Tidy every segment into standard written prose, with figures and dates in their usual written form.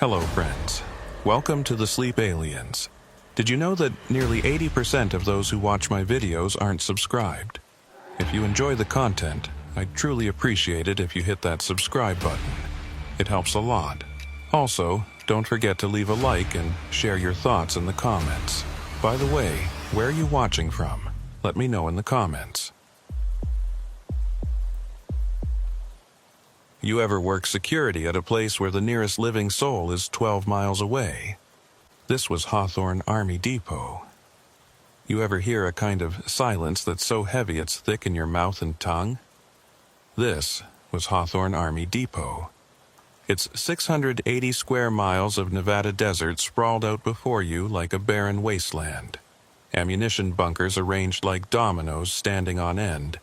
Hello, friends. Welcome to the Sleep Aliens. Did you know that nearly 80% of those who watch my videos aren't subscribed? If you enjoy the content, I'd truly appreciate it if you hit that subscribe button. It helps a lot. Also, don't forget to leave a like and share your thoughts in the comments. By the way, where are you watching from? Let me know in the comments. You ever work security at a place where the nearest living soul is 12 miles away? This was Hawthorne Army Depot. You ever hear a kind of silence that's so heavy it's thick in your mouth and tongue? This was Hawthorne Army Depot. It's 680 square miles of Nevada desert sprawled out before you like a barren wasteland. Ammunition bunkers arranged like dominoes standing on end,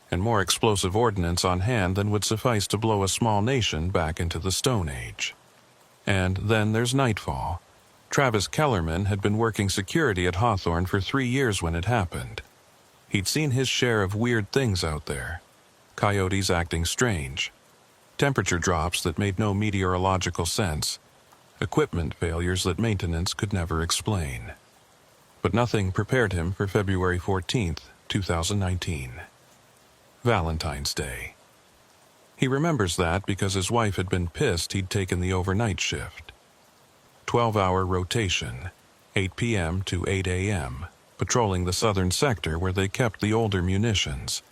and more explosive ordnance on hand than would suffice to blow a small nation back into the Stone Age. And then there's nightfall. Travis Kellerman had been working security at Hawthorne for 3 years when it happened. He'd seen his share of weird things out there. Coyotes acting strange, temperature drops that made no meteorological sense, equipment failures that maintenance could never explain. But nothing prepared him for February 14th, 2019. Valentine's Day. He remembers that because his wife had been pissed he'd taken the overnight shift. 12-hour rotation, 8 p.m. to 8 a.m., patrolling the southern sector where they kept the older munitions.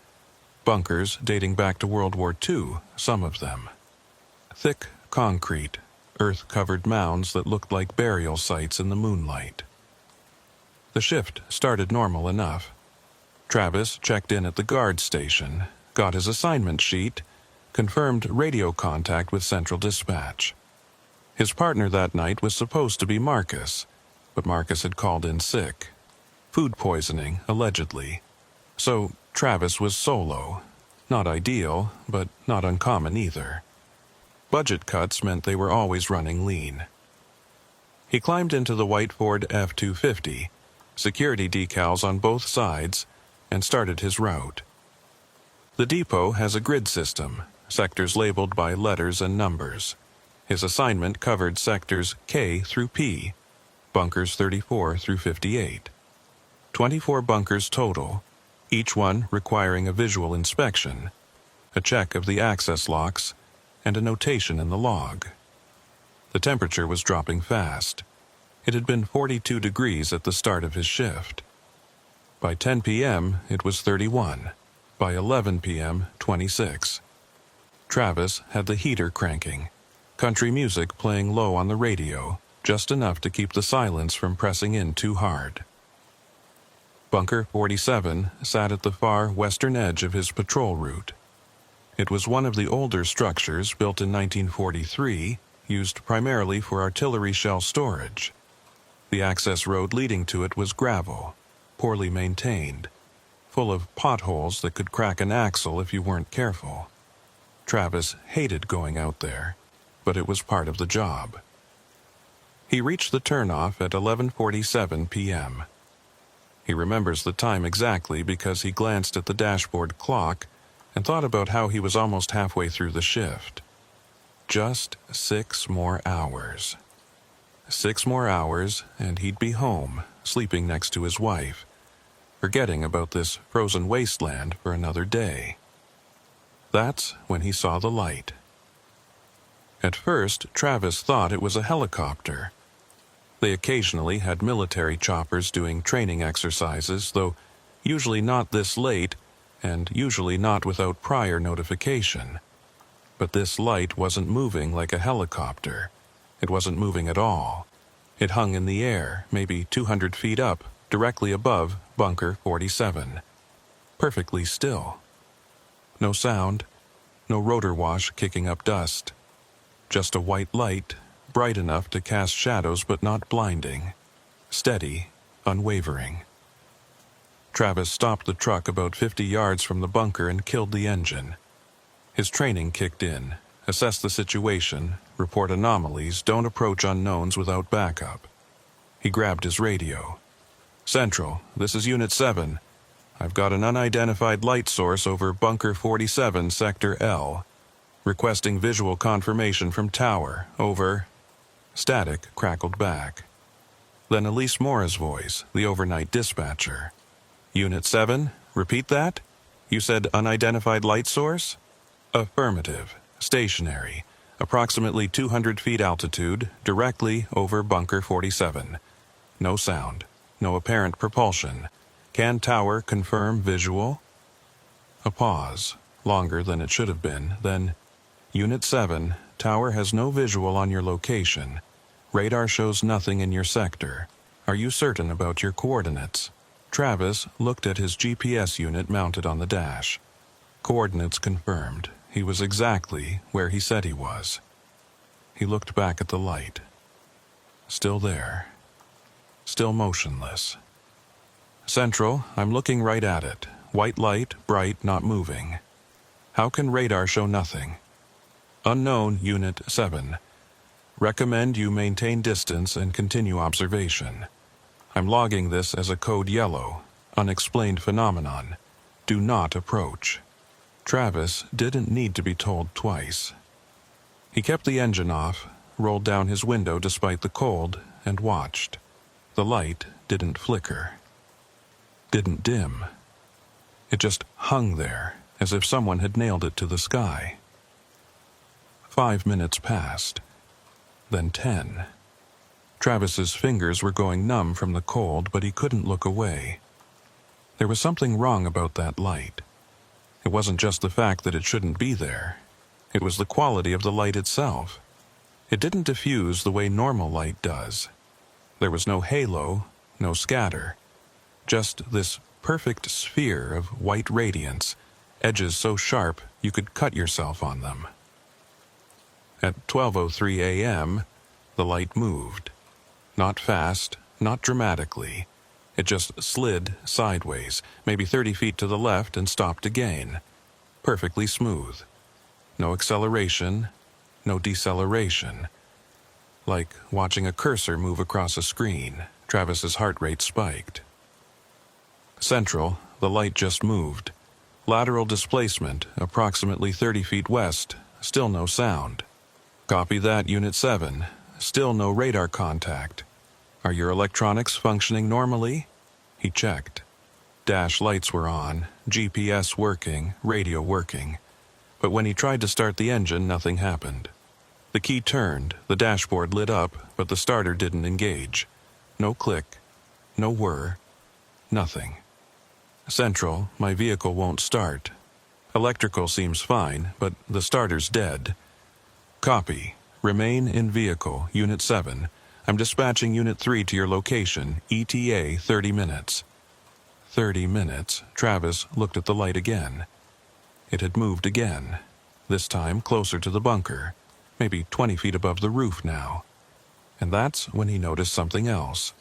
Bunkers dating back to World War II, some of them. Thick concrete, earth-covered mounds that looked like burial sites in the moonlight. The shift started normal enough. Travis checked in at the guard station, got his assignment sheet, confirmed radio contact with Central Dispatch. His partner that night was supposed to be Marcus, but Marcus had called in sick. Food poisoning, allegedly. So Travis was solo. Not ideal, but not uncommon either. Budget cuts meant they were always running lean. He climbed into the white Ford F-250, security decals on both sides, and started his route. The depot has a grid system, sectors labeled by letters and numbers. His assignment covered sectors K through P, bunkers 34 through 58. 24 bunkers total, each one requiring a visual inspection, a check of the access locks, and a notation in the log. The temperature was dropping fast. It had been 42 degrees at the start of his shift. By 10 p.m., it was 31. By 11 p.m., 26. Travis had the heater cranking, country music playing low on the radio, just enough to keep the silence from pressing in too hard. Bunker 47 sat at the far western edge of his patrol route. It was one of the older structures built in 1943, used primarily for artillery shell storage. The access road leading to it was gravel, poorly maintained, full of potholes that could crack an axle if you weren't careful. Travis hated going out there, but it was part of the job. He reached the turnoff at 11:47 p.m. He remembers the time exactly because he glanced at the dashboard clock and thought about how he was almost halfway through the shift. Just 6 more hours. 6 more hours, and he'd be home, sleeping next to his wife, forgetting about this frozen wasteland for another day. That's when he saw the light. At first, Travis thought it was a helicopter. They occasionally had military choppers doing training exercises, though usually not this late, and usually not without prior notification. But this light wasn't moving like a helicopter. It wasn't moving at all. It hung in the air, maybe 200 feet up, directly above Bunker 47. Perfectly still. No sound, no rotor wash kicking up dust. Just a white light, bright enough to cast shadows but not blinding. Steady, unwavering. Travis stopped the truck about 50 yards from the bunker and killed the engine. His training kicked in. Assess the situation, report anomalies, don't approach unknowns without backup. He grabbed his radio. Central, this is Unit 7. I've got an unidentified light source over Bunker 47, Sector L. Requesting visual confirmation from Tower. Over. Static crackled back. Then Elise Mora's voice, the overnight dispatcher. Unit 7, repeat that? You said unidentified light source? Affirmative. Stationary. Approximately 200 feet altitude, directly over Bunker 47. No sound. No apparent propulsion. Can tower confirm visual? A pause, longer than it should have been, then, Unit 7, tower has no visual on your location. Radar shows nothing in your sector. Are you certain about your coordinates? Travis looked at his GPS unit mounted on the dash. Coordinates confirmed. He was exactly where he said he was. He looked back at the light. Still there. Still motionless. Central, I'm looking right at it. White light, bright, not moving. How can radar show nothing? Unknown, Unit 7. Recommend you maintain distance and continue observation. I'm logging this as a code yellow, unexplained phenomenon. Do not approach. Travis didn't need to be told twice. He kept the engine off, rolled down his window despite the cold, and watched. The light didn't flicker. Didn't dim. It just hung there, as if someone had nailed it to the sky. 5 minutes passed. Then 10. Travis's fingers were going numb from the cold, but he couldn't look away. There was something wrong about that light. It wasn't just the fact that it shouldn't be there. It was the quality of the light itself. It didn't diffuse the way normal light does. There was no halo, no scatter. Just this perfect sphere of white radiance, edges so sharp you could cut yourself on them. At 12:03 a.m., the light moved. Not fast, not dramatically. It just slid sideways, maybe 30 feet to the left, and stopped again. Perfectly smooth. No acceleration, no deceleration. Like watching a cursor move across a screen, Travis's heart rate spiked. Central, the light just moved. Lateral displacement, approximately 30 feet west, still no sound. Copy that, Unit 7. Still no radar contact. Are your electronics functioning normally? He checked. Dash lights were on, GPS working, radio working. But when he tried to start the engine, nothing happened. The key turned, the dashboard lit up, but the starter didn't engage. No click, no whir, nothing. Central, my vehicle won't start. Electrical seems fine, but the starter's dead. Copy. Remain in vehicle, Unit 7. I'm dispatching Unit 3 to your location, ETA 30 minutes. 30 minutes, Travis looked at the light again. It had moved again, this time closer to the bunker, maybe 20 feet above the roof now. And that's when he noticed something else.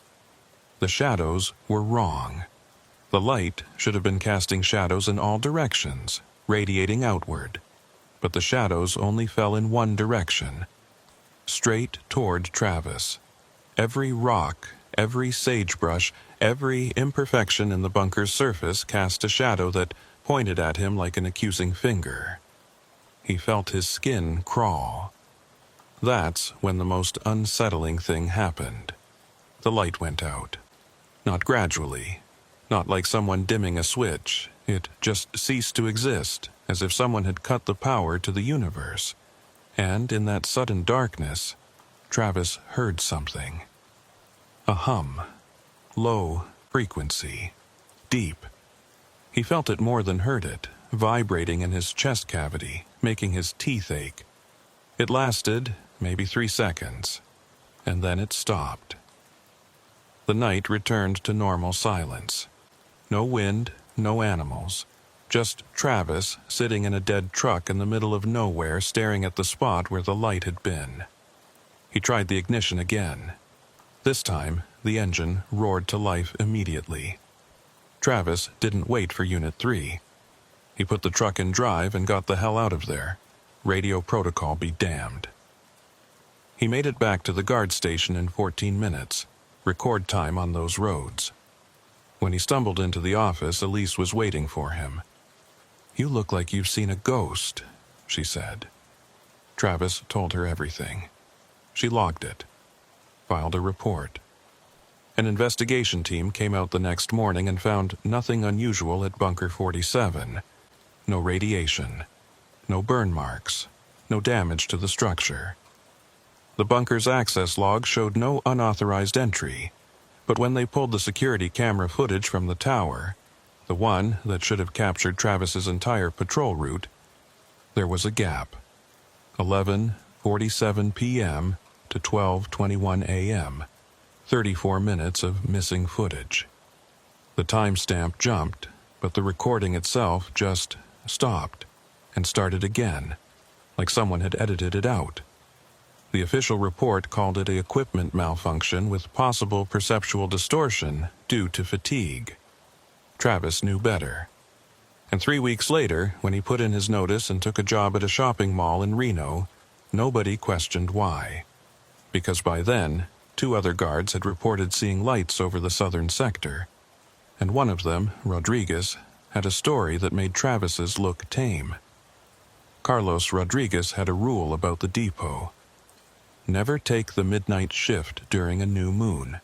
The shadows were wrong. The light should have been casting shadows in all directions, radiating outward. But the shadows only fell in one direction, straight toward Travis. Every rock, every sagebrush, every imperfection in the bunker's surface cast a shadow that pointed at him like an accusing finger. He felt his skin crawl. That's when the most unsettling thing happened. The light went out. Not gradually, not like someone dimming a switch. It just ceased to exist, as if someone had cut the power to the universe. And in that sudden darkness, Travis heard something. A hum. Low frequency. Deep. He felt it more than heard it, vibrating in his chest cavity, making his teeth ache. It lasted maybe 3 seconds, and then it stopped. The night returned to normal silence. No wind, no animals. Just Travis sitting in a dead truck in the middle of nowhere staring at the spot where the light had been. He tried the ignition again. This time, the engine roared to life immediately. Travis didn't wait for Unit 3. He put the truck in drive and got the hell out of there. Radio protocol be damned. He made it back to the guard station in 14 minutes, record time on those roads. When he stumbled into the office, Elise was waiting for him. "You look like you've seen a ghost," she said. Travis told her everything. She logged it. filed a report. An investigation team came out the next morning and found nothing unusual at Bunker 47. No radiation, no burn marks, no damage to the structure. The bunker's access log showed no unauthorized entry, but when they pulled the security camera footage from the tower, the one that should have captured Travis's entire patrol route, there was a gap. 11:47 p.m. to 12:21 a.m., 34 minutes of missing footage. The timestamp jumped, but the recording itself just stopped and started again, like someone had edited it out. The official report called it an equipment malfunction with possible perceptual distortion due to fatigue. Travis knew better. And 3 weeks later, when he put in his notice and took a job at a shopping mall in Reno, nobody questioned why. Because by then, 2 other guards had reported seeing lights over the southern sector, and one of them, Rodriguez, had a story that made Travis's look tame. Carlos Rodriguez had a rule about the depot: never take the midnight shift during a new moon.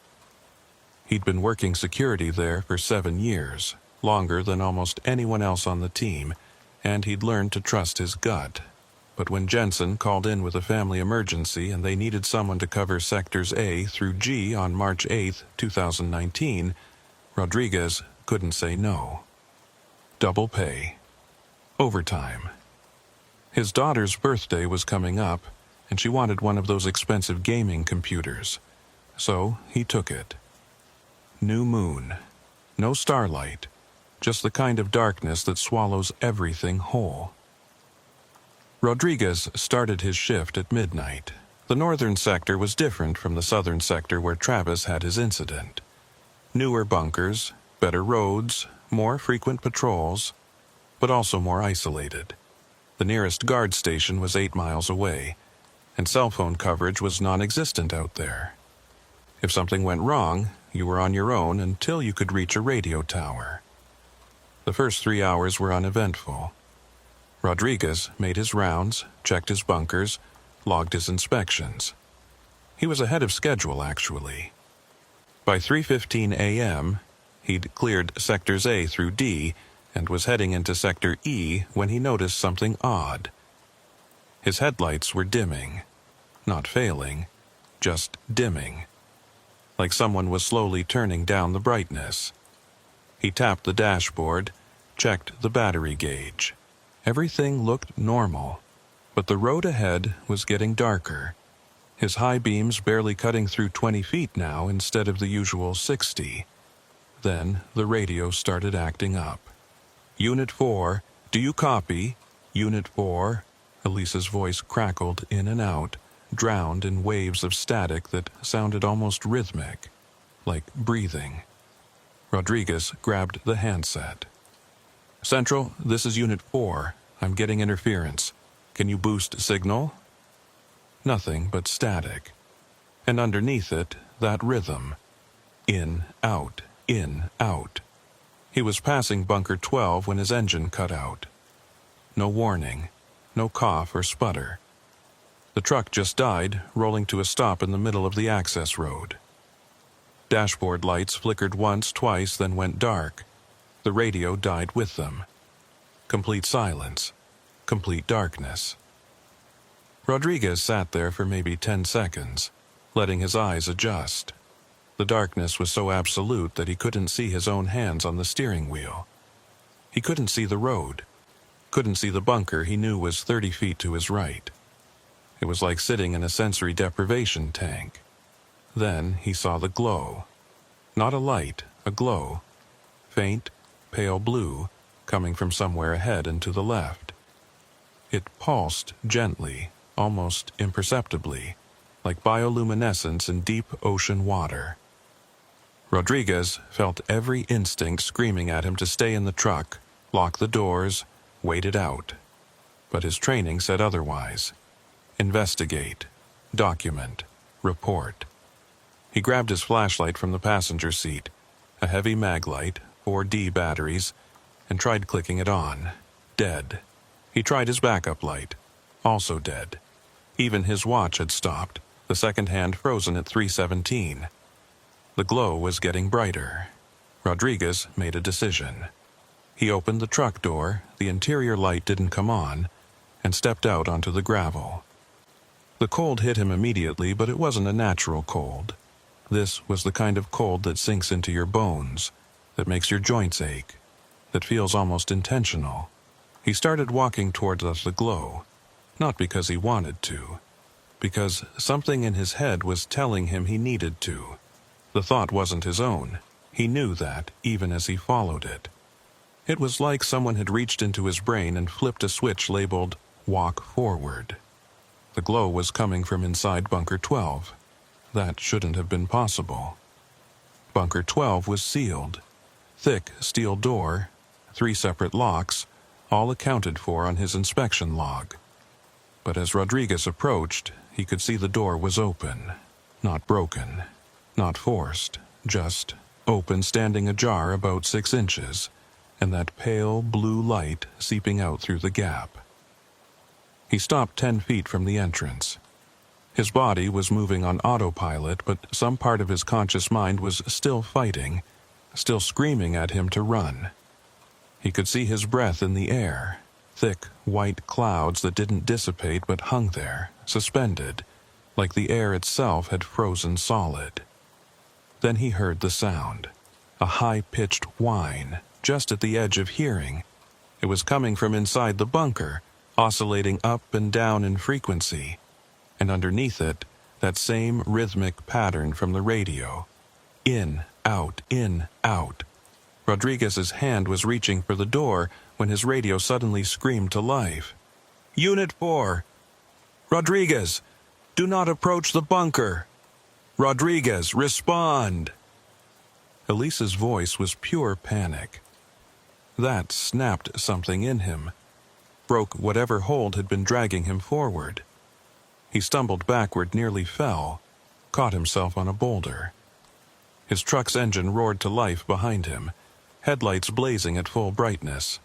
He'd been working security there for 7 years, longer than almost anyone else on the team, and he'd learned to trust his gut. But when Jensen called in with a family emergency and they needed someone to cover sectors A through G on March 8, 2019, Rodriguez couldn't say no. Double pay. Overtime. His daughter's birthday was coming up, and she wanted one of those expensive gaming computers. So he took it. New moon. No starlight. Just the kind of darkness that swallows everything whole. Rodriguez started his shift at midnight. The northern sector was different from the southern sector where Travis had his incident. Newer bunkers, better roads, more frequent patrols, but also more isolated. The nearest guard station was 8 miles away, and cell phone coverage was non-existent out there. If something went wrong, you were on your own until you could reach a radio tower. The first 3 hours were uneventful. Rodriguez made his rounds, checked his bunkers, logged his inspections. He was ahead of schedule, actually. By 3:15 a.m., he'd cleared sectors A through D and was heading into sector E when he noticed something odd. His headlights were dimming. Not failing, just dimming. Like someone was slowly turning down the brightness. He tapped the dashboard, checked the battery gauge. Everything looked normal, but the road ahead was getting darker. His high beams barely cutting through 20 feet now instead of the usual 60. Then the radio started acting up. Unit 4, do you copy? Unit 4, Elisa's voice crackled in and out, drowned in waves of static that sounded almost rhythmic, like breathing. Rodriguez grabbed the handset. Central, this is Unit 4. I'm getting interference. Can you boost signal? Nothing but static. And underneath it, that rhythm. In, out, in, out. He was passing Bunker 12 when his engine cut out. No warning, no cough or sputter. The truck just died, rolling to a stop in the middle of the access road. Dashboard lights flickered once, twice, then went dark. The radio died with them. Complete silence. Complete darkness. Rodriguez sat there for maybe 10 seconds, letting his eyes adjust. The darkness was so absolute that he couldn't see his own hands on the steering wheel. He couldn't see the road. Couldn't see the bunker he knew was 30 feet to his right. It was like sitting in a sensory deprivation tank. Then he saw the glow. Not a light, a glow. Faint, pale blue, coming from somewhere ahead and to the left. It pulsed gently, almost imperceptibly, like bioluminescence in deep ocean water. Rodriguez felt every instinct screaming at him to stay in the truck, lock the doors, wait it out. But his training said otherwise. Investigate, document, report. He grabbed his flashlight from the passenger seat, a heavy mag light, 4D batteries, and tried clicking it on. Dead. He tried his backup light. Also dead. Even his watch had stopped, the second hand frozen at 3:17. The glow was getting brighter. Rodriguez made a decision. He opened the truck door, the interior light didn't come on, and stepped out onto the gravel. The cold hit him immediately, but it wasn't a natural cold. This was the kind of cold that sinks into your bones, that makes your joints ache, that feels almost intentional. He started walking towards the glow, not because he wanted to, because something in his head was telling him he needed to. The thought wasn't his own. He knew that, even as he followed it. It was like someone had reached into his brain and flipped a switch labeled "Walk Forward." The glow was coming from inside Bunker 12. That shouldn't have been possible. Bunker 12 was sealed. Thick steel door, 3 separate locks, all accounted for on his inspection log. But as Rodriguez approached, he could see the door was open. Not broken, not forced, just open, standing ajar about 6 inches, and that pale blue light seeping out through the gap. He stopped 10 feet from the entrance. His body was moving on autopilot, but some part of his conscious mind was still fighting, still screaming at him to run. He could see his breath in the air, thick white clouds that didn't dissipate but hung there, suspended, like the air itself had frozen solid. Then he heard the sound, a high-pitched whine, just at the edge of hearing. It was coming from inside the bunker, oscillating up and down in frequency, and underneath it, that same rhythmic pattern from the radio. In, out, in, out. Rodriguez's hand was reaching for the door when his radio suddenly screamed to life. "Unit 4! Rodriguez! Do not approach the bunker! Rodriguez, respond!" Elise's voice was pure panic. That snapped something in him, broke whatever hold had been dragging him forward. He stumbled backward, nearly fell, caught himself on a boulder. His truck's engine roared to life behind him, headlights blazing at full brightness.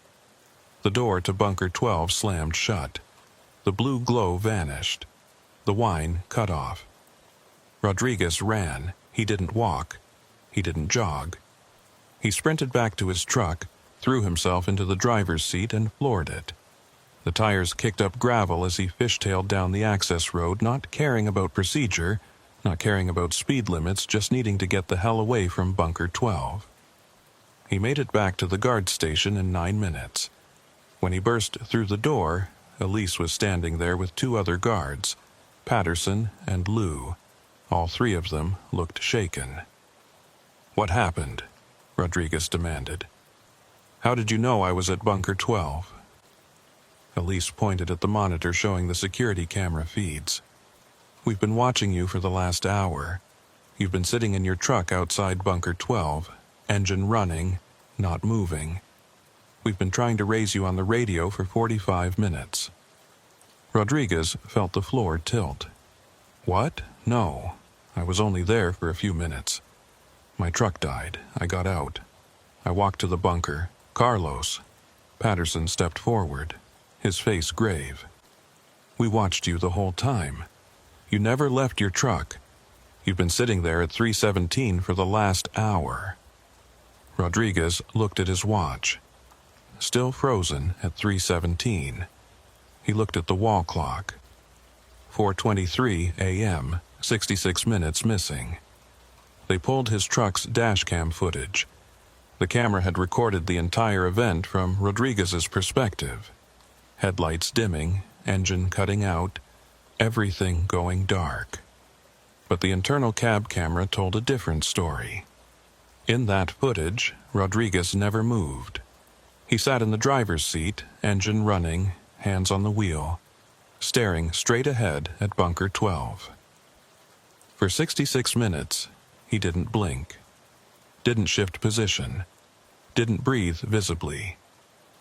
The door to Bunker 12 slammed shut. The blue glow vanished. The whine cut off. Rodriguez ran. He didn't walk. He didn't jog. He sprinted back to his truck, threw himself into the driver's seat, and floored it. The tires kicked up gravel as he fishtailed down the access road, not caring about procedure, not caring about speed limits, just needing to get the hell away from Bunker 12. He made it back to the guard station in 9 minutes. When he burst through the door, Elise was standing there with 2 other guards, Patterson and Lou. All 3 of them looked shaken. "What happened?" Rodriguez demanded. "How did you know I was at Bunker 12? Elise pointed at the monitor showing the security camera feeds. "We've been watching you for the last hour. You've been sitting in your truck outside Bunker 12, engine running, not moving. We've been trying to raise you on the radio for 45 minutes. Rodriguez felt the floor tilt. "What? No. I was only there for a few minutes. My truck died. I got out. I walked to the bunker. Carlos." Patterson stepped forward, his face grave. "We watched you the whole time. You never left your truck. You've been sitting there at 3:17 for the last hour." Rodriguez looked at his watch. Still frozen at 3:17. He looked at the wall clock. 4:23 a.m., 66 minutes missing. They pulled his truck's dashcam footage. The camera had recorded the entire event from Rodriguez's perspective. Headlights dimming, engine cutting out, everything going dark. But the internal cab camera told a different story. In that footage, Rodriguez never moved. He sat in the driver's seat, engine running, hands on the wheel, staring straight ahead at Bunker 12. For 66 minutes, he didn't blink, didn't shift position, didn't breathe visibly.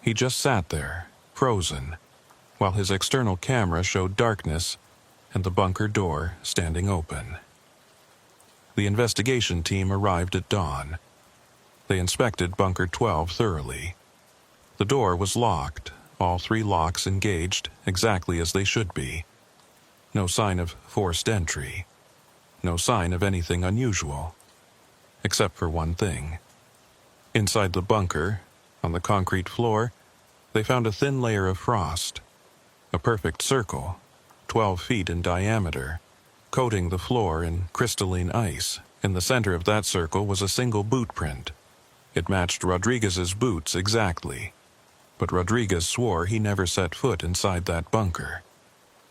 He just sat there, frozen, while his external camera showed darkness and the bunker door standing open. The investigation team arrived at dawn. They inspected Bunker 12 thoroughly. The door was locked, all 3 locks engaged exactly as they should be. No sign of forced entry. no sign of anything unusual. Except for one thing. Inside the bunker, on the concrete floor, they found a thin layer of frost. A perfect circle, 12 feet in diameter, coating the floor in crystalline ice. In the center of that circle was a single boot print. It matched Rodriguez's boots exactly. But Rodriguez swore he never set foot inside that bunker.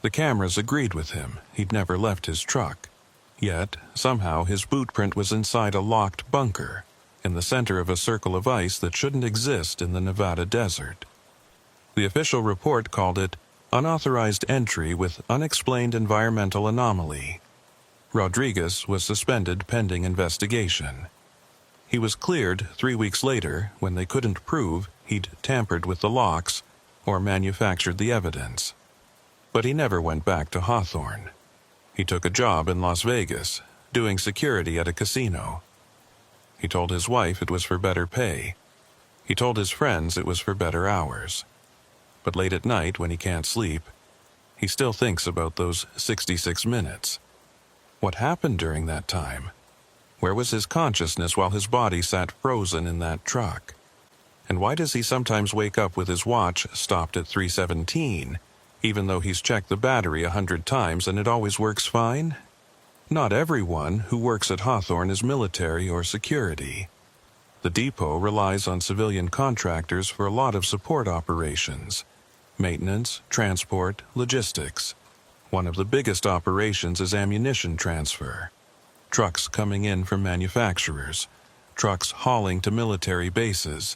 The cameras agreed with him. He'd never left his truck. Yet, somehow his boot print was inside a locked bunker, in the center of a circle of ice that shouldn't exist in the Nevada desert. The official report called it unauthorized entry with unexplained environmental anomaly. Rodriguez was suspended pending investigation. He was cleared 3 weeks later when they couldn't prove he'd tampered with the locks or manufactured the evidence. But he never went back to Hawthorne. He took a job in Las Vegas, doing security at a casino. He told his wife it was for better pay. He told his friends it was for better hours. But late at night, when he can't sleep, he still thinks about those 66 minutes. What happened during that time? Where was his consciousness while his body sat frozen in that truck? And why does he sometimes wake up with his watch stopped at 3:17, even though he's checked the battery 100 times and it always works fine? Not everyone who works at Hawthorne is military or security. The depot relies on civilian contractors for a lot of support operations: maintenance, transport, logistics. One of the biggest operations is ammunition transfer. Trucks coming in from manufacturers, trucks hauling to military bases,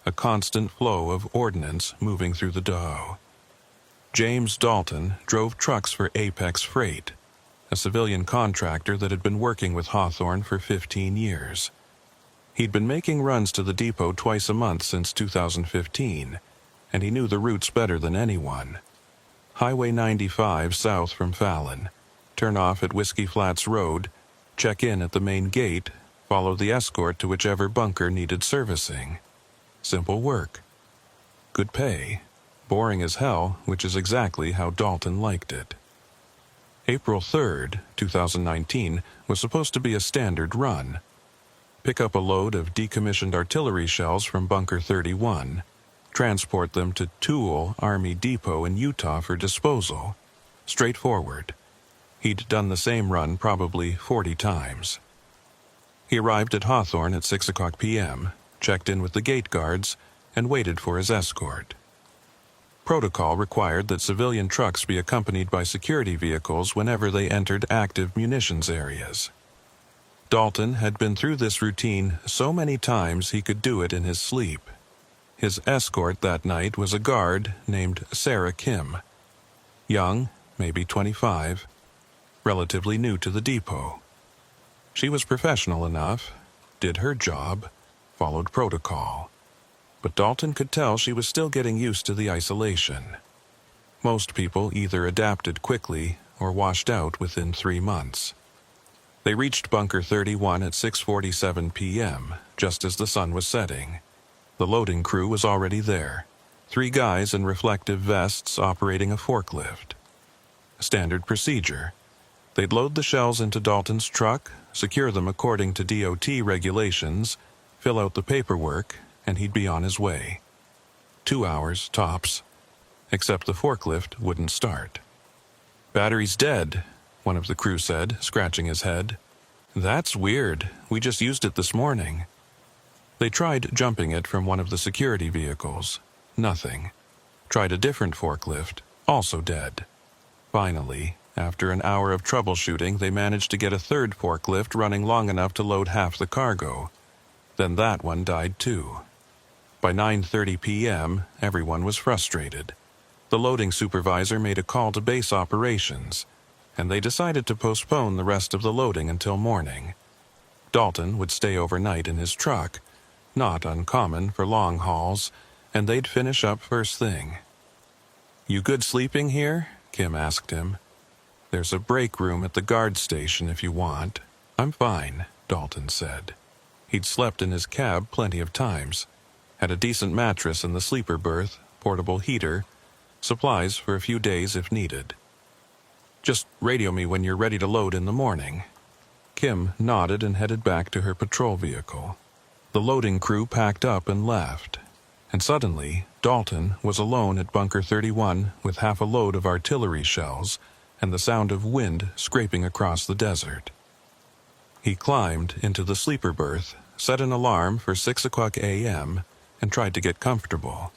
a constant flow of ordnance moving through the dough. James Dalton drove trucks for Apex Freight, a civilian contractor that had been working with Hawthorne for 15 years. He'd been making runs to the depot twice a month since 2015, and he knew the routes better than anyone. Highway 95 south from Fallon, turn off at Whiskey Flats Road, check in at the main gate, follow the escort to whichever bunker needed servicing. Simple work. Good pay. Boring as hell, which is exactly how Dalton liked it. April 3rd, 2019, was supposed to be a standard run. Pick up a load of decommissioned artillery shells from Bunker 31, transport them to Toole Army Depot in Utah for disposal. Straightforward. He'd done the same run probably 40 times. He arrived at Hawthorne at 6 o'clock p.m., checked in with the gate guards, and waited for his escort. Protocol required that civilian trucks be accompanied by security vehicles whenever they entered active munitions areas. Dalton had been through this routine so many times he could do it in his sleep. His escort that night was a guard named Sarah Kim. Young, maybe 25, relatively new to the depot. She was professional enough, did her job, followed protocol. But Dalton could tell she was still getting used to the isolation. Most people either adapted quickly or washed out within 3 months. They reached Bunker 31 at 6:47 p.m., just as the sun was setting. The loading crew was already there, 3 guys in reflective vests operating a forklift. Standard procedure. They'd load the shells into Dalton's truck, secure them according to DOT regulations, fill out the paperwork, and he'd be on his way. 2 hours, tops. Except the forklift wouldn't start. "Battery's dead," one of the crew said, scratching his head. "That's weird. We just used it this morning." They tried jumping it from one of the security vehicles. Nothing. Tried a different forklift, also dead. Finally, after an hour of troubleshooting, they managed to get a third forklift running long enough to load half the cargo. Then that one died too. By 9:30 p.m., everyone was frustrated. The loading supervisor made a call to base operations, and they decided to postpone the rest of the loading until morning. Dalton would stay overnight in his truck, not uncommon for long hauls, and they'd finish up first thing. "You good sleeping here?" Kim asked him. "There's a break room at the guard station if you want." "I'm fine," Dalton said. He'd slept in his cab plenty of times, had a decent mattress in the sleeper berth, portable heater, supplies for a few days if needed. "Just radio me when you're ready to load in the morning." Kim nodded and headed back to her patrol vehicle. The loading crew packed up and left, and suddenly Dalton was alone at Bunker 31 with half a load of artillery shells and the sound of wind scraping across the desert. He climbed into the sleeper berth, set an alarm for 6 o'clock a.m., and tried to get comfortable.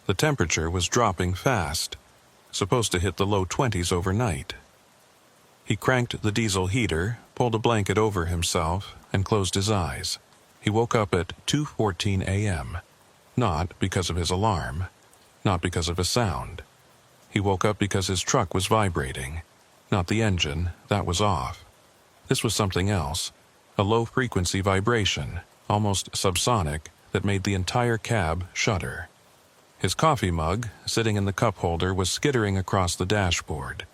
The temperature was dropping fast, supposed to hit the low 20s overnight. He cranked the diesel heater, pulled a blanket over himself, and closed his eyes. He woke up at 2:14 a.m., not because of his alarm, not because of a sound. He woke up because his truck was vibrating, not the engine, that was off. This was something else, a low-frequency vibration, almost subsonic, that made the entire cab shudder. His coffee mug, sitting in the cup holder, was skittering across the dashboard.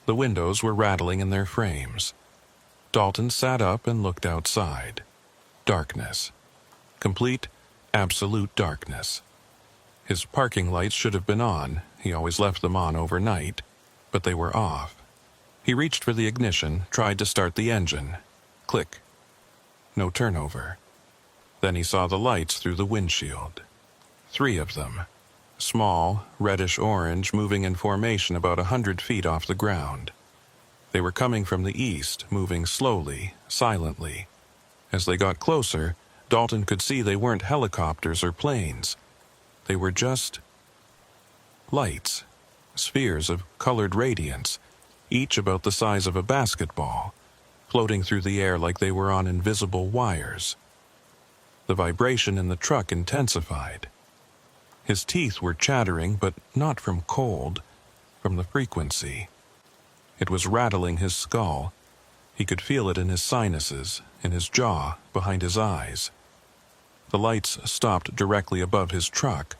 The windows were rattling in their frames. Dalton sat up and looked outside. Darkness. Complete, absolute darkness. His parking lights should have been on, he always left them on overnight, but they were off. He reached for the ignition, tried to start the engine. Click. No turnover. Then he saw the lights through the windshield. 3 of them. Small, reddish-orange, moving in formation about 100 feet off the ground. They were coming from the east, moving slowly, silently. As they got closer, Dalton could see they weren't helicopters or planes. They were just lights, spheres of colored radiance, each about the size of a basketball, floating through the air like they were on invisible wires. The vibration in the truck intensified. His teeth were chattering, but not from cold, from the frequency. It was rattling his skull. He could feel it in his sinuses, in his jaw, behind his eyes. The lights stopped directly above his truck.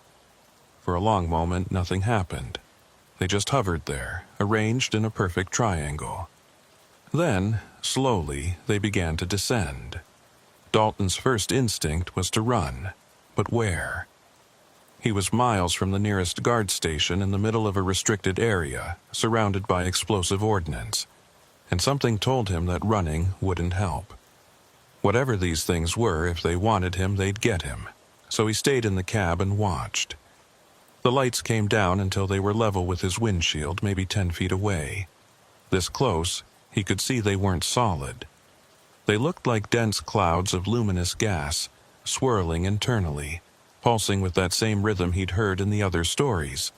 For a long moment, nothing happened. They just hovered there, arranged in a perfect triangle. Then, slowly, they began to descend. Dalton's first instinct was to run, but where? He was miles from the nearest guard station in the middle of a restricted area, surrounded by explosive ordnance, and something told him that running wouldn't help. Whatever these things were, if they wanted him, they'd get him. So he stayed in the cab and watched. The lights came down until they were level with his windshield, maybe 10 feet away. This close, he could see they weren't solid. They looked like dense clouds of luminous gas, swirling internally, pulsing with that same rhythm he'd heard in the other stories.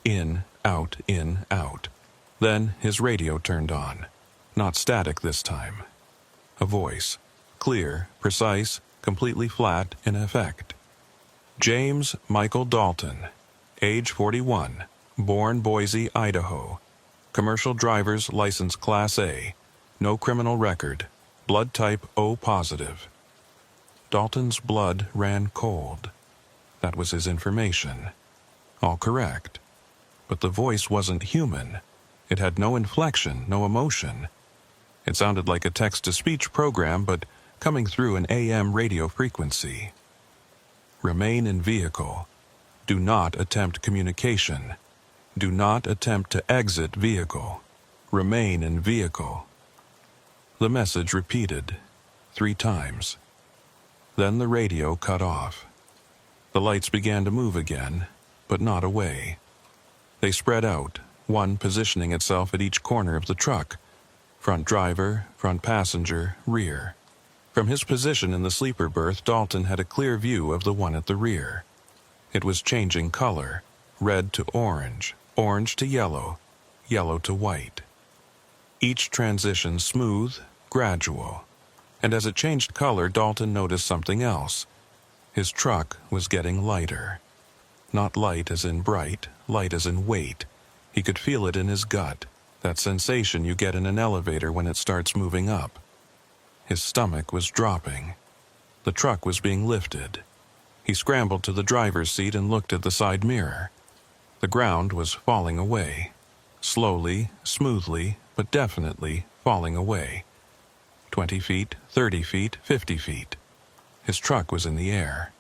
In, out, in, out. Then his radio turned on. Not static this time. A voice. Clear, precise, completely flat in effect. James Michael Dalton, age 41, born Boise, Idaho. Commercial driver's license Class A. No criminal record. Blood type O positive. Dalton's blood ran cold. That was his information. All correct. But the voice wasn't human. It had no inflection, no emotion. It sounded like a text-to-speech program, but coming through an AM radio frequency. Remain in vehicle. Do not attempt communication. Do not attempt to exit vehicle. Remain in vehicle. The message repeated 3 times. Then the radio cut off. The lights began to move again, but not away. They spread out, one positioning itself at each corner of the truck. Front driver, front passenger, rear. From his position in the sleeper berth, Dalton had a clear view of the one at the rear. It was changing color, red to orange, orange to yellow, yellow to white. Each transition smooth, gradual. And as it changed color, Dalton noticed something else. His truck was getting lighter. Not light as in bright, light as in weight. He could feel it in his gut, that sensation you get in an elevator when it starts moving up. His stomach was dropping. The truck was being lifted. He scrambled to the driver's seat and looked at the side mirror. The ground was falling away. Slowly, smoothly, but definitely falling away. 20 feet, 30 feet, 50 feet. His truck was in the air.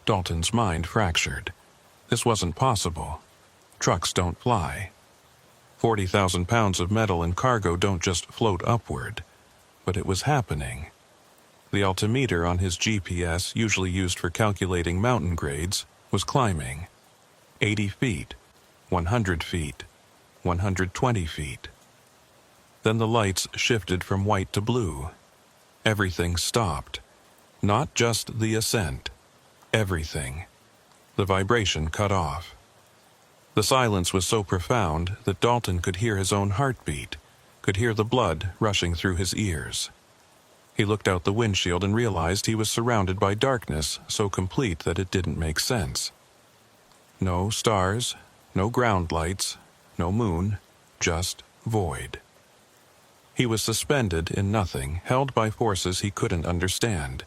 Dalton's mind fractured. This wasn't possible. Trucks don't fly. 40,000 pounds of metal and cargo don't just float upward. but it was happening. The altimeter on his GPS, usually used for calculating mountain grades, was climbing. 80 feet, 100 feet, 120 feet. Then the lights shifted from white to blue. Everything stopped. Not just the ascent. Everything. The vibration cut off. The silence was so profound that Dalton could hear his own heartbeat, could hear the blood rushing through his ears. He looked out the windshield and realized he was surrounded by darkness so complete that it didn't make sense. No stars, no ground lights, no moon, just void. He was suspended in nothing, held by forces he couldn't understand,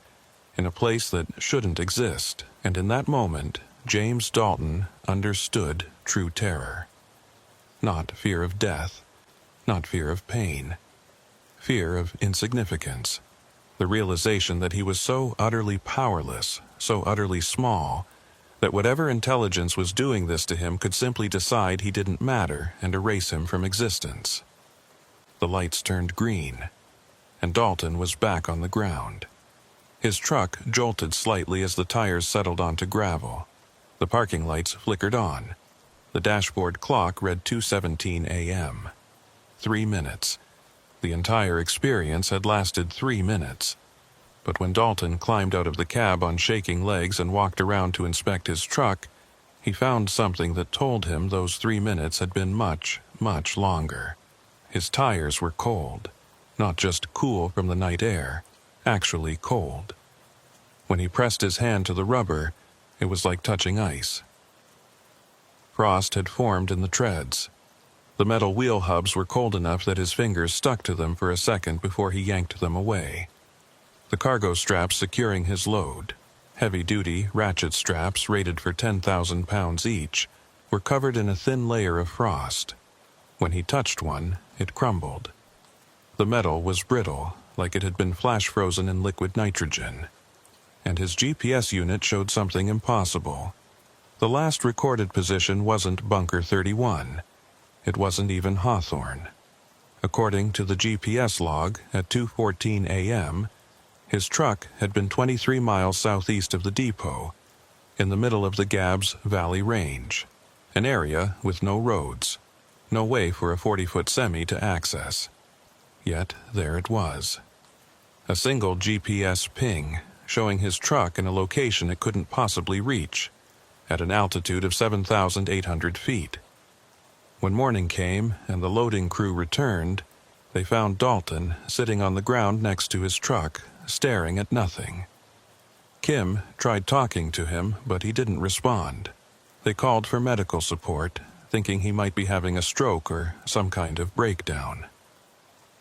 in a place that shouldn't exist, and in that moment, James Dalton understood true terror. Not fear of death, not fear of pain, fear of insignificance. The realization that he was so utterly powerless, so utterly small, that whatever intelligence was doing this to him could simply decide he didn't matter and erase him from existence. The lights turned green, and Dalton was back on the ground. His truck jolted slightly as the tires settled onto gravel. The parking lights flickered on. The dashboard clock read 2:17 a.m. 3 minutes. The entire experience had lasted 3 minutes. But when Dalton climbed out of the cab on shaking legs and walked around to inspect his truck, he found something that told him those 3 minutes had been much, much longer. His tires were cold. Not just cool from the night air, actually cold. When he pressed his hand to the rubber, it was like touching ice. Frost had formed in the treads. The metal wheel hubs were cold enough that his fingers stuck to them for a second before he yanked them away. The cargo straps securing his load, heavy-duty ratchet straps rated for 10,000 pounds each, were covered in a thin layer of frost. When he touched one, it crumbled. The metal was brittle, like it had been flash-frozen in liquid nitrogen. And his GPS unit showed something impossible. The last recorded position wasn't Bunker 31. It wasn't even Hawthorne. According to the GPS log, at 2:14 a.m., his truck had been 23 miles southeast of the depot, in the middle of the Gabbs Valley Range, an area with no roads, no way for a 40-foot semi to access. Yet there it was. A single GPS ping, showing his truck in a location it couldn't possibly reach, at an altitude of 7,800 feet. When morning came and the loading crew returned, they found Dalton sitting on the ground next to his truck, staring at nothing. Kim tried talking to him, but he didn't respond. They called for medical support, thinking he might be having a stroke or some kind of breakdown.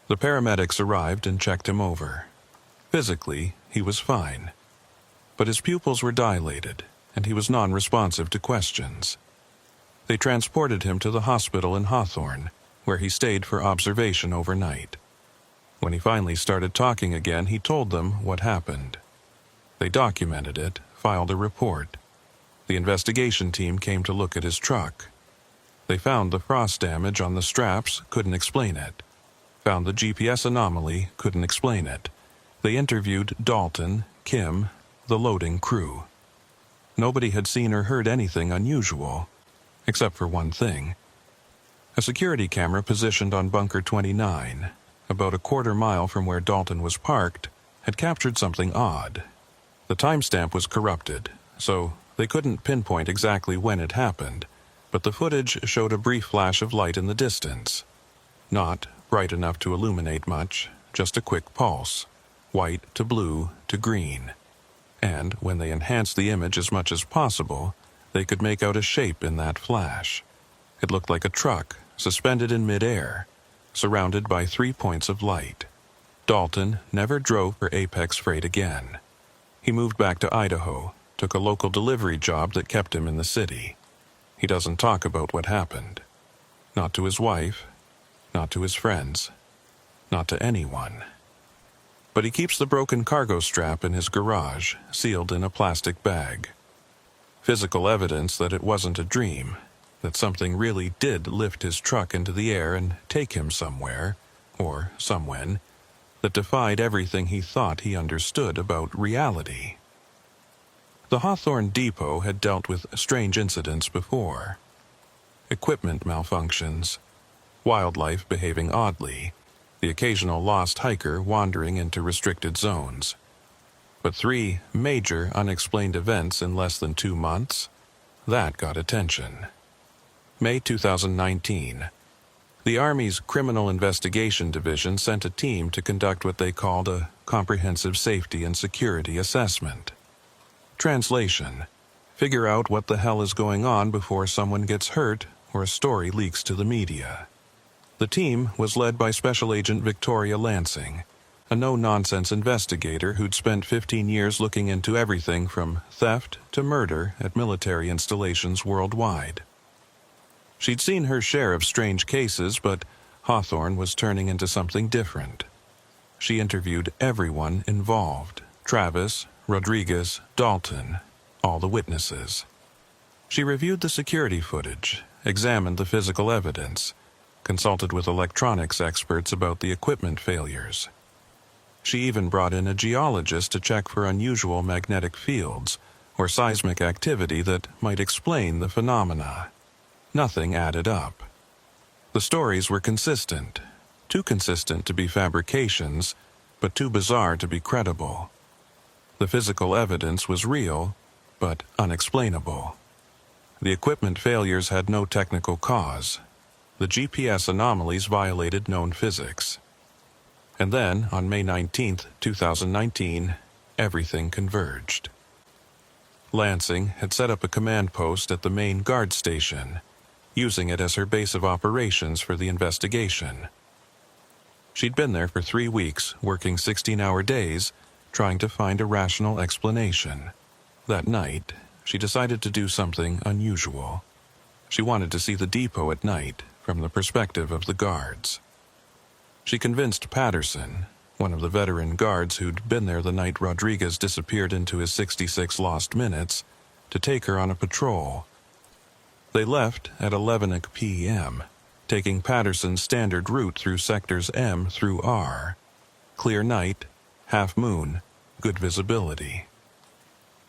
The paramedics arrived and checked him over. Physically, he was fine. But his pupils were dilated, and he was non-responsive to questions. They transported him to the hospital in Hawthorne, where he stayed for observation overnight. When he finally started talking again, he told them what happened. They documented it, filed a report. The investigation team came to look at his truck. They found the frost damage on the straps, couldn't explain it. Found the GPS anomaly, couldn't explain it. They interviewed Dalton, Kim, the loading crew. Nobody had seen or heard anything unusual, except for one thing. A security camera positioned on Bunker 29, about a quarter mile from where Dalton was parked, had captured something odd. The timestamp was corrupted, so they couldn't pinpoint exactly when it happened, but the footage showed a brief flash of light in the distance. Not bright enough to illuminate much, just a quick pulse, white to blue to green. And when they enhanced the image as much as possible, they could make out a shape in that flash. It looked like a truck, suspended in midair, surrounded by 3 points of light. Dalton never drove for Apex Freight again. He moved back to Idaho, took a local delivery job that kept him in the city. He doesn't talk about what happened. Not to his wife, not to his friends, not to anyone. But he keeps the broken cargo strap in his garage, sealed in a plastic bag. Physical evidence that it wasn't a dream, that something really did lift his truck into the air and take him somewhere, or somewhen, that defied everything he thought he understood about reality. The Hawthorne depot had dealt with strange incidents before. Equipment malfunctions, wildlife behaving oddly, the occasional lost hiker wandering into restricted zones. But 3 major unexplained events in less than 2 months? That got attention. May 2019. The Army's Criminal Investigation Division sent a team to conduct what they called a comprehensive safety and security assessment. Translation: figure out what the hell is going on before someone gets hurt or a story leaks to the media. The team was led by Special Agent Victoria Lansing, a no-nonsense investigator who'd spent 15 years looking into everything from theft to murder at military installations worldwide. She'd seen her share of strange cases, but Hawthorne was turning into something different. She interviewed everyone involved: Travis, Rodriguez, Dalton, all the witnesses. She reviewed the security footage, examined the physical evidence, consulted with electronics experts about the equipment failures. She even brought in a geologist to check for unusual magnetic fields or seismic activity that might explain the phenomena. Nothing added up. The stories were consistent, too consistent to be fabrications, but too bizarre to be credible. The physical evidence was real, but unexplainable. The equipment failures had no technical cause. The GPS anomalies violated known physics. And then, on May 19, 2019, everything converged. Lansing had set up a command post at the main guard station, using it as her base of operations for the investigation. She'd been there for 3 weeks, working 16-hour days, trying to find a rational explanation. That night, she decided to do something unusual. She wanted to see the depot at night, from the perspective of the guards. She convinced Patterson, one of the veteran guards who'd been there the night Rodriguez disappeared into his 66 lost minutes, to take her on a patrol. They left at 11 p.m., taking Patterson's standard route through sectors M through R. Clear night, half moon, good visibility.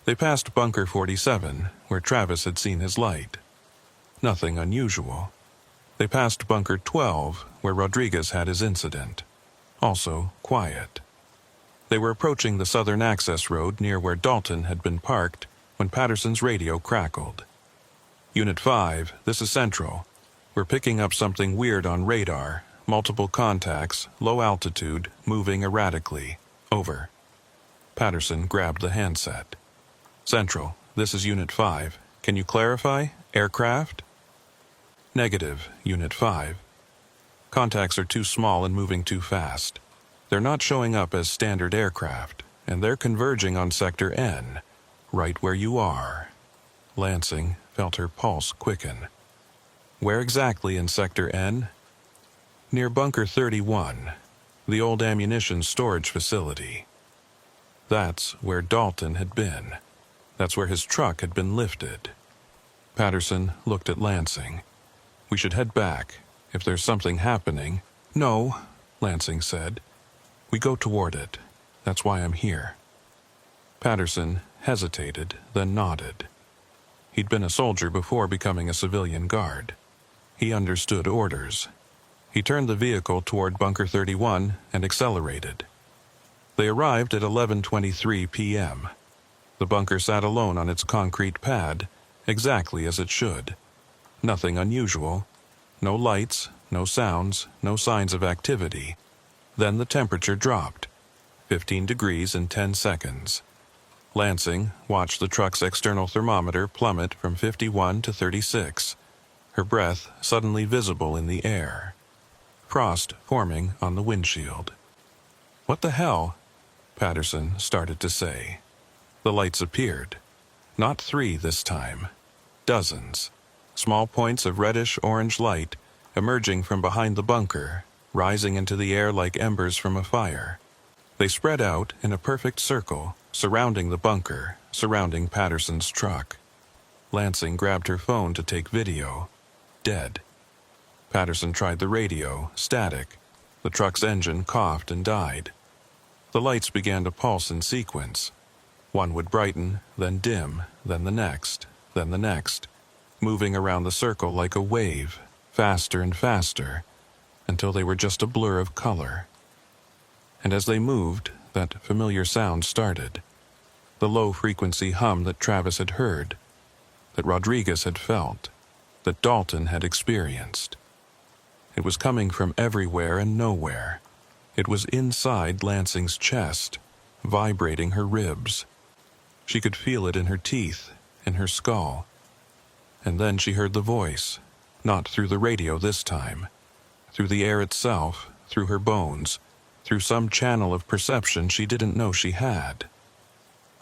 They passed Bunker 47, where Travis had seen his light. Nothing unusual. They passed Bunker 12, where Rodriguez had his incident. Also quiet. They were approaching the southern access road near where Dalton had been parked when Patterson's radio crackled. Unit 5, this is Central. We're picking up something weird on radar. Multiple contacts, low altitude, moving erratically. Over. Patterson grabbed the handset. Central, this is Unit 5. Can you clarify? Aircraft? Negative, Unit 5. Contacts are too small and moving too fast. They're not showing up as standard aircraft, and they're converging on Sector N, right where you are. Lansing felt her pulse quicken. Where exactly in Sector N? Near Bunker 31, the old ammunition storage facility. That's where Dalton had been. That's where his truck had been lifted. Patterson looked at Lansing. We should head back. If there's something happening... No, Lansing said. We go toward it. That's why I'm here. Patterson hesitated, then nodded. He'd been a soldier before becoming a civilian guard. He understood orders. He turned the vehicle toward Bunker 31 and accelerated. They arrived at 11:23 p.m. The bunker sat alone on its concrete pad, exactly as it should. Nothing unusual. No lights, no sounds, no signs of activity. Then the temperature dropped. 15 degrees in 10 seconds. Lansing watched the truck's external thermometer plummet from 51 to 36, her breath suddenly visible in the air. Frost forming on the windshield. What the hell? Patterson started to say. The lights appeared. Not 3 this time. Dozens. Small points of reddish-orange light emerging from behind the bunker, rising into the air like embers from a fire. They spread out in a perfect circle, surrounding the bunker, surrounding Patterson's truck. Lansing grabbed her phone to take video. Dead. Patterson tried the radio, static. The truck's engine coughed and died. The lights began to pulse in sequence. One would brighten, then dim, then the next, moving around the circle like a wave, faster and faster, until they were just a blur of color. And as they moved, that familiar sound started. The low-frequency hum that Travis had heard, that Rodriguez had felt, that Dalton had experienced. It was coming from everywhere and nowhere. It was inside Lansing's chest, vibrating her ribs. She could feel it in her teeth, in her skull. And then she heard the voice, not through the radio this time, through the air itself, through her bones, through some channel of perception she didn't know she had.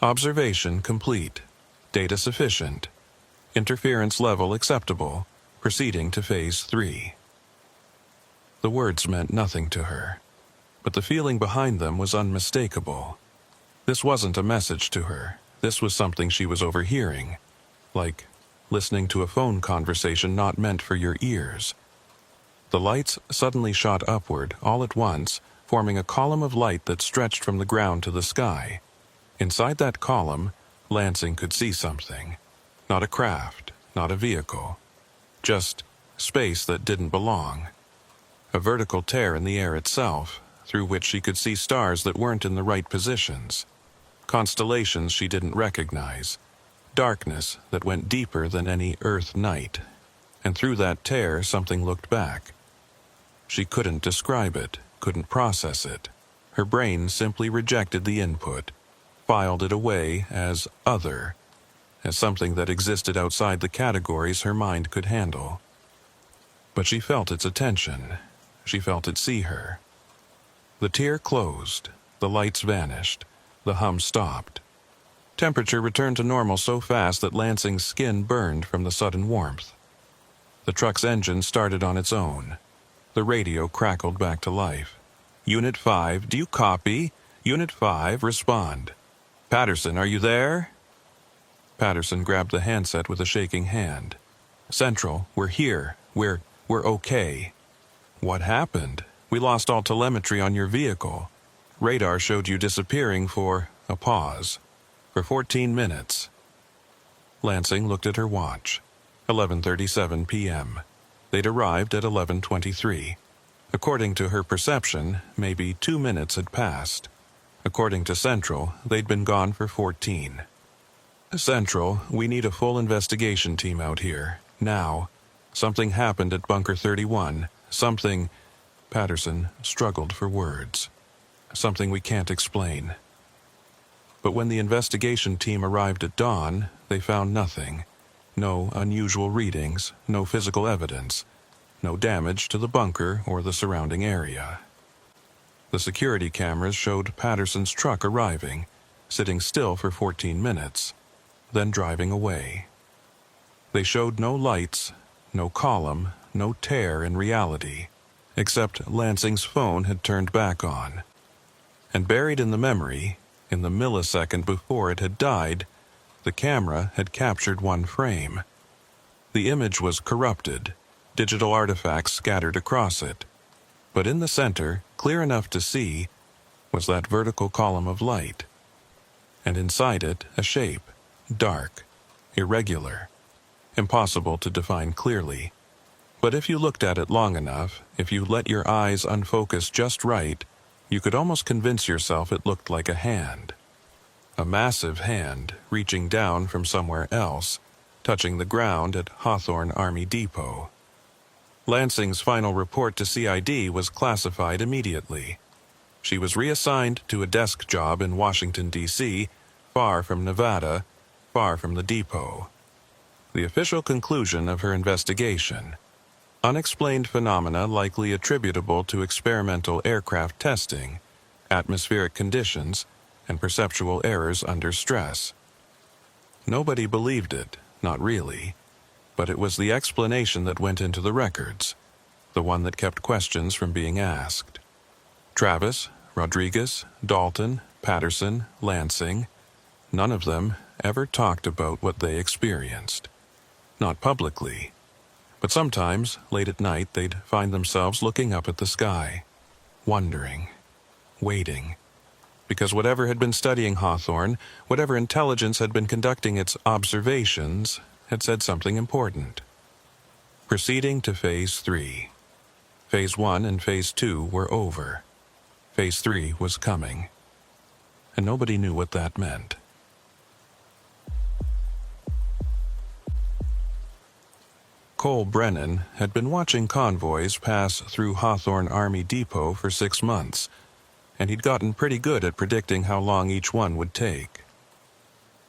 Observation complete. Data sufficient. Interference level acceptable. Proceeding to Phase 3. The words meant nothing to her, but the feeling behind them was unmistakable. This wasn't a message to her. This was something she was overhearing, like listening to a phone conversation not meant for your ears. The lights suddenly shot upward, all at once, forming a column of light that stretched from the ground to the sky. Inside that column, Lansing could see something. Not a craft, not a vehicle. Just space that didn't belong. A vertical tear in the air itself, through which she could see stars that weren't in the right positions. Constellations she didn't recognize. Darkness that went deeper than any Earth night. And through that tear, something looked back. She couldn't describe it, couldn't process it. Her brain simply rejected the input, filed it away as other, as something that existed outside the categories her mind could handle. But she felt its attention. She felt it see her. The tear closed. The lights vanished. The hum stopped. Temperature returned to normal so fast that Lansing's skin burned from the sudden warmth. The truck's engine started on its own. The radio crackled back to life. Unit 5, do you copy? Unit 5, respond. Patterson, are you there? Patterson grabbed the handset with a shaking hand. Central, we're here. We're okay. What happened? We lost all telemetry on your vehicle. Radar showed you disappearing for a pause. For 14 minutes. Lansing looked at her watch. 11:37 p.m. They'd arrived at 11:23. According to her perception, maybe 2 minutes had passed. According to Central, they'd been gone for 14. Central, we need a full investigation team out here. Now. Something happened at Bunker 31. Something... Patterson struggled for words. Something we can't explain. But when the investigation team arrived at dawn, they found nothing. No unusual readings, no physical evidence, no damage to the bunker or the surrounding area. The security cameras showed Patterson's truck arriving, sitting still for 14 minutes, then driving away. They showed no lights, no column, no tear in reality, except Lansing's phone had turned back on. And buried in the memory, in the millisecond before it had died, the camera had captured one frame. The image was corrupted, digital artifacts scattered across it. But in the center, clear enough to see, was that vertical column of light. And inside it, a shape, dark, irregular, impossible to define clearly. But if you looked at it long enough, if you let your eyes unfocus just right, you could almost convince yourself it looked like a hand. A massive hand reaching down from somewhere else, touching the ground at Hawthorne Army Depot. Lansing's final report to CID was classified immediately. She was reassigned to a desk job in Washington, D.C., far from Nevada, far from the depot. The official conclusion of her investigation: unexplained phenomena likely attributable to experimental aircraft testing, atmospheric conditions, and perceptual errors under stress. Nobody believed it, not really, but it was the explanation that went into the records, the one that kept questions from being asked. Travis, Rodriguez, Dalton, Patterson, Lansing, none of them ever talked about what they experienced. Not publicly. But sometimes, late at night, they'd find themselves looking up at the sky, wondering, waiting. because whatever had been studying Hawthorne, whatever intelligence had been conducting its observations, had said something important. Proceeding to Phase 3. Phase 1 and Phase 2 were over. Phase 3 was coming. And nobody knew what that meant. Cole Brennan had been watching convoys pass through Hawthorne Army Depot for 6 months, and he'd gotten pretty good at predicting how long each one would take.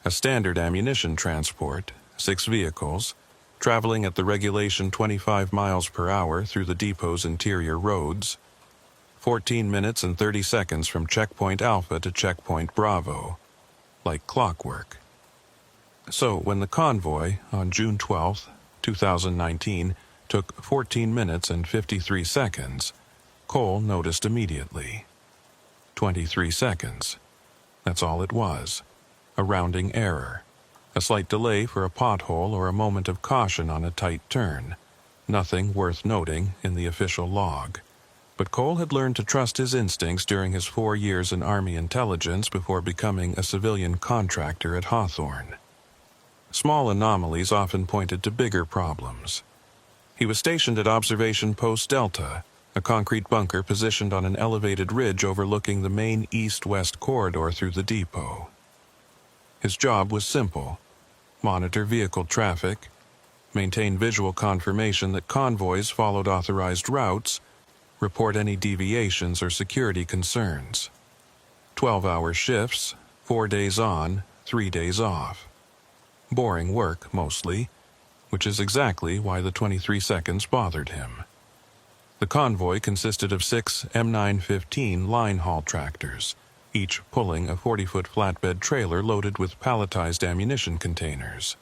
A standard ammunition transport, 6 vehicles, traveling at the regulation 25 miles per hour through the depot's interior roads, 14 minutes and 30 seconds from Checkpoint Alpha to Checkpoint Bravo, like clockwork. So when the convoy, on June 12, 2019, took 14 minutes and 53 seconds, Cole noticed immediately. 23 seconds. That's all it was. A rounding error. A slight delay for a pothole or a moment of caution on a tight turn. Nothing worth noting in the official log. But Cole had learned to trust his instincts during his 4 years in Army intelligence before becoming a civilian contractor at Hawthorne. Small anomalies often pointed to bigger problems. He was stationed at Observation Post Delta, a concrete bunker positioned on an elevated ridge overlooking the main east-west corridor through the depot. His job was simple: monitor vehicle traffic, maintain visual confirmation that convoys followed authorized routes, report any deviations or security concerns. 12-hour shifts, 4 days on, 3 days off. Boring work, mostly, which is exactly why the 23 seconds bothered him. The convoy consisted of 6 M915 line haul tractors, each pulling a 40-foot flatbed trailer loaded with palletized ammunition containers.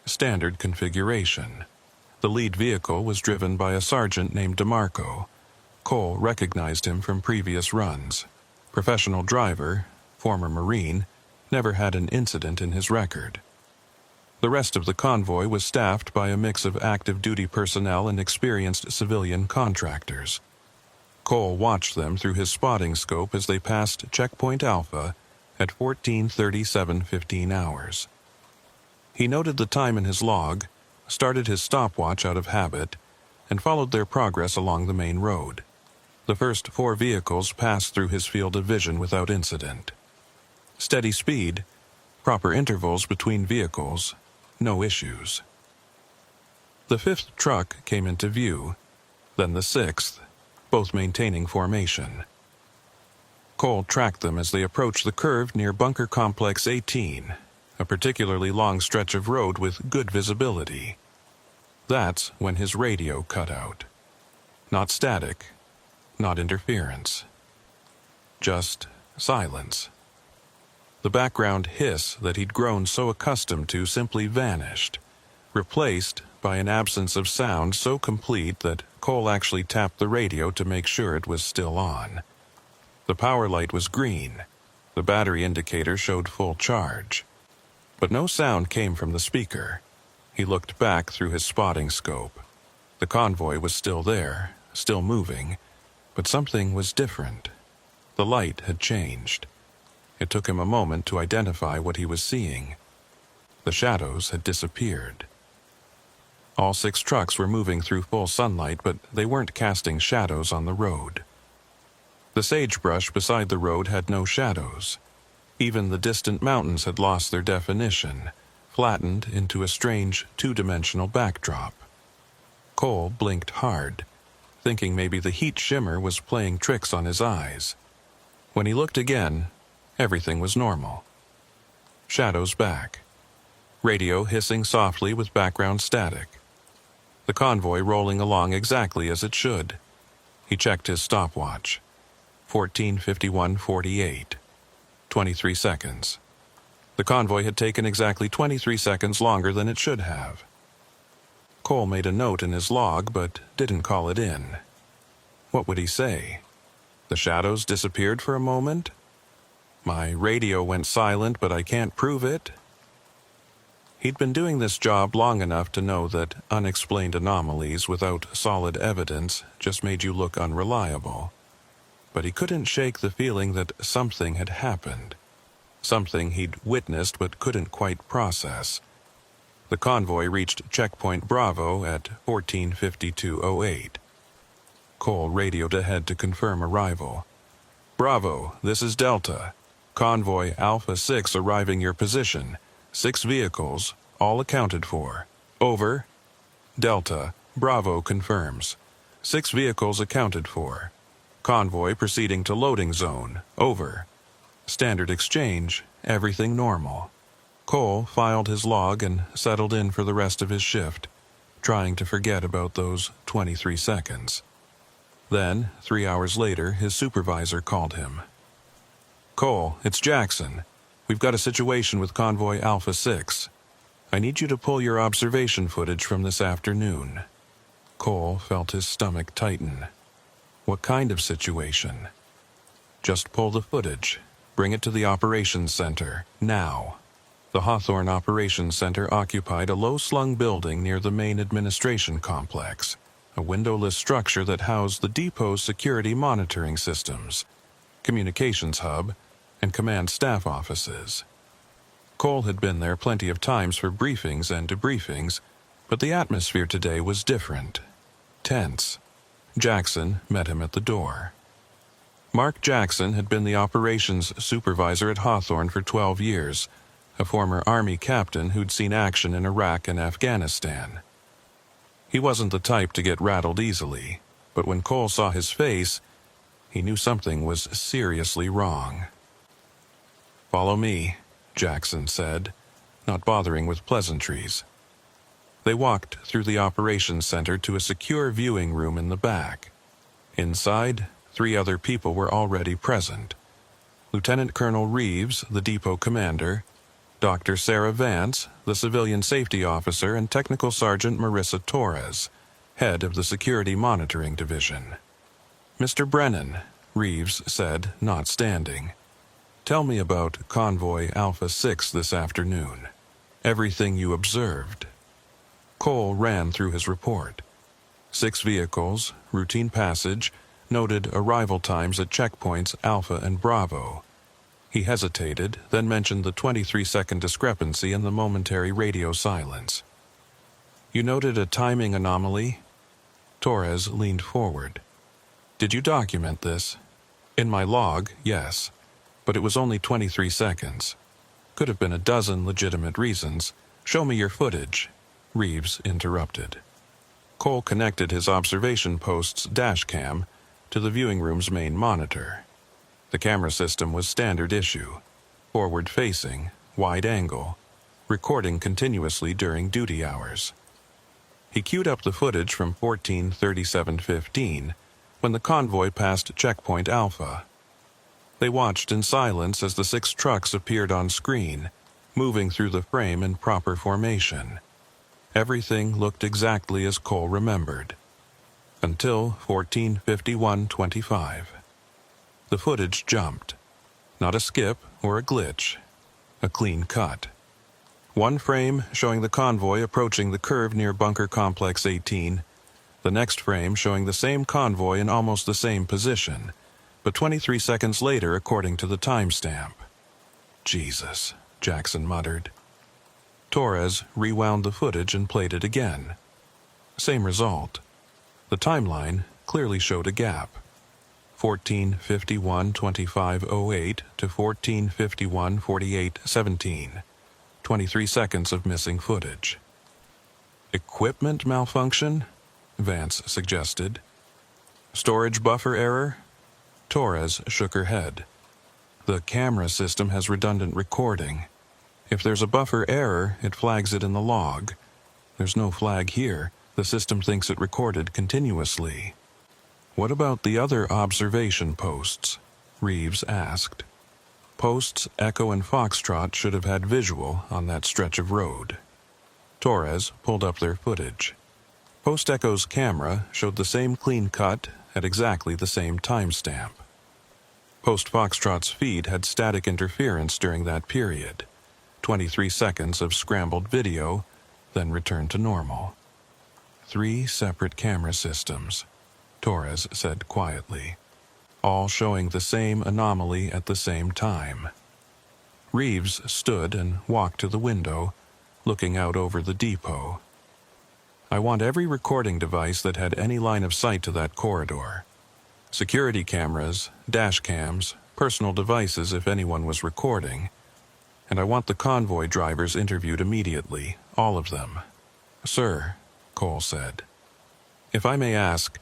Standard configuration. The lead vehicle was driven by a sergeant named DeMarco. Cole recognized him from previous runs. Professional driver, former Marine, never had an incident in his record. The rest of the convoy was staffed by a mix of active duty personnel and experienced civilian contractors. Cole watched them through his spotting scope as they passed Checkpoint Alpha at 14:37:15 hours. He noted the time in his log, started his stopwatch out of habit, and followed their progress along the main road. The first 4 vehicles passed through his field of vision without incident. Steady speed, proper intervals between vehicles, no issues. The 5th truck came into view, then the 6th, both maintaining formation. Cole tracked them as they approached the curve near Bunker Complex 18, a particularly long stretch of road with good visibility. That's when his radio cut out. Not static, not interference. Just silence. The background hiss that he'd grown so accustomed to simply vanished, replaced by an absence of sound so complete that Cole actually tapped the radio to make sure it was still on. The power light was green. The battery indicator showed full charge. But no sound came from the speaker. He looked back through his spotting scope. The convoy was still there, still moving, but something was different. The light had changed. It took him a moment to identify what he was seeing. The shadows had disappeared. All 6 trucks were moving through full sunlight, but they weren't casting shadows on the road. The sagebrush beside the road had no shadows. Even the distant mountains had lost their definition, flattened into a strange 2-dimensional backdrop. Cole blinked hard, thinking maybe the heat shimmer was playing tricks on his eyes. When he looked again, everything was normal. Shadows back. Radio hissing softly with background static. The convoy rolling along exactly as it should. He checked his stopwatch. 14:51:48. 23 seconds. The convoy had taken exactly 23 seconds longer than it should have. Cole made a note in his log, but didn't call it in. What would he say? The shadows disappeared for a moment? My radio went silent, but I can't prove it. He'd been doing this job long enough to know that unexplained anomalies without solid evidence just made you look unreliable. but he couldn't shake the feeling that something had happened. Something he'd witnessed but couldn't quite process. The convoy reached Checkpoint Bravo at 14:52:08. Cole radioed ahead to confirm arrival. "Bravo, this is Delta. Convoy Alpha 6 arriving your position. 6 vehicles, all accounted for. Over." "Delta, Bravo confirms. 6 vehicles accounted for. Convoy proceeding to loading zone. Over." Standard exchange, everything normal. Cole filed his log and settled in for the rest of his shift, trying to forget about those 23 seconds. Then, 3 hours later, his supervisor called him. "Cole, it's Jackson. We've got a situation with Convoy Alpha 6. I need you to pull your observation footage from this afternoon." Cole felt his stomach tighten. What kind of situation? "Just pull the footage. Bring it to the operations center, now." The Hawthorne Operations Center occupied a low-slung building near the main administration complex, a windowless structure that housed the depot's security monitoring systems, communications hub, and command staff offices. Cole had been there plenty of times for briefings and debriefings, but the atmosphere today was different. Tense. Jackson met him at the door. Mark Jackson had been the operations supervisor at Hawthorne for 12 years, a former Army captain who'd seen action in Iraq and Afghanistan. He wasn't the type to get rattled easily, but when Cole saw his face, he knew something was seriously wrong. "Follow me," Jackson said, not bothering with pleasantries. They walked through the operations center to a secure viewing room in the back. Inside, 3 other people were already present. Lieutenant Colonel Reeves, the depot commander, Dr. Sarah Vance, the civilian safety officer, and Technical Sergeant Marissa Torres, head of the Security Monitoring Division. "Mr. Brennan," Reeves said, not standing, "tell me about Convoy Alpha 6 this afternoon. Everything you observed." Cole ran through his report. 6 vehicles, routine passage, noted arrival times at checkpoints Alpha and Bravo. He hesitated, then mentioned the 23-second discrepancy in the momentary radio silence. "You noted a timing anomaly?" Torres leaned forward. "Did you document this?" "In my log, yes. But it was only 23 seconds. Could have been a dozen legitimate reasons. Show me your footage," Reeves interrupted. Cole connected his observation post's dash cam to the viewing room's main monitor. The camera system was standard issue, forward-facing, wide angle, recording continuously during duty hours. He queued up the footage from 14:37:15 when the convoy passed Checkpoint Alpha. They watched in silence as the 6 trucks appeared on screen, moving through the frame in proper formation. Everything looked exactly as Cole remembered. Until 14:51:25. The footage jumped. Not a skip or a glitch. A clean cut. One frame showing the convoy approaching the curve near Bunker Complex 18. The next frame showing the same convoy in almost the same position, but 23 seconds later according to the timestamp. "Jesus," Jackson muttered. Torres rewound the footage and played it again. Same result. The timeline clearly showed a gap. 14:51:25:08 to 14:51:48:17. 23 seconds of missing footage. "Equipment malfunction?" Vance suggested. "Storage buffer error?" Torres shook her head. "The camera system has redundant recording. If there's a buffer error, it flags it in the log. There's no flag here. The system thinks it recorded continuously." "What about the other observation posts?" Reeves asked. Posts Echo and Foxtrot should have had visual on that stretch of road. Torres pulled up their footage. Post Echo's camera showed the same clean cut at exactly the same timestamp. Post Foxtrot's feed had static interference during that period. 23 seconds of scrambled video, then returned to normal. 3 separate camera systems, Torres said quietly. all showing the same anomaly at the same time. Reeves stood and walked to the window, looking out over the depot. I want every recording device that had any line of sight to that corridor. Security cameras, dash cams, personal devices if anyone was recording. And I want the convoy drivers interviewed immediately, all of them. Sir, Cole said, if I may ask,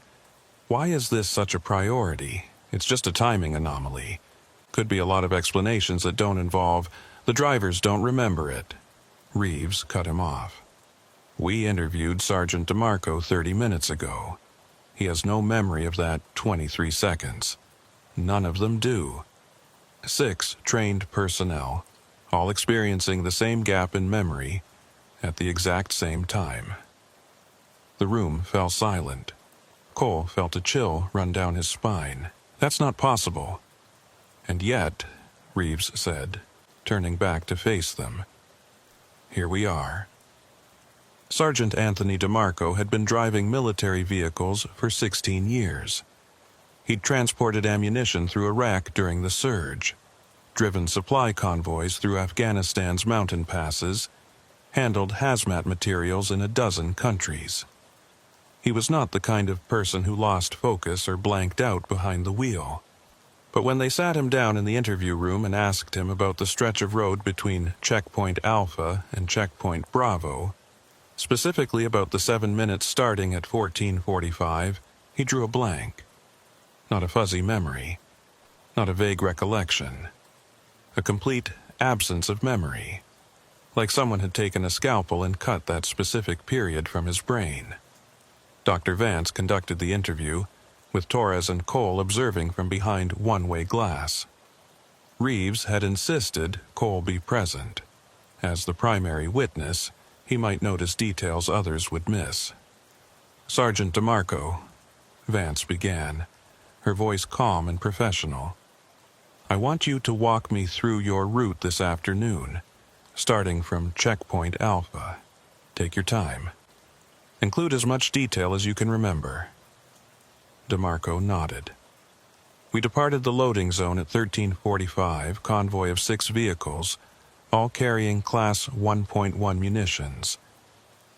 why is this such a priority? It's just a timing anomaly. Could be a lot of explanations that don't involve, the drivers don't remember it. Reeves cut him off. We interviewed Sergeant DeMarco 30 minutes ago. He has no memory of that 23 seconds. None of them do. 6 trained personnel, all experiencing the same gap in memory at the exact same time. The room fell silent. Cole felt a chill run down his spine. That's not possible. And yet, Reeves said, turning back to face them, here we are. Sergeant Anthony DeMarco had been driving military vehicles for 16 years. He'd transported ammunition through Iraq during the surge, driven supply convoys through Afghanistan's mountain passes, handled hazmat materials in a dozen countries. He was not the kind of person who lost focus or blanked out behind the wheel. But when they sat him down in the interview room and asked him about the stretch of road between Checkpoint Alpha and Checkpoint Bravo, specifically about the 7 minutes starting at 14:45, he drew a blank. Not a fuzzy memory, not a vague recollection. A complete absence of memory, like someone had taken a scalpel and cut that specific period from his brain. Dr. Vance conducted the interview, with Torres and Cole observing from behind one-way glass. Reeves had insisted Cole be present. As the primary witness, he might notice details others would miss. Sergeant DeMarco, Vance began, her voice calm and professional. I want you to walk me through your route this afternoon, starting from Checkpoint Alpha. Take your time. Include as much detail as you can remember. DeMarco nodded. We departed the loading zone at 13:45, convoy of 6 vehicles, all carrying Class 1.1 munitions.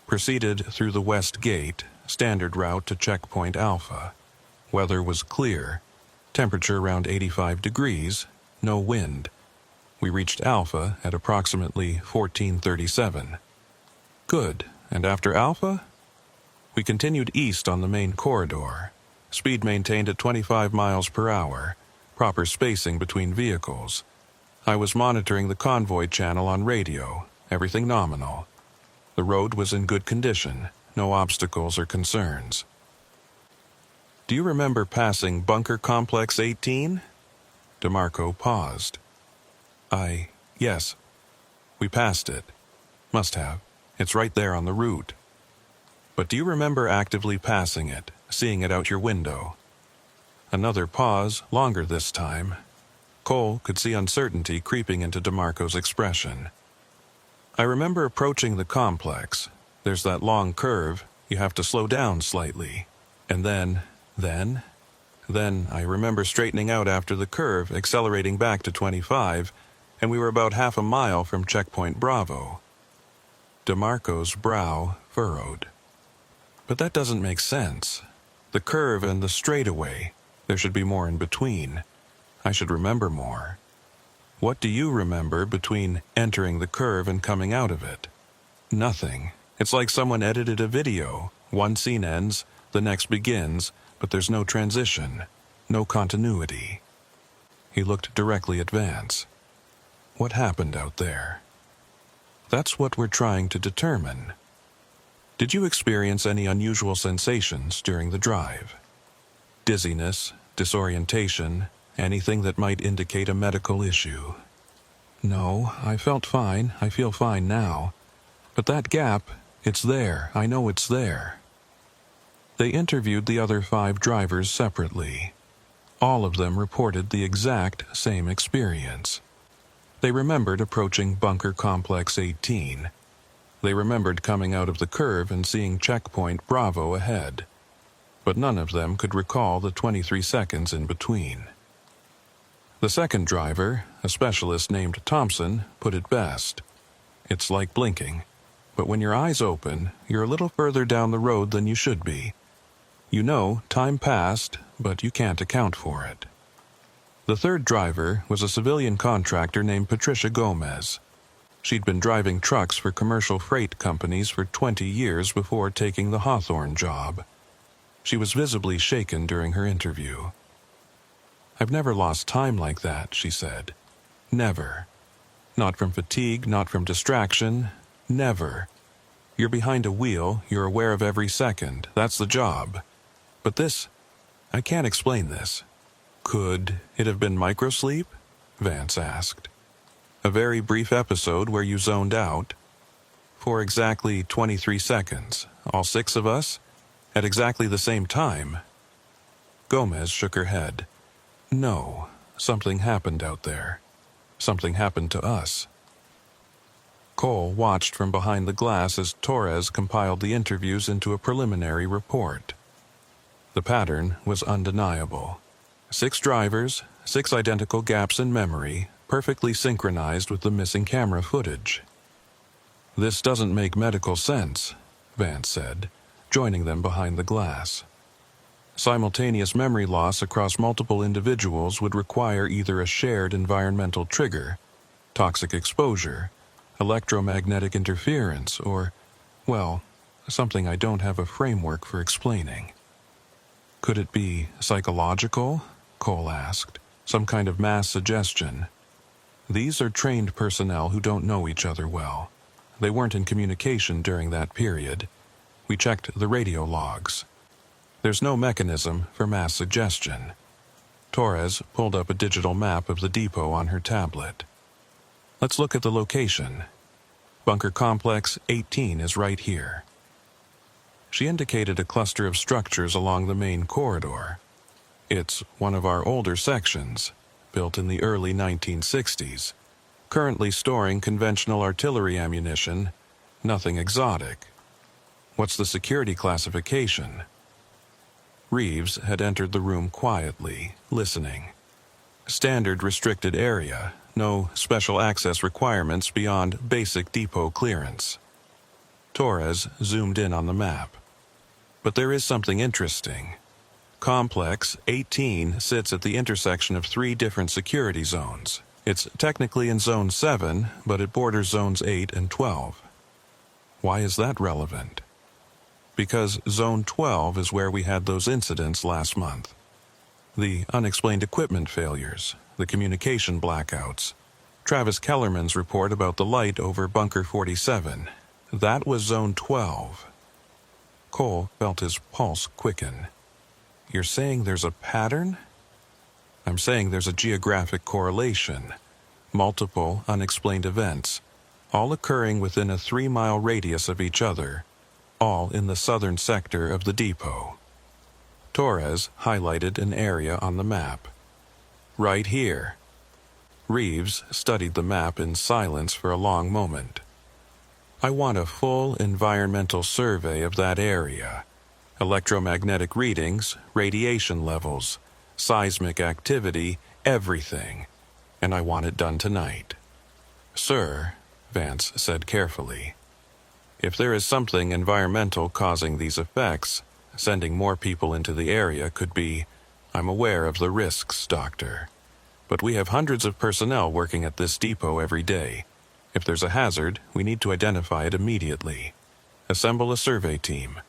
Proceeded through the West Gate, standard route to Checkpoint Alpha. Weather was clear, temperature around 85 degrees, no wind. We reached Alpha at approximately 14:37. Good, and after Alpha? We continued east on the main corridor. Speed maintained at 25 miles per hour, proper spacing between vehicles. I was monitoring the convoy channel on radio, everything nominal. The road was in good condition, no obstacles or concerns. Do you remember passing Bunker Complex 18? DeMarco paused. Yes. We passed it. Must have. It's right there on the route. But do you remember actively passing it, seeing it out your window? Another pause, longer this time. Cole could see uncertainty creeping into DeMarco's expression. I remember approaching the complex. There's that long curve, you have to slow down slightly. And then I remember straightening out after the curve, accelerating back to 25, and we were about half a mile from Checkpoint Bravo. DeMarco's brow furrowed. But that doesn't make sense. The curve and the straightaway, there should be more in between. I should remember more. What do you remember between entering the curve and coming out of it? Nothing. It's like someone edited a video. One scene ends, the next begins, but there's no transition, no continuity. He looked directly at Vance. What happened out there? That's what we're trying to determine. Did you experience any unusual sensations during the drive? Dizziness, disorientation, anything that might indicate a medical issue? No, I felt fine. I feel fine now. But that gap, it's there. I know it's there. They interviewed the other 5 drivers separately. All of them reported the exact same experience. They remembered approaching Bunker Complex 18. They remembered coming out of the curve and seeing Checkpoint Bravo ahead. but none of them could recall the 23 seconds in between. The second driver, a specialist named Thompson, put it best. It's like blinking, but when your eyes open, you're a little further down the road than you should be. You know time passed, but you can't account for it. The third driver was a civilian contractor named Patricia Gomez. She'd been driving trucks for commercial freight companies for 20 years before taking the Hawthorne job. She was visibly shaken during her interview. "I've never lost time like that," she said. "Never. Not from fatigue, not from distraction. Never. You're behind a wheel, you're aware of every second. That's the job. But this, I can't explain this." "Could it have been microsleep?" Vance asked. "A very brief episode where you zoned out?" "For exactly 23 seconds, all 6 of us, at exactly the same time." Gomez shook her head. "No, something happened out there. Something happened to us." Cole watched from behind the glass as Torres compiled the interviews into a preliminary report. The pattern was undeniable. 6 drivers, 6 identical gaps in memory, perfectly synchronized with the missing camera footage. "This doesn't make medical sense," Vance said, joining them behind the glass. "Simultaneous memory loss across multiple individuals would require either a shared environmental trigger, toxic exposure, electromagnetic interference, or, well, something I don't have a framework for explaining." "Could it be psychological?" Cole asked. "Some kind of mass suggestion?" "These are trained personnel who don't know each other well. They weren't in communication during that period. We checked the radio logs. There's no mechanism for mass suggestion." Torres pulled up a digital map of the depot on her tablet. "Let's look at the location. Bunker Complex 18 is right here." She indicated a cluster of structures along the main corridor. "It's one of our older sections, built in the early 1960s, currently storing conventional artillery ammunition, nothing exotic." "What's the security classification?" Reeves had entered the room quietly, listening. "Standard restricted area, no special access requirements beyond basic depot clearance." Torres zoomed in on the map. "But there is something interesting. Complex 18 sits at the intersection of 3 different security zones. It's technically in Zone 7, but it borders Zones 8 and 12. Why is that relevant?" "Because Zone 12 is where we had those incidents last month. The unexplained equipment failures, the communication blackouts, Travis Kellerman's report about the light over Bunker 47. That was Zone 12. Cole felt his pulse quicken. "You're saying there's a pattern?" "I'm saying there's a geographic correlation. Multiple unexplained events, all occurring within a 3-mile radius of each other, all in the southern sector of the depot." Torres highlighted an area on the map. "Right here." Reeves studied the map in silence for a long moment. "I want a full environmental survey of that area. Electromagnetic readings, radiation levels, seismic activity, everything. And I want it done tonight." "Sir," Vance said carefully, "if there is something environmental causing these effects, sending more people into the area could be. I'm aware of the risks, Doctor. But we have hundreds of personnel working at this depot every day. If there's a hazard, we need to identify it immediately. Assemble a survey team.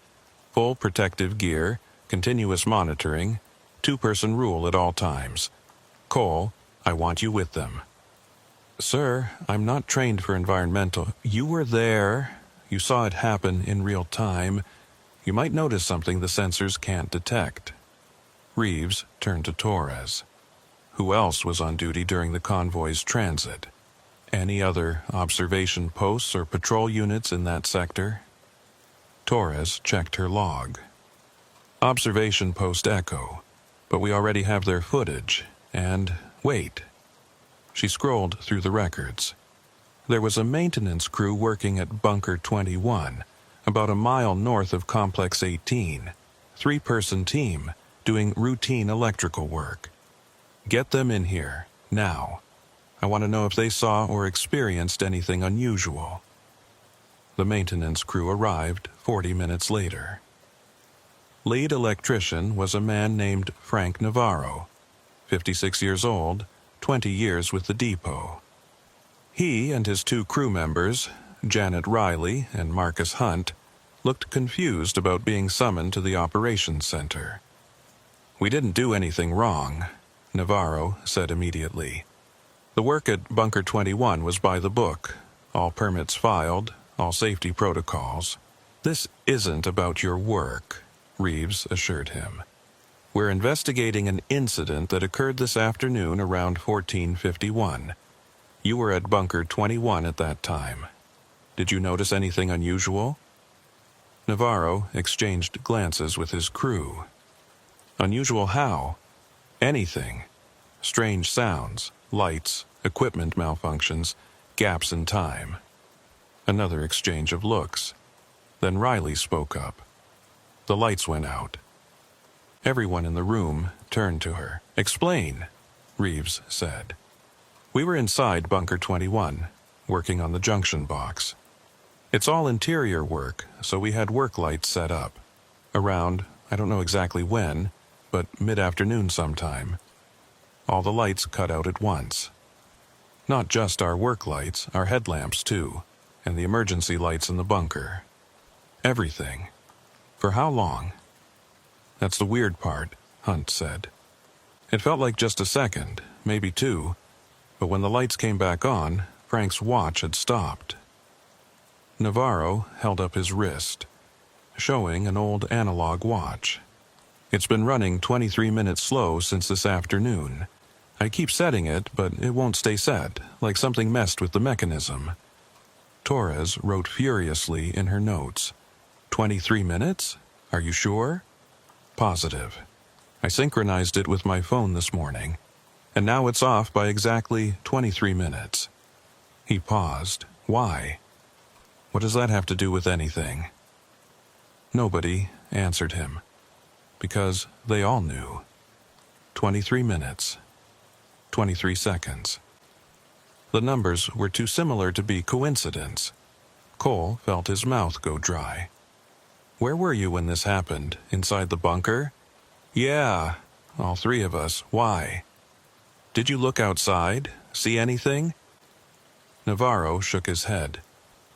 Full protective gear, continuous monitoring, 2-person rule at all times. Cole, I want you with them." "Sir, I'm not trained for environmental." "You were there. You saw it happen in real time. You might notice something the sensors can't detect." Reeves turned to Torres. "Who else was on duty during the convoy's transit? Any other observation posts or patrol units in that sector?" Torres checked her log. "Observation post Echo, but we already have their footage, and wait." She scrolled through the records. There was a maintenance crew working at Bunker 21, about a mile north of Complex 18, 3-person team doing routine electrical work. Get them in here, now. I want to know if they saw or experienced anything unusual. The maintenance crew arrived 40 minutes later. Lead electrician was a man named Frank Navarro, 56 years old, 20 years with the depot. He and his 2 crew members, Janet Riley and Marcus Hunt, looked confused about being summoned to the operations center. "We didn't do anything wrong," Navarro said immediately. "The work at Bunker 21 was by the book, all permits filed, all safety protocols. This isn't about your work," Reeves assured him. "We're investigating an incident that occurred this afternoon around 1451. You were at Bunker 21 at that time. Did you notice anything unusual?" Navarro exchanged glances with his crew. "Unusual how?" "Anything. Strange sounds, lights, equipment malfunctions, gaps in time." Another exchange of looks. Then Riley spoke up. "The lights went out." Everyone in the room turned to her. "Explain," Reeves said. "We were inside Bunker 21, working on the junction box. It's all interior work, so we had work lights set up. Around, I don't know exactly when, but mid-afternoon sometime. All the lights cut out at once. Not just our work lights, our headlamps too, and the emergency lights in the bunker. Everything. For how long?" "That's the weird part," Hunt said. "It felt like just a second, maybe 2, but when the lights came back on, Frank's watch had stopped." Navarro held up his wrist, showing an old analog watch. "It's been running 23 minutes slow since this afternoon. I keep setting it, but it won't stay set, like something messed with the mechanism." Torres wrote furiously in her notes. 23 minutes? Are you sure?" "Positive. I synchronized it with my phone this morning, and now it's off by exactly 23 minutes. He paused. "Why? What does that have to do with anything?" Nobody answered him, because they all knew. 23 minutes. 23 seconds. The numbers were too similar to be coincidence. Cole felt his mouth go dry. "Where were you when this happened? Inside the bunker?" "Yeah, all 3 of us. Why?" "Did you look outside? See anything?" Navarro shook his head.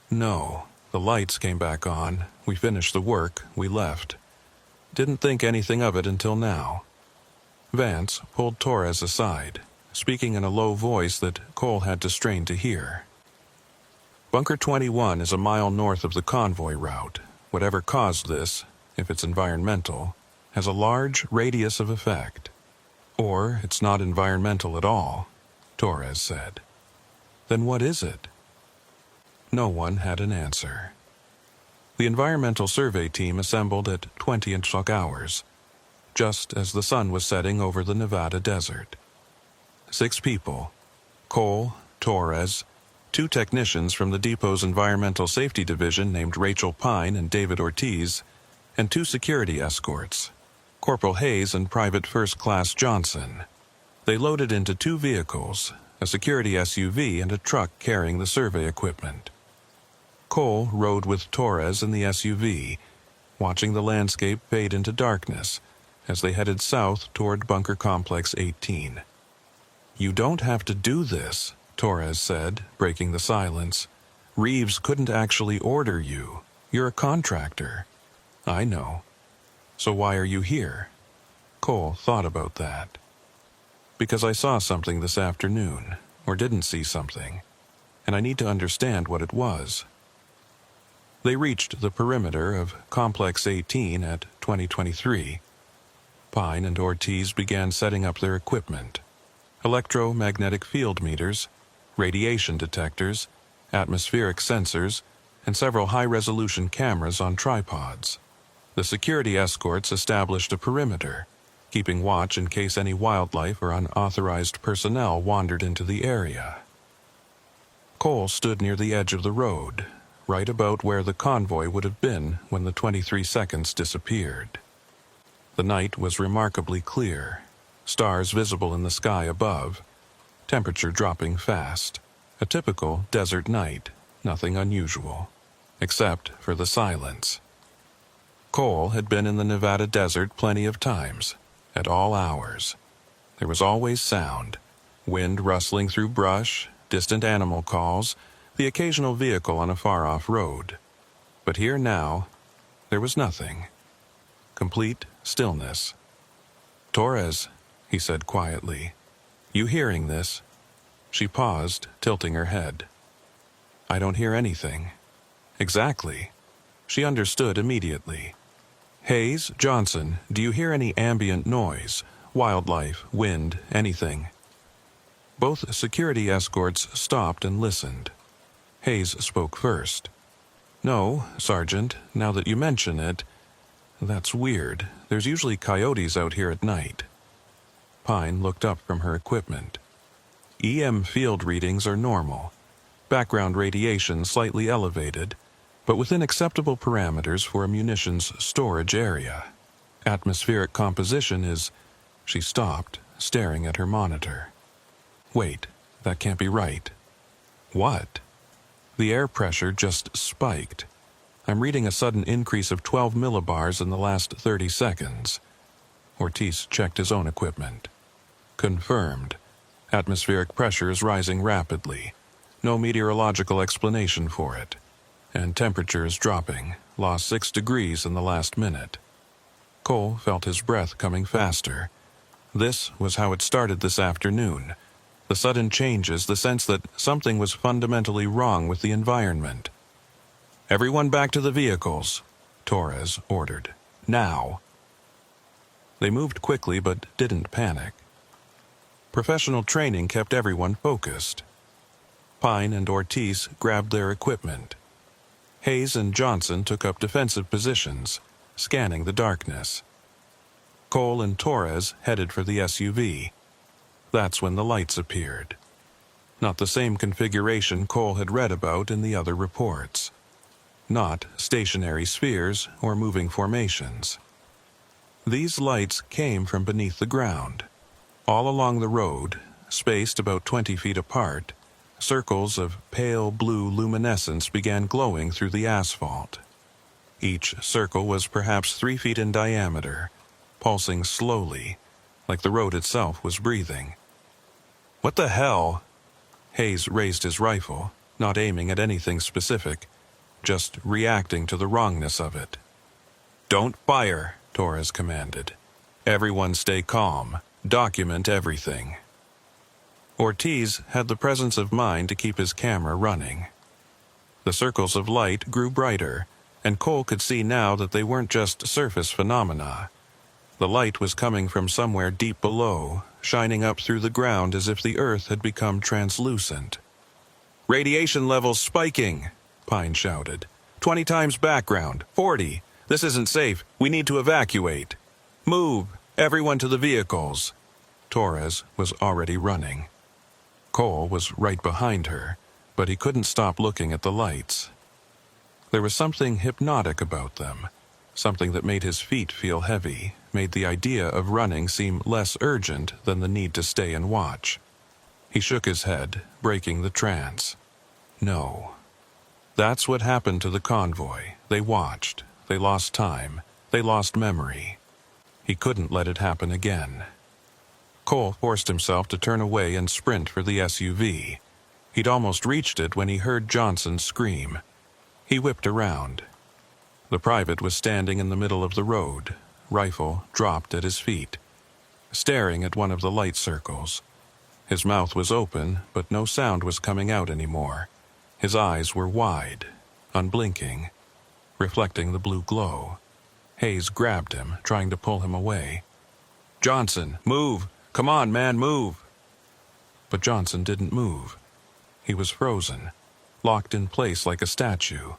"No, the lights came back on. We finished the work. We left. Didn't think anything of it until now." Vance pulled Torres aside, speaking in a low voice that Cole had to strain to hear. "Bunker 21 is a mile north of the convoy route. Whatever caused this, if it's environmental, has a large radius of effect. Or it's not environmental at all," Torres said. "Then what is it?" No one had an answer. The environmental survey team assembled at 20 hours, just as the sun was setting over the Nevada desert. 6 people: Cole, Torres, 2 technicians from the depot's environmental safety division named Rachel Pine and David Ortiz, and 2 security escorts, Corporal Hayes and Private First Class Johnson. They loaded into 2 vehicles, a security SUV and a truck carrying the survey equipment. Cole rode with Torres in the SUV, watching the landscape fade into darkness as they headed south toward Bunker Complex 18. "You don't have to do this," Torres said, breaking the silence. "Reeves couldn't actually order you. You're a contractor." "I know. So why are you here?" Cole thought about that. "Because I saw something this afternoon, or didn't see something, and I need to understand what it was." They reached the perimeter of Complex 18 at 2023. Pine and Ortiz began setting up their equipment: electromagnetic field meters, radiation detectors, atmospheric sensors, and several high-resolution cameras on tripods. The security escorts established a perimeter, keeping watch in case any wildlife or unauthorized personnel wandered into the area. Cole stood near the edge of the road, right about where the convoy would have been when the 23 seconds disappeared. The night was remarkably clear, stars visible in the sky above, temperature dropping fast. A typical desert night, nothing unusual, except for the silence. Cole had been in the Nevada desert plenty of times, at all hours. There was always sound, wind rustling through brush, distant animal calls, the occasional vehicle on a far-off road. But here now, there was nothing. Complete stillness. "Torres," he said quietly, "you hearing this?" She paused, tilting her head. "I don't hear anything." "Exactly." She understood immediately. "Hayes, Johnson, do you hear any ambient noise? Wildlife, wind, anything?" Both security escorts stopped and listened. Hayes spoke first. "No, Sergeant, now that you mention it, that's weird. There's usually coyotes out here at night." Pine looked up from her equipment. EM field readings are normal. Background radiation slightly elevated, but within acceptable parameters for a munitions storage area. Atmospheric composition is... She stopped, staring at her monitor. "Wait, that can't be right." "What?" "The air pressure just spiked. I'm reading a sudden increase of 12 millibars in the last 30 seconds. Ortiz checked his own equipment. Confirmed. Atmospheric pressure is rising rapidly. No meteorological explanation for it. And temperature is dropping. Lost 6 degrees in the last minute. Cole felt his breath coming faster. This was how it started this afternoon. The sudden changes, the sense that something was fundamentally wrong with the environment. "Everyone back to the vehicles," Torres ordered. "Now." They moved quickly but didn't panic. Professional training kept everyone focused. Pine and Ortiz grabbed their equipment. Hayes and Johnson took up defensive positions, scanning the darkness. Cole and Torres headed for the SUV. That's when the lights appeared. Not the same configuration Cole had read about in the other reports. Not stationary spheres or moving formations. These lights came from beneath the ground. All along the road, spaced about 20 feet apart, circles of pale blue luminescence began glowing through the asphalt. Each circle was perhaps 3 feet in diameter, pulsing slowly, like the road itself was breathing. "What the hell?" Hayes raised his rifle, not aiming at anything specific, just reacting to the wrongness of it. "Don't fire," Torres commanded. "Everyone stay calm. Document everything." Ortiz had the presence of mind to keep his camera running. The circles of light grew brighter, and Cole could see now that they weren't just surface phenomena. The light was coming from somewhere deep below, shining up through the ground as if the earth had become translucent. "Radiation levels spiking," Pine shouted. 20 times background, 40. This isn't safe. We need to evacuate. Move, everyone to the vehicles." Torres was already running. Cole was right behind her, but he couldn't stop looking at the lights. There was something hypnotic about them, something that made his feet feel heavy, made the idea of running seem less urgent than the need to stay and watch. He shook his head, breaking the trance. No. That's what happened to the convoy. They watched. They lost time. They lost memory. He couldn't let it happen again. Cole forced himself to turn away and sprint for the SUV. He'd almost reached it when he heard Johnson scream. He whipped around. The private was standing in the middle of the road, rifle dropped at his feet, staring at one of the light circles. His mouth was open, but no sound was coming out anymore. His eyes were wide, unblinking, reflecting the blue glow. Hayes grabbed him, trying to pull him away. "Johnson, move! Come on, man, move!" But Johnson didn't move. He was frozen, locked in place like a statue.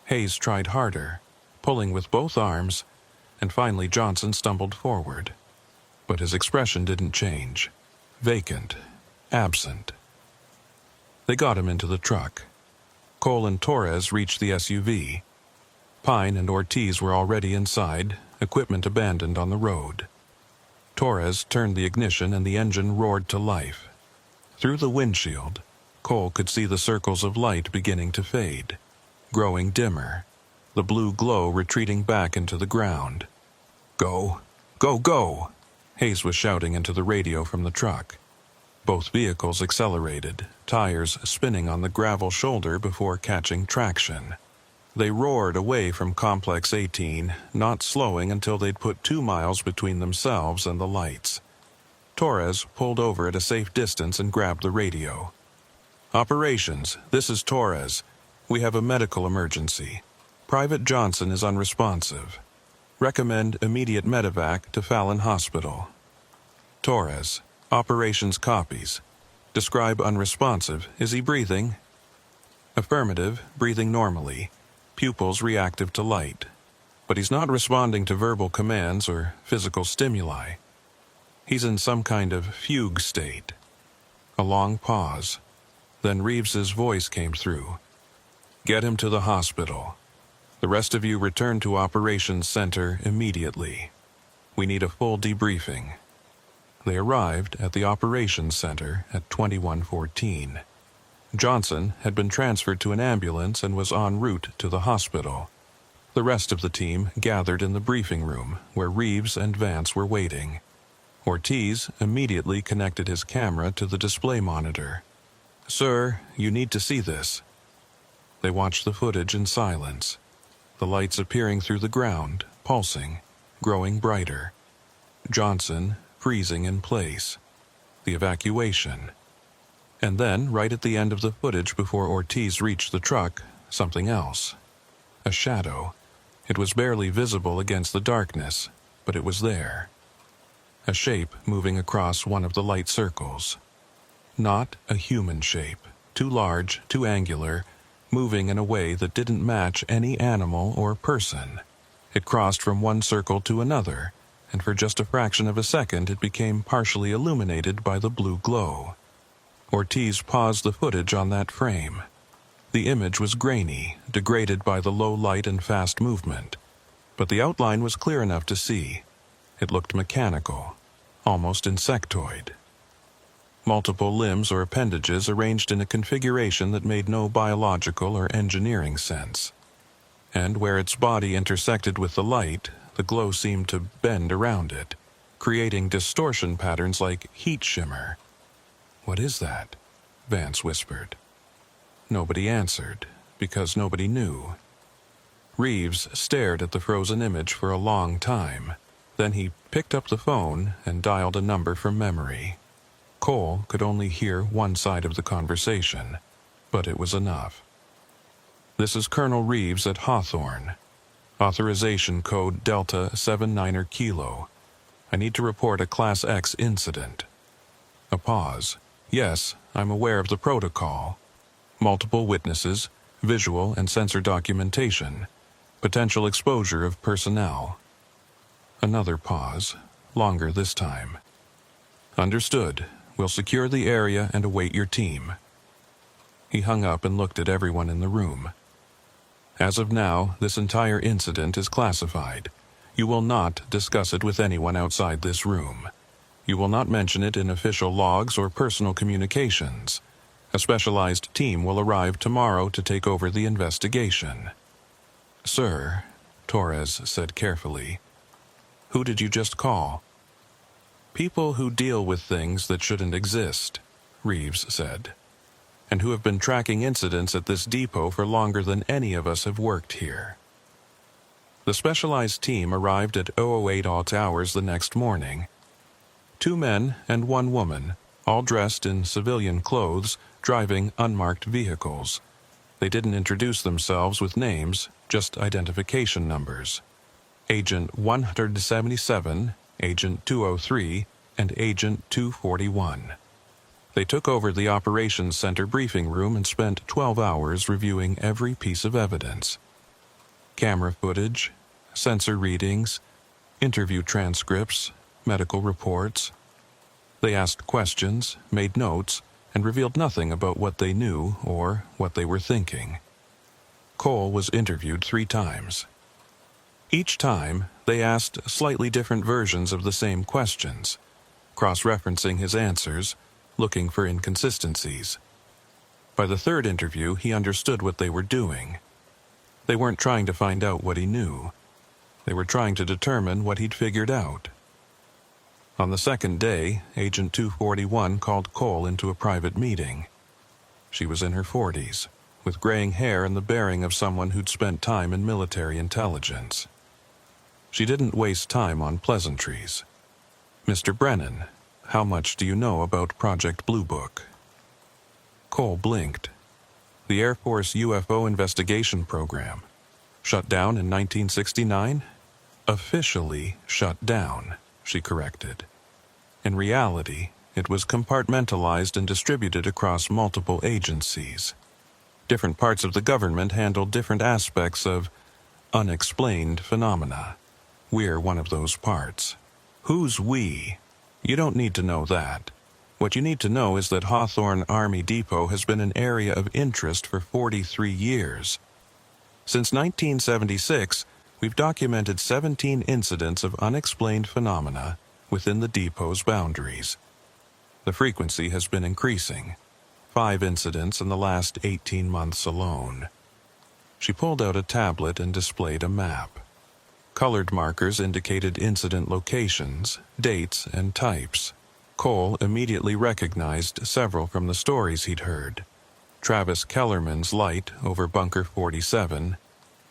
Hayes tried harder, pulling with both arms, and finally Johnson stumbled forward. But his expression didn't change. Vacant, absent. They got him into the truck. Cole and Torres reached the SUV. Pine and Ortiz were already inside, equipment abandoned on the road. Torres turned the ignition and the engine roared to life. Through the windshield, Cole could see the circles of light beginning to fade, growing dimmer, the blue glow retreating back into the ground. "Go! Go, go!" Hayes was shouting into the radio from the truck. Both vehicles accelerated, tires spinning on the gravel shoulder before catching traction. They roared away from Complex 18, not slowing until they'd put 2 miles between themselves and the lights. Torres pulled over at a safe distance and grabbed the radio. "Operations, this is Torres. We have a medical emergency. Private Johnson is unresponsive. Recommend immediate medevac to Fallon Hospital." Torres, operations copies. Describe unresponsive. Is he breathing? Affirmative, breathing normally. Pupils reactive to light. But he's not responding to verbal commands or physical stimuli. He's in some kind of fugue state. A long pause. Then Reeves's voice came through. "Get him to the hospital. The rest of you return to Operations Center immediately. We need a full debriefing." They arrived at the Operations Center at 2114. Johnson had been transferred to an ambulance and was en route to the hospital. The rest of the team gathered in the briefing room, where Reeves and Vance were waiting. Ortiz immediately connected his camera to the display monitor. "Sir, you need to see this." They watched the footage in silence, the lights appearing through the ground, pulsing, growing brighter. Johnson freezing in place. The evacuation. And then, right at the end of the footage before Ortiz reached the truck, something else. A shadow. It was barely visible against the darkness, but it was there. A shape moving across one of the light circles. Not a human shape, too large, too angular, moving in a way that didn't match any animal or person. It crossed from one circle to another, and for just a fraction of a second it became partially illuminated by the blue glow. Ortiz paused the footage on that frame. The image was grainy, degraded by the low light and fast movement, but the outline was clear enough to see. It looked mechanical, almost insectoid. Multiple limbs or appendages arranged in a configuration that made no biological or engineering sense. And where its body intersected with the light, the glow seemed to bend around it, creating distortion patterns like heat shimmer. "What is that?" Vance whispered. Nobody answered, because nobody knew. Reeves stared at the frozen image for a long time. Then he picked up the phone and dialed a number from memory. Cole could only hear one side of the conversation, but it was enough. "This is Colonel Reeves at Hawthorne. Authorization code Delta 79er Kilo. I need to report a Class X incident." A pause. "Yes, I'm aware of the protocol. Multiple witnesses, visual and sensor documentation, potential exposure of personnel." Another pause, longer this time. "Understood. We'll secure the area and await your team." He hung up and looked at everyone in the room. "As of now, this entire incident is classified. You will not discuss it with anyone outside this room. You will not mention it in official logs or personal communications. A specialized team will arrive tomorrow to take over the investigation." "Sir," Torres said carefully, "who did you just call?" "People who deal with things that shouldn't exist," Reeves said, "and who have been tracking incidents at this depot for longer than any of us have worked here." The specialized team arrived at 0008 hours the next morning. 2 men and 1 woman, all dressed in civilian clothes, driving unmarked vehicles. They didn't introduce themselves with names, just identification numbers. Agent 177, Agent 203, and Agent 241. They took over the Operations Center briefing room and spent 12 hours reviewing every piece of evidence. Camera footage, sensor readings, interview transcripts, medical reports. They asked questions, made notes, and revealed nothing about what they knew or what they were thinking. Cole was interviewed 3 times. Each time, they asked slightly different versions of the same questions, cross-referencing his answers, looking for inconsistencies. By the third interview, he understood what they were doing. They weren't trying to find out what he knew. They were trying to determine what he'd figured out. On the second day, Agent 241 called Cole into a private meeting. She was in her 40s, with graying hair and the bearing of someone who'd spent time in military intelligence. She didn't waste time on pleasantries. "Mr. Brennan, how much do you know about Project Blue Book?" Cole blinked. The Air Force UFO investigation program. Shut down in 1969? Officially shut down, she corrected. In reality, it was compartmentalized and distributed across multiple agencies. Different parts of the government handled different aspects of unexplained phenomena. We're one of those parts. Who's we? You don't need to know that. What you need to know is that Hawthorne Army Depot has been an area of interest for 43 years. Since 1976, we've documented 17 incidents of unexplained phenomena within the depot's boundaries. The frequency has been increasing. 5 incidents in the last 18 months alone. She pulled out a tablet and displayed a map. Colored markers indicated incident locations, dates, and types. Cole immediately recognized several from the stories he'd heard. Travis Kellerman's light over Bunker 47,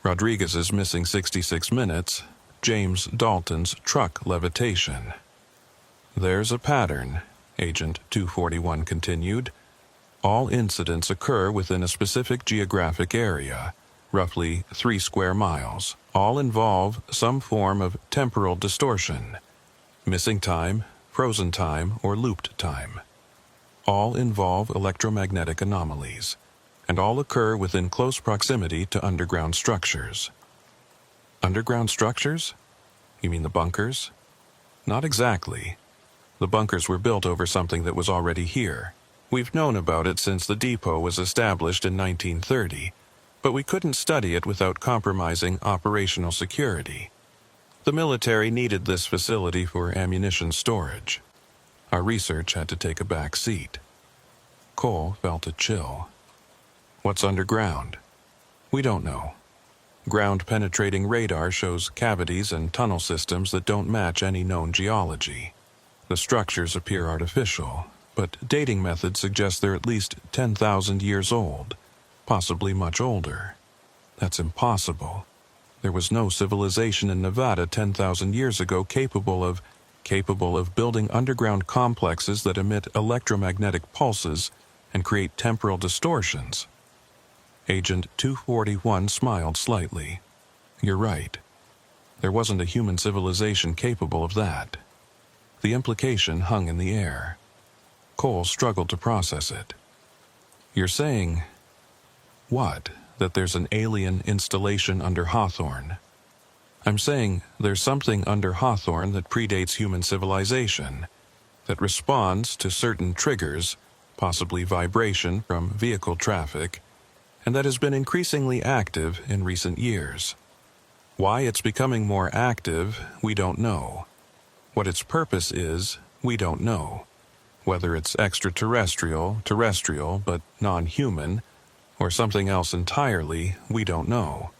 Rodriguez's missing 66 minutes, James Dalton's truck levitation. "There's a pattern," Agent 241 continued. "All incidents occur within a specific geographic area, roughly 3 square miles. All involve some form of temporal distortion, missing time, frozen time, or looped time. All involve electromagnetic anomalies, and all occur within close proximity to underground structures." Underground structures? You mean the bunkers? Not exactly. The bunkers were built over something that was already here. We've known about it since the depot was established in 1930, but we couldn't study it without compromising operational security. The military needed this facility for ammunition storage. Our research had to take a back seat. Cole felt a chill. "What's underground?" "We don't know. Ground-penetrating radar shows cavities and tunnel systems that don't match any known geology. The structures appear artificial, but dating methods suggest they're at least 10,000 years old, possibly much older. That's impossible. There was no civilization in Nevada 10,000 years ago capable of building underground complexes that emit electromagnetic pulses and create temporal distortions." Agent 241 smiled slightly. "You're right. There wasn't a human civilization capable of that." The implication hung in the air. Cole struggled to process it. "You're saying..." "What? That there's an alien installation under Hawthorne?" "I'm saying there's something under Hawthorne that predates human civilization, that responds to certain triggers, possibly vibration from vehicle traffic, and that has been increasingly active in recent years. Why it's becoming more active, we don't know. What its purpose is, we don't know. Whether it's extraterrestrial, terrestrial, but non-human, or something else entirely, we don't know.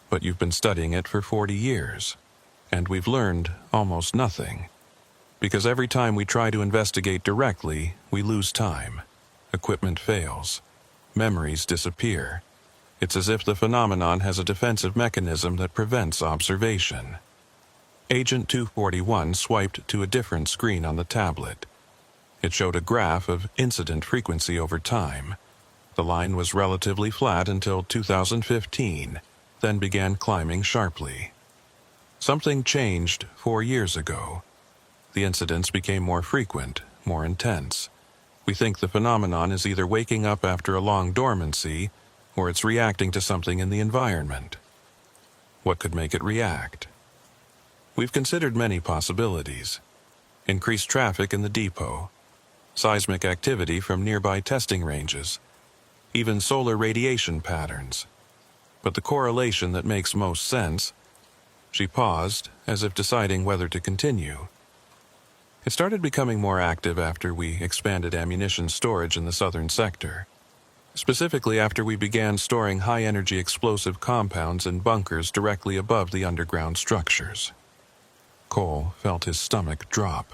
But you've been studying it for 40 years, and we've learned almost nothing. Because every time we try to investigate directly, we lose time. Equipment fails. Memories disappear. It's as if the phenomenon has a defensive mechanism that prevents observation." Agent 241 swiped to a different screen on the tablet. It showed a graph of incident frequency over time. The line was relatively flat until 2015, then began climbing sharply. Something changed 4 years ago. The incidents became more frequent, more intense. We think the phenomenon is either waking up after a long dormancy, or it's reacting to something in the environment. What could make it react? We've considered many possibilities. Increased traffic in the depot, seismic activity from nearby testing ranges, even solar radiation patterns. But the correlation that makes most sense, She paused, as if deciding whether to continue. It started becoming more active after we expanded ammunition storage in the southern sector. Specifically after we began storing high-energy explosive compounds in bunkers directly above the underground structures. Cole felt his stomach drop.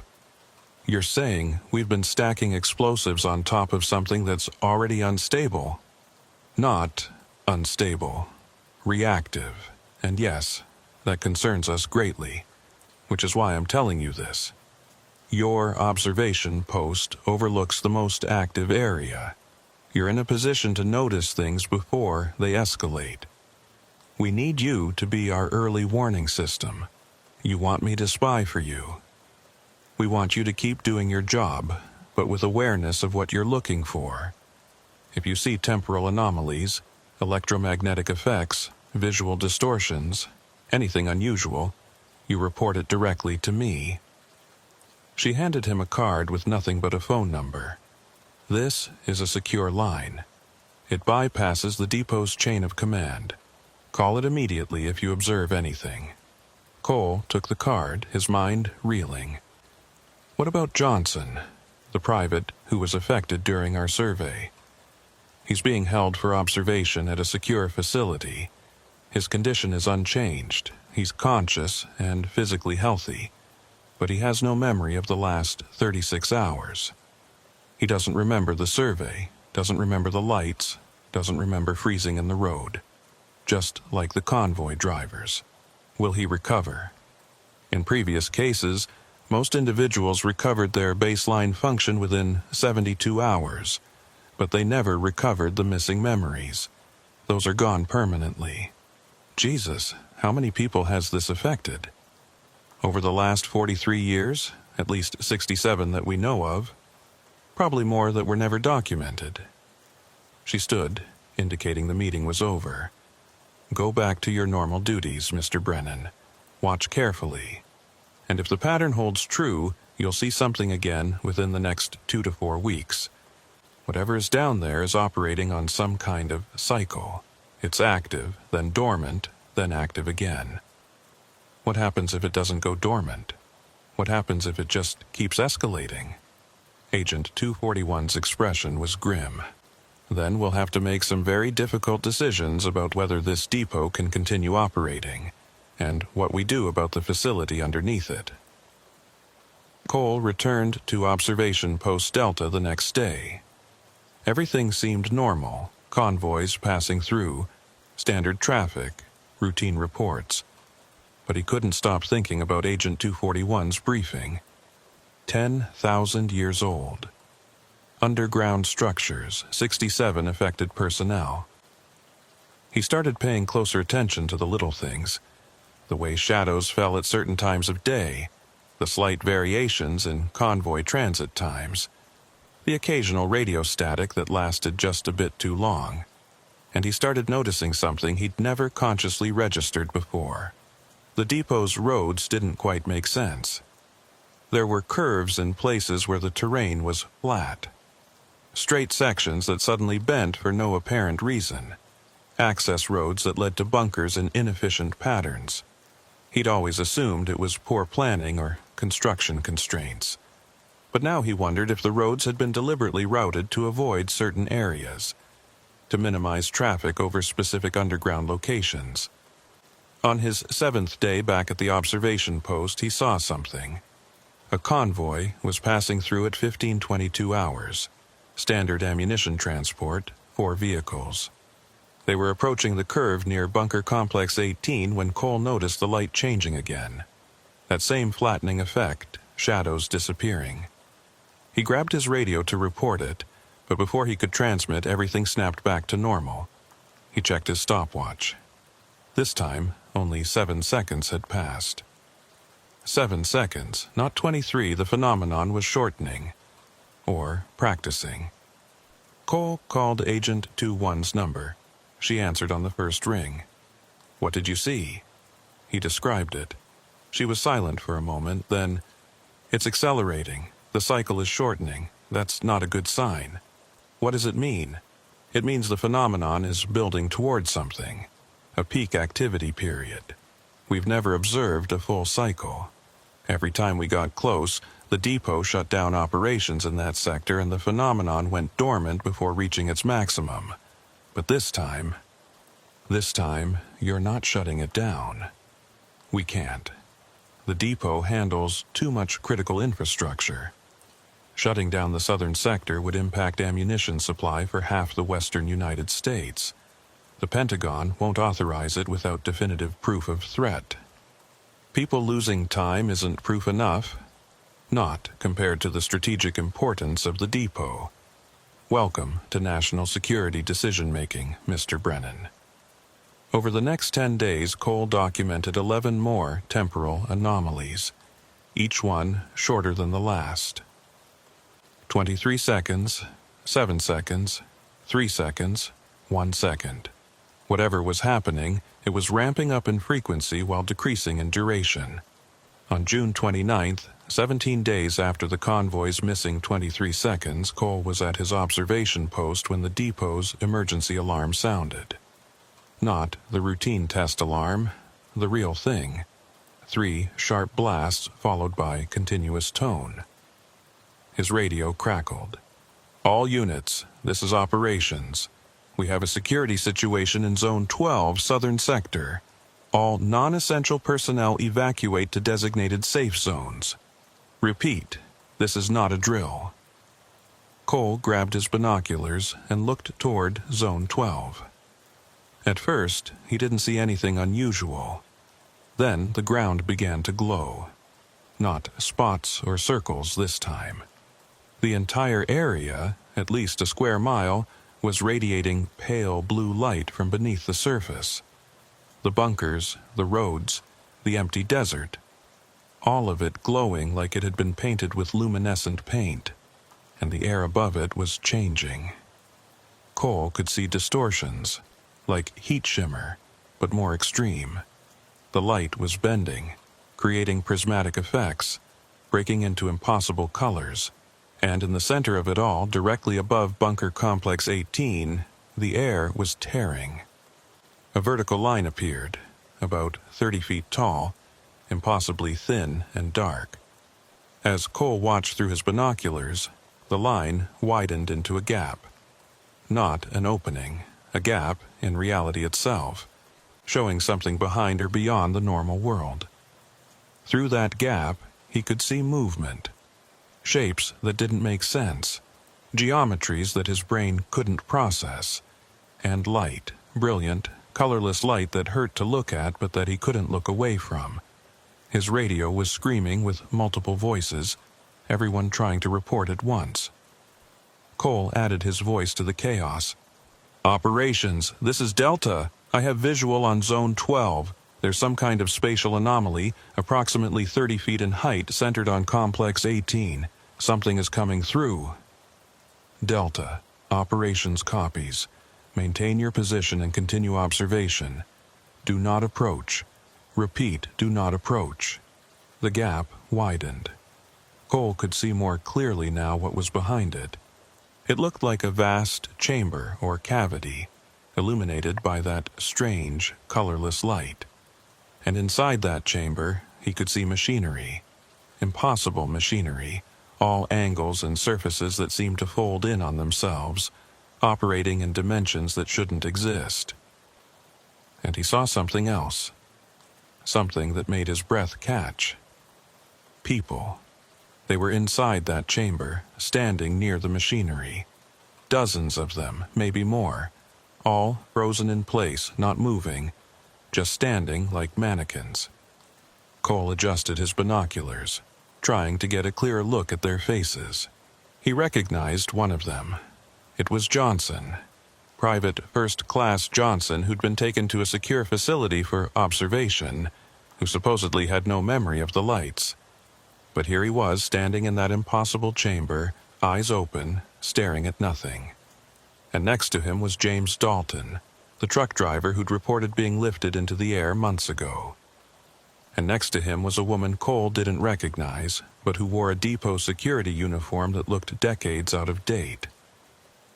You're saying we've been stacking explosives on top of something that's already unstable? Not unstable. Reactive. And yes, that concerns us greatly, which is why I'm telling you this. Your observation post overlooks the most active area. You're in a position to notice things before they escalate. We need you to be our early warning system. You want me to spy for you. We want you to keep doing your job, but with awareness of what you're looking for. If you see temporal anomalies, electromagnetic effects, visual distortions, anything unusual, you report it directly to me. She handed him a card with nothing but a phone number. This is a secure line. It bypasses the depot's chain of command. Call it immediately if you observe anything. Cole took the card, his mind reeling. What about Johnson, the private who was affected during our survey? He's being held for observation at a secure facility. His condition is unchanged. He's conscious and physically healthy, but he has no memory of the last 36 hours. He doesn't remember the survey, doesn't remember the lights, doesn't remember freezing in the road. Just like the convoy drivers. Will he recover? In previous cases, most individuals recovered their baseline function within 72 hours, but they never recovered the missing memories. Those are gone permanently. Jesus, how many people has this affected? Over the last 43 years, at least 67 that we know of. Probably more that were never documented. She stood, indicating the meeting was over. Go back to your normal duties, Mr. Brennan. Watch carefully. And if the pattern holds true, you'll see something again within the next 2 to 4 weeks. Whatever is down there is operating on some kind of cycle. It's active, then dormant, then active again. What happens if it doesn't go dormant? What happens if it just keeps escalating? Agent 241's expression was grim. Then we'll have to make some very difficult decisions about whether this depot can continue operating, and what we do about the facility underneath it. Cole returned to Observation Post Delta the next day. Everything seemed normal, convoys passing through, standard traffic, routine reports. But he couldn't stop thinking about Agent 241's briefing. 10,000 years old. Underground structures, 67 affected personnel. He started paying closer attention to the little things. The way shadows fell at certain times of day, the slight variations in convoy transit times, the occasional radio static that lasted just a bit too long. And he started noticing something he'd never consciously registered before. The depot's roads didn't quite make sense. There were curves in places where the terrain was flat. Straight sections that suddenly bent for no apparent reason. Access roads that led to bunkers in inefficient patterns. He'd always assumed it was poor planning or construction constraints. But now he wondered if the roads had been deliberately routed to avoid certain areas, to minimize traffic over specific underground locations. On his 7th day back at the observation post, he saw something. A convoy was passing through at 15:22 hours. Standard ammunition transport, 4 vehicles. They were approaching the curve near Bunker Complex 18 when Cole noticed the light changing again. That same flattening effect, shadows disappearing. He grabbed his radio to report it, but before he could transmit, everything snapped back to normal. He checked his stopwatch. This time, only 7 seconds had passed. 7 seconds, not 23. The phenomenon was shortening. Or practicing. Cole called Agent 21's number. She answered on the first ring. What did you see? He described it. She was silent for a moment, then, It's accelerating. The cycle is shortening. That's not a good sign. What does it mean? It means the phenomenon is building towards something. A peak activity period. We've never observed a full cycle. Every time we got close, the depot shut down operations in that sector and the phenomenon went dormant before reaching its maximum. But this time, you're not shutting it down. We can't. The depot handles too much critical infrastructure. Shutting down the southern sector would impact ammunition supply for half the western United States. The Pentagon won't authorize it without definitive proof of threat. People losing time isn't proof enough. Not compared to the strategic importance of the depot. Welcome to national security decision-making, Mr. Brennan. Over the next 10 days, Cole documented 11 more temporal anomalies, each one shorter than the last. 23 seconds, 7 seconds, 3 seconds, 1 second. Whatever was happening, it was ramping up in frequency while decreasing in duration. On June 29th, 17 days after the convoy's missing 23 seconds, Cole was at his observation post when the depot's emergency alarm sounded. Not the routine test alarm, the real thing. 3 sharp blasts followed by continuous tone. His radio crackled. All units, this is operations. We have a security situation in Zone 12, Southern Sector. All non-essential personnel evacuate to designated safe zones. Repeat, this is not a drill. Cole grabbed his binoculars and looked toward Zone 12. At first, he didn't see anything unusual. Then the ground began to glow. Not spots or circles this time. The entire area, at least a square mile, was radiating pale blue light from beneath the surface. The bunkers, the roads, the empty desert. All of it glowing like it had been painted with luminescent paint, and the air above it was changing. Cole could see distortions, like heat shimmer, but more extreme. The light was bending, creating prismatic effects, breaking into impossible colors, and in the center of it all, directly above Bunker Complex 18, the air was tearing. A vertical line appeared, about 30 feet tall, impossibly thin and dark. As Cole watched through his binoculars, the line widened into a gap. Not an opening, a gap in reality itself, showing something behind or beyond the normal world. Through that gap, he could see movement. Shapes that didn't make sense, geometries that his brain couldn't process, and light, brilliant, colorless light that hurt to look at but that he couldn't look away from. His radio was screaming with multiple voices, everyone trying to report at once. Cole added his voice to the chaos. Operations, this is Delta. I have visual on Zone 12. There's some kind of spatial anomaly, approximately 30 feet in height, centered on Complex 18. Something is coming through. Delta, operations copies. Maintain your position and continue observation. Do not approach. Repeat, do not approach. The gap widened. Cole could see more clearly now what was behind it. It looked like a vast chamber or cavity, illuminated by that strange, colorless light. And inside that chamber, he could see machinery. Impossible machinery, all angles and surfaces that seemed to fold in on themselves, operating in dimensions that shouldn't exist. And he saw something else. Something that made his breath catch. People. They were inside that chamber, standing near the machinery. Dozens of them, maybe more. All frozen in place, not moving, just standing like mannequins. Cole adjusted his binoculars, trying to get a clearer look at their faces. He recognized one of them. It was Johnson. Private First Class Johnson, who'd been taken to a secure facility for observation, who supposedly had no memory of the lights. But here he was, standing in that impossible chamber, eyes open, staring at nothing. And next to him was James Dalton, the truck driver who'd reported being lifted into the air months ago. And next to him was a woman Cole didn't recognize, but who wore a depot security uniform that looked decades out of date.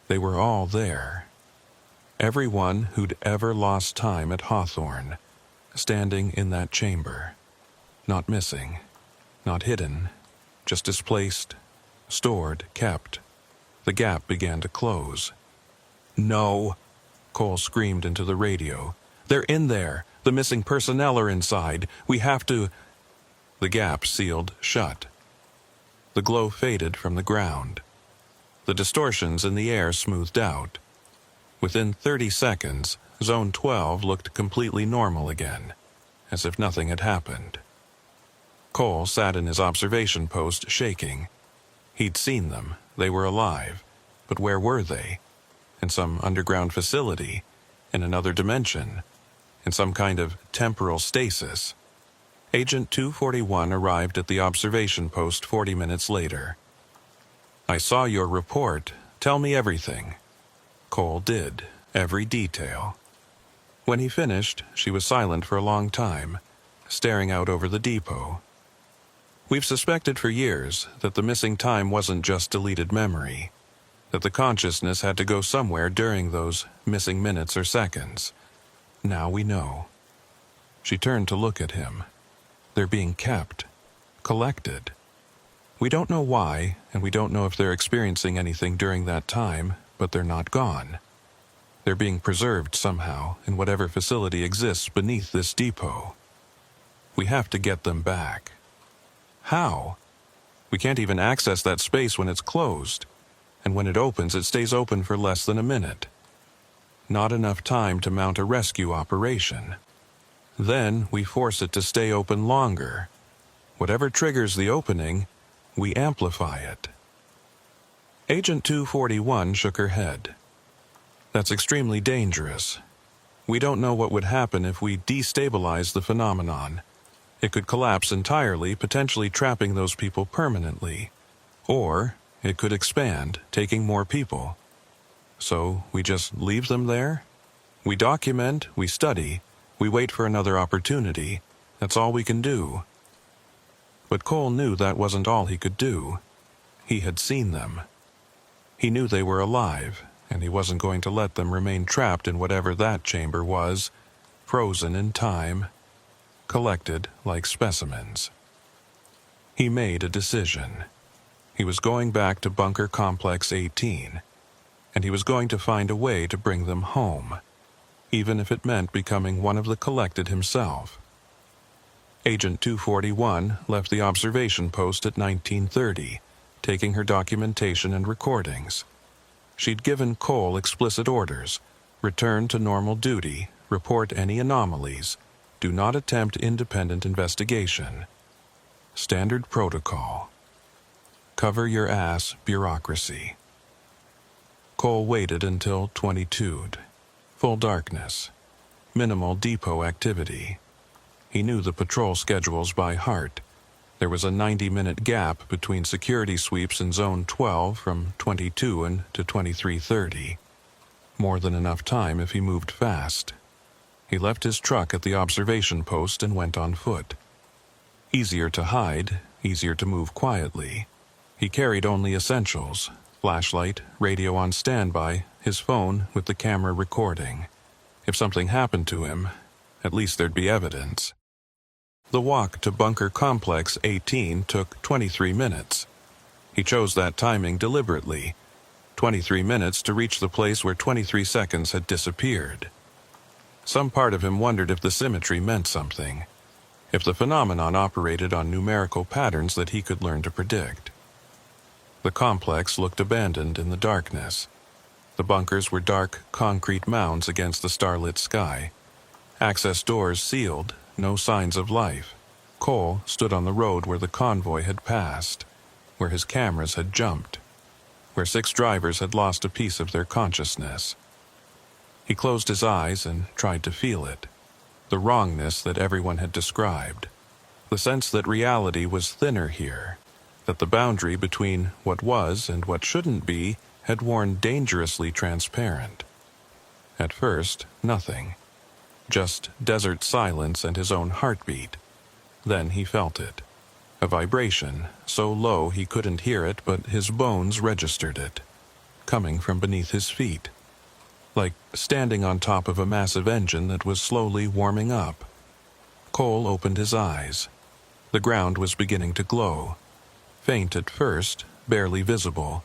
They were all there. Everyone who'd ever lost time at Hawthorne. standing in that chamber. Not missing, not hidden, just displaced, stored, kept. The gap began to close. "No!" Cole screamed into the radio. "They're in there! The missing personnel are inside! We have to—" The gap sealed shut. The glow faded from the ground. The distortions in the air smoothed out. Within 30 seconds, Zone 12 looked completely normal again, as if nothing had happened. Cole sat in his observation post, shaking. He'd seen them. They were alive. But where were they? In some underground facility? In another dimension? In some kind of temporal stasis? Agent 241 arrived at the observation post 40 minutes later. "I saw your report. Tell me everything." Cole did, every detail. When he finished, she was silent for a long time, staring out over the depot. "We've suspected for years that the missing time wasn't just deleted memory, that the consciousness had to go somewhere during those missing minutes or seconds. Now we know." She turned to look at him. "They're being kept, collected. We don't know why, and we don't know if they're experiencing anything during that time, but they're not gone. They're being preserved somehow in whatever facility exists beneath this depot. We have to get them back. How? We can't even access that space when it's closed, and when it opens, it stays open for less than a minute. Not enough time to mount a rescue operation. Then we force it to stay open longer. Whatever triggers the opening, we amplify it." Agent 241 shook her head. "That's extremely dangerous. We don't know what would happen if we destabilize the phenomenon. It could collapse entirely, potentially trapping those people permanently. Or it could expand, taking more people. So we just leave them there? We document, we study, we wait for another opportunity. That's all we can do." But Cole knew that wasn't all he could do. He had seen them. He knew they were alive, and he wasn't going to let them remain trapped in whatever that chamber was, frozen in time, collected like specimens. He made a decision. He was going back to Bunker Complex 18, and he was going to find a way to bring them home, even if it meant becoming one of the collected himself. Agent 241 left the observation post at 1930, taking her documentation and recordings. She'd given Cole explicit orders: return to normal duty, report any anomalies, do not attempt independent investigation. Standard protocol. Cover your ass bureaucracy. Cole waited until 22'd. Full darkness. Minimal depot activity. He knew the patrol schedules by heart. There was a 90-minute gap between security sweeps in Zone 12 from 22 and to 23:30. More than enough time if he moved fast. He left his truck at the observation post and went on foot. Easier to hide, easier to move quietly. He carried only essentials: flashlight, radio on standby, his phone with the camera recording. If something happened to him, at least there'd be evidence. The walk to Bunker Complex 18 took 23 minutes. He chose that timing deliberately. 23 minutes to reach the place where 23 seconds had disappeared. Some part of him wondered if the symmetry meant something, if the phenomenon operated on numerical patterns that he could learn to predict. The complex looked abandoned in the darkness. The bunkers were dark, concrete mounds against the starlit sky. Access doors sealed, no signs of life. Cole stood on the road where the convoy had passed, where his cameras had jumped, where 6 drivers had lost a piece of their consciousness. He closed his eyes and tried to feel it, the wrongness that everyone had described, the sense that reality was thinner here, that the boundary between what was and what shouldn't be had worn dangerously transparent. At first, nothing. Just desert silence and his own heartbeat. Then he felt it. A vibration, so low he couldn't hear it, but his bones registered it, coming from beneath his feet. Like standing on top of a massive engine that was slowly warming up. Cole opened his eyes. The ground was beginning to glow. Faint at first, barely visible.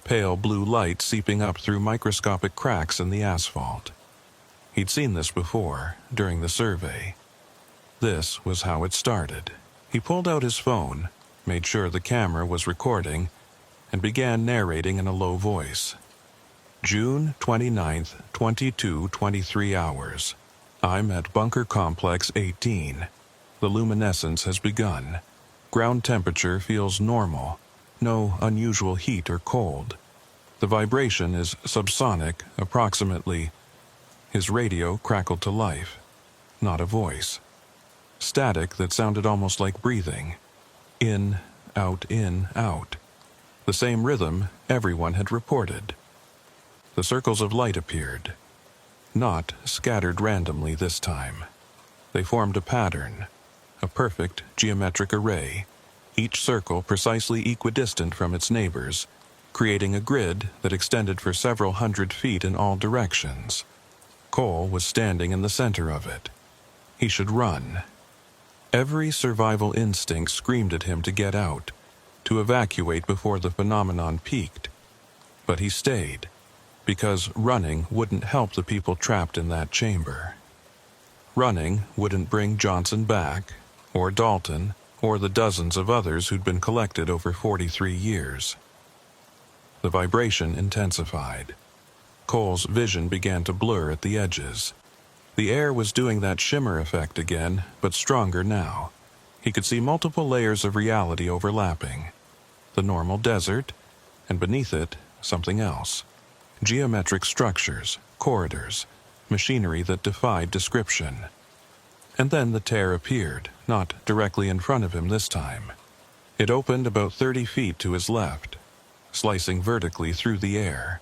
Pale blue light seeping up through microscopic cracks in the asphalt. He'd seen this before, during the survey. This was how it started. He pulled out his phone, made sure the camera was recording, and began narrating in a low voice. June 29th, 22:23 hours. I'm at Bunker Complex 18. The luminescence has begun. Ground temperature feels normal. No unusual heat or cold. The vibration is subsonic, approximately. His radio crackled to life. Not a voice. Static that sounded almost like breathing. In, out, in, out. The same rhythm everyone had reported. The circles of light appeared. Not scattered randomly this time. They formed a pattern, a perfect geometric array, each circle precisely equidistant from its neighbors, creating a grid that extended for several hundred feet in all directions. Cole was standing in the center of it. He should run. Every survival instinct screamed at him to get out, to evacuate before the phenomenon peaked. But he stayed, because running wouldn't help the people trapped in that chamber. Running wouldn't bring Johnson back, or Dalton, or the dozens of others who'd been collected over 43 years. The vibration intensified. Cole's vision began to blur at the edges. The air was doing that shimmer effect again, but stronger now. He could see multiple layers of reality overlapping. The normal desert, and beneath it, something else. Geometric structures, corridors, machinery that defied description. And then the tear appeared, not directly in front of him this time. It opened about 30 feet to his left, slicing vertically through the air.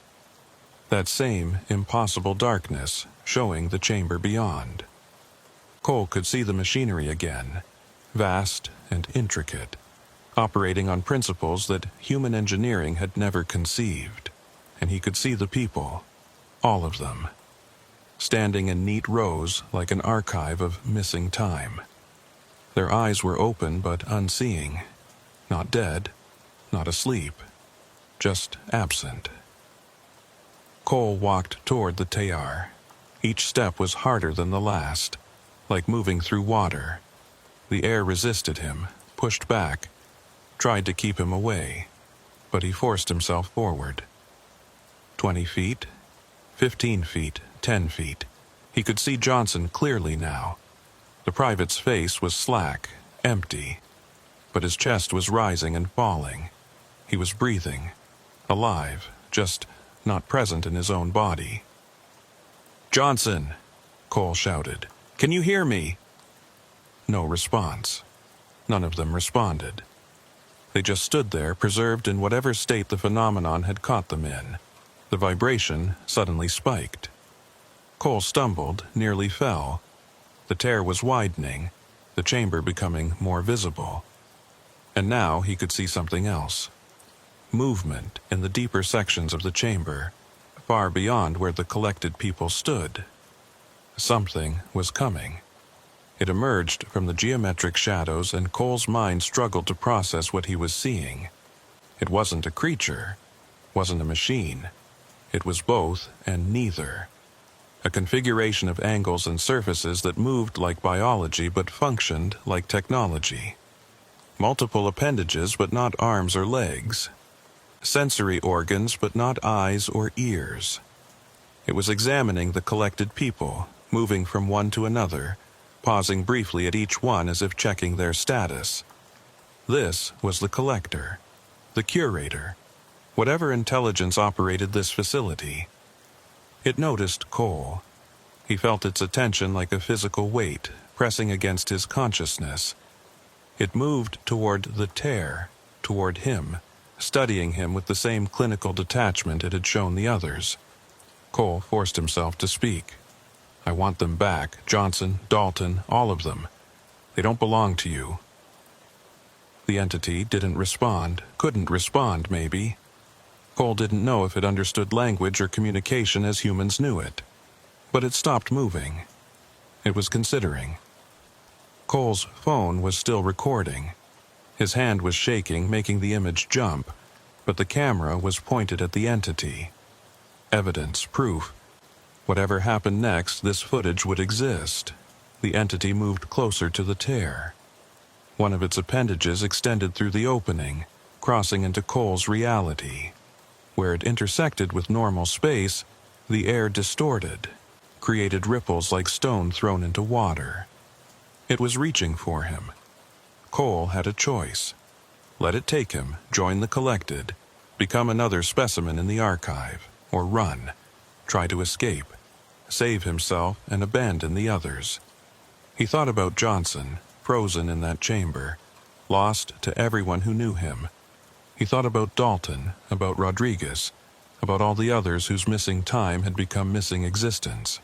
That same impossible darkness, showing the chamber beyond. Cole could see the machinery again, vast and intricate, operating on principles that human engineering had never conceived. And he could see the people, all of them, standing in neat rows like an archive of missing time. Their eyes were open but unseeing, not dead, not asleep, just absent. Cole walked toward the Tayar. Each step was harder than the last, like moving through water. The air resisted him, pushed back, tried to keep him away, but he forced himself forward. 20 feet, 15 feet, 10 feet. He could see Johnson clearly now. The private's face was slack, empty, but his chest was rising and falling. He was breathing, alive, just not present in his own body. "Johnson!" Cole shouted. "Can you hear me?" No response. None of them responded. They just stood there, preserved in whatever state the phenomenon had caught them in. The vibration suddenly spiked. Cole stumbled, nearly fell. The tear was widening, the chamber becoming more visible. And now he could see something else. Movement in the deeper sections of the chamber, far beyond where the collected people stood. Something was coming. It emerged from the geometric shadows, and Cole's mind struggled to process what he was seeing. It wasn't a creature, wasn't a machine. It was both and neither. A configuration of angles and surfaces that moved like biology but functioned like technology. Multiple appendages but not arms or legs. Sensory organs but not eyes or ears. It was examining the collected people, moving from one to another, pausing briefly at each one as if checking their status. This was the collector, the curator, whatever intelligence operated this facility. It noticed Cole. He felt its attention like a physical weight pressing against his consciousness. It moved toward the tear, toward him, studying him with the same clinical detachment it had shown the others. Cole forced himself to speak. "I want them back, Johnson, Dalton, all of them. They don't belong to you." The entity didn't respond, couldn't respond, maybe. Cole didn't know if it understood language or communication as humans knew it. But it stopped moving. It was considering. Cole's phone was still recording. His hand was shaking, making the image jump, but the camera was pointed at the entity. Evidence, proof. Whatever happened next, this footage would exist. The entity moved closer to the tear. One of its appendages extended through the opening, crossing into Cole's reality. Where it intersected with normal space, the air distorted, created ripples like stone thrown into water. It was reaching for him. Cole had a choice. Let it take him, join the collected, become another specimen in the archive, or run, try to escape, save himself and abandon the others. He thought about Johnson, frozen in that chamber, lost to everyone who knew him. He thought about Dalton, about Rodriguez, about all the others whose missing time had become missing existence.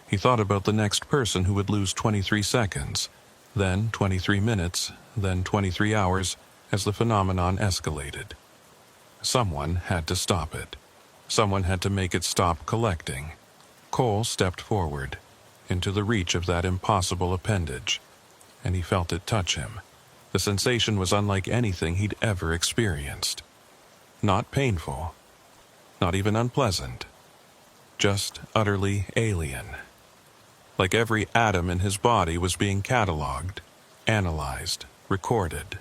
He thought about the next person who would lose 23 seconds, then 23 minutes, then 23 hours, as the phenomenon escalated. Someone had to stop it. Someone had to make it stop collecting. Cole stepped forward, into the reach of that impossible appendage, and he felt it touch him. The sensation was unlike anything he'd ever experienced. Not painful, not even unpleasant, just utterly alien. Like every atom in his body was being catalogued, analyzed, recorded.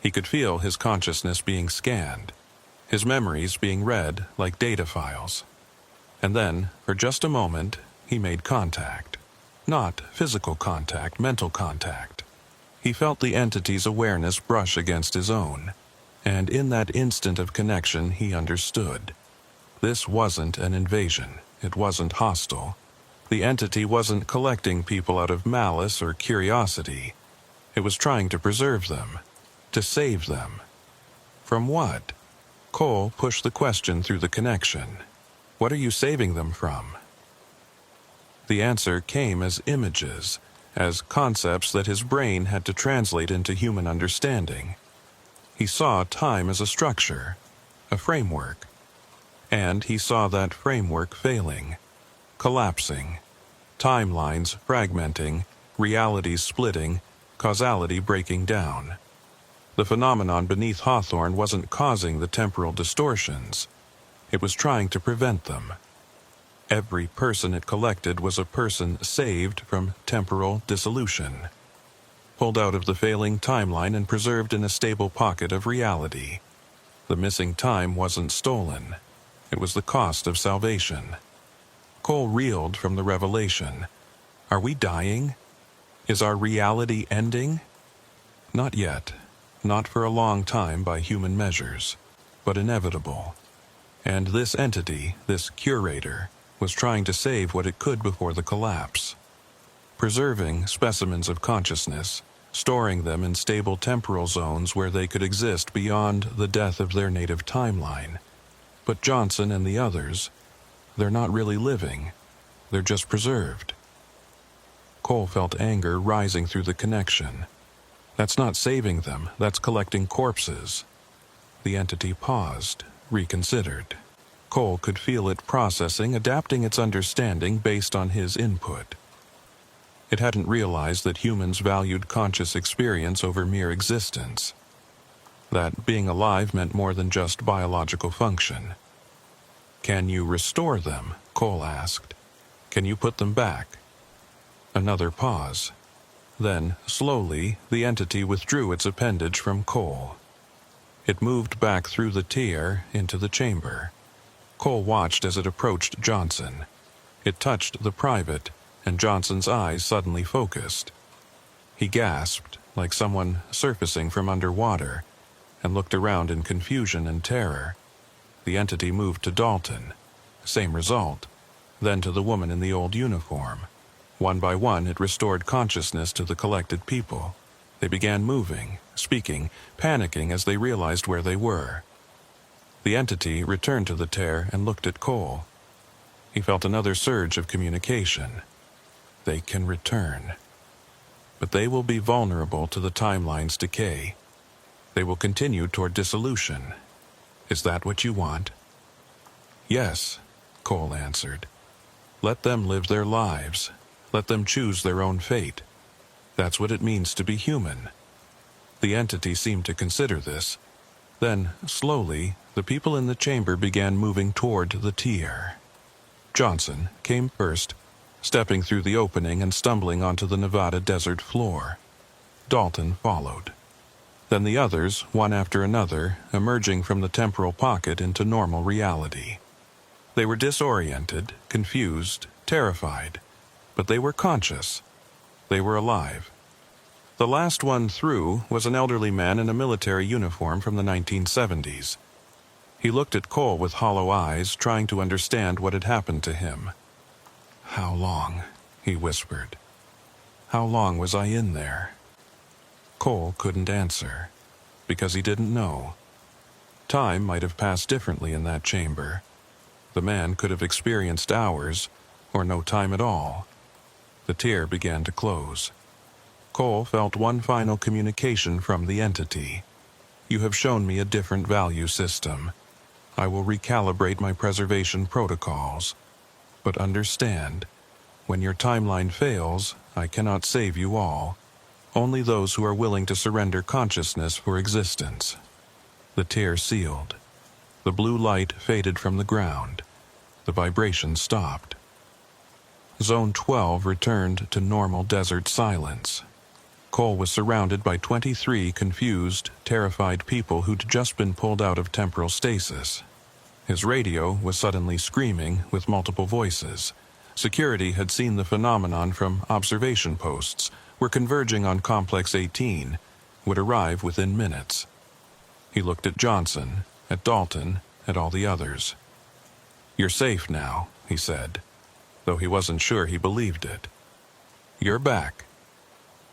He could feel his consciousness being scanned, his memories being read like data files. And then, for just a moment, he made contact. Not physical contact, mental contact. He felt the entity's awareness brush against his own, and in that instant of connection he understood. This wasn't an invasion. It wasn't hostile. The entity wasn't collecting people out of malice or curiosity. It was trying to preserve them, to save them. From what? Cole pushed the question through the connection. What are you saving them from? The answer came as images, as concepts that his brain had to translate into human understanding. He saw time as a structure, a framework. And he saw that framework failing, collapsing, timelines fragmenting, realities splitting, causality breaking down. The phenomenon beneath Hawthorne wasn't causing the temporal distortions. It was trying to prevent them. Every person it collected was a person saved from temporal dissolution, pulled out of the failing timeline and preserved in a stable pocket of reality. The missing time wasn't stolen. It was the cost of salvation. Cole reeled from the revelation. Are we dying? Is our reality ending? Not yet. Not for a long time by human measures, but inevitable. And this entity, this curator, was trying to save what it could before the collapse. Preserving specimens of consciousness, storing them in stable temporal zones where they could exist beyond the death of their native timeline. But Johnson and the others, they're not really living. They're just preserved. Cole felt anger rising through the connection. That's not saving them, that's collecting corpses. The entity paused, reconsidered. Cole could feel it processing, adapting its understanding based on his input. It hadn't realized that humans valued conscious experience over mere existence. That being alive meant more than just biological function. Can you restore them? Cole asked. Can you put them back? Another pause. Then, slowly, the entity withdrew its appendage from Cole. It moved back through the tier into the chamber. Cole watched as it approached Johnson. It touched the private, and Johnson's eyes suddenly focused. He gasped, like someone surfacing from underwater, and looked around in confusion and terror. The entity moved to Dalton. Same result. Then to the woman in the old uniform. One by one, it restored consciousness to the collected people. They began moving, speaking, panicking as they realized where they were. The entity returned to the tear and looked at Cole. He felt another surge of communication. They can return. But they will be vulnerable to the timeline's decay. They will continue toward dissolution. Is that what you want? Yes, Cole answered. Let them live their lives. Let them choose their own fate. That's what it means to be human. The entity seemed to consider this. Then, slowly, the people in the chamber began moving toward the tier. Johnson came first, stepping through the opening and stumbling onto the Nevada desert floor. Dalton followed. Then the others, one after another, emerging from the temporal pocket into normal reality. They were disoriented, confused, terrified, but they were conscious. They were alive. The last one through was an elderly man in a military uniform from the 1970s. He looked at Cole with hollow eyes, trying to understand what had happened to him. "How long?" he whispered. "How long was I in there?" Cole couldn't answer, because he didn't know. Time might have passed differently in that chamber. The man could have experienced hours, or no time at all. The tier began to close. Cole felt one final communication from the entity. "You have shown me a different value system. I will recalibrate my preservation protocols. But understand, when your timeline fails, I cannot save you all. Only those who are willing to surrender consciousness for existence." The tier sealed. The blue light faded from the ground. The vibration stopped. Zone 12 returned to normal desert silence. Cole was surrounded by 23 confused, terrified people who'd just been pulled out of temporal stasis. His radio was suddenly screaming with multiple voices. Security had seen the phenomenon from observation posts, were converging on Complex 18, would arrive within minutes. He looked at Johnson, at Dalton, at all the others. "You're safe now," he said, though he wasn't sure he believed it. "You're back."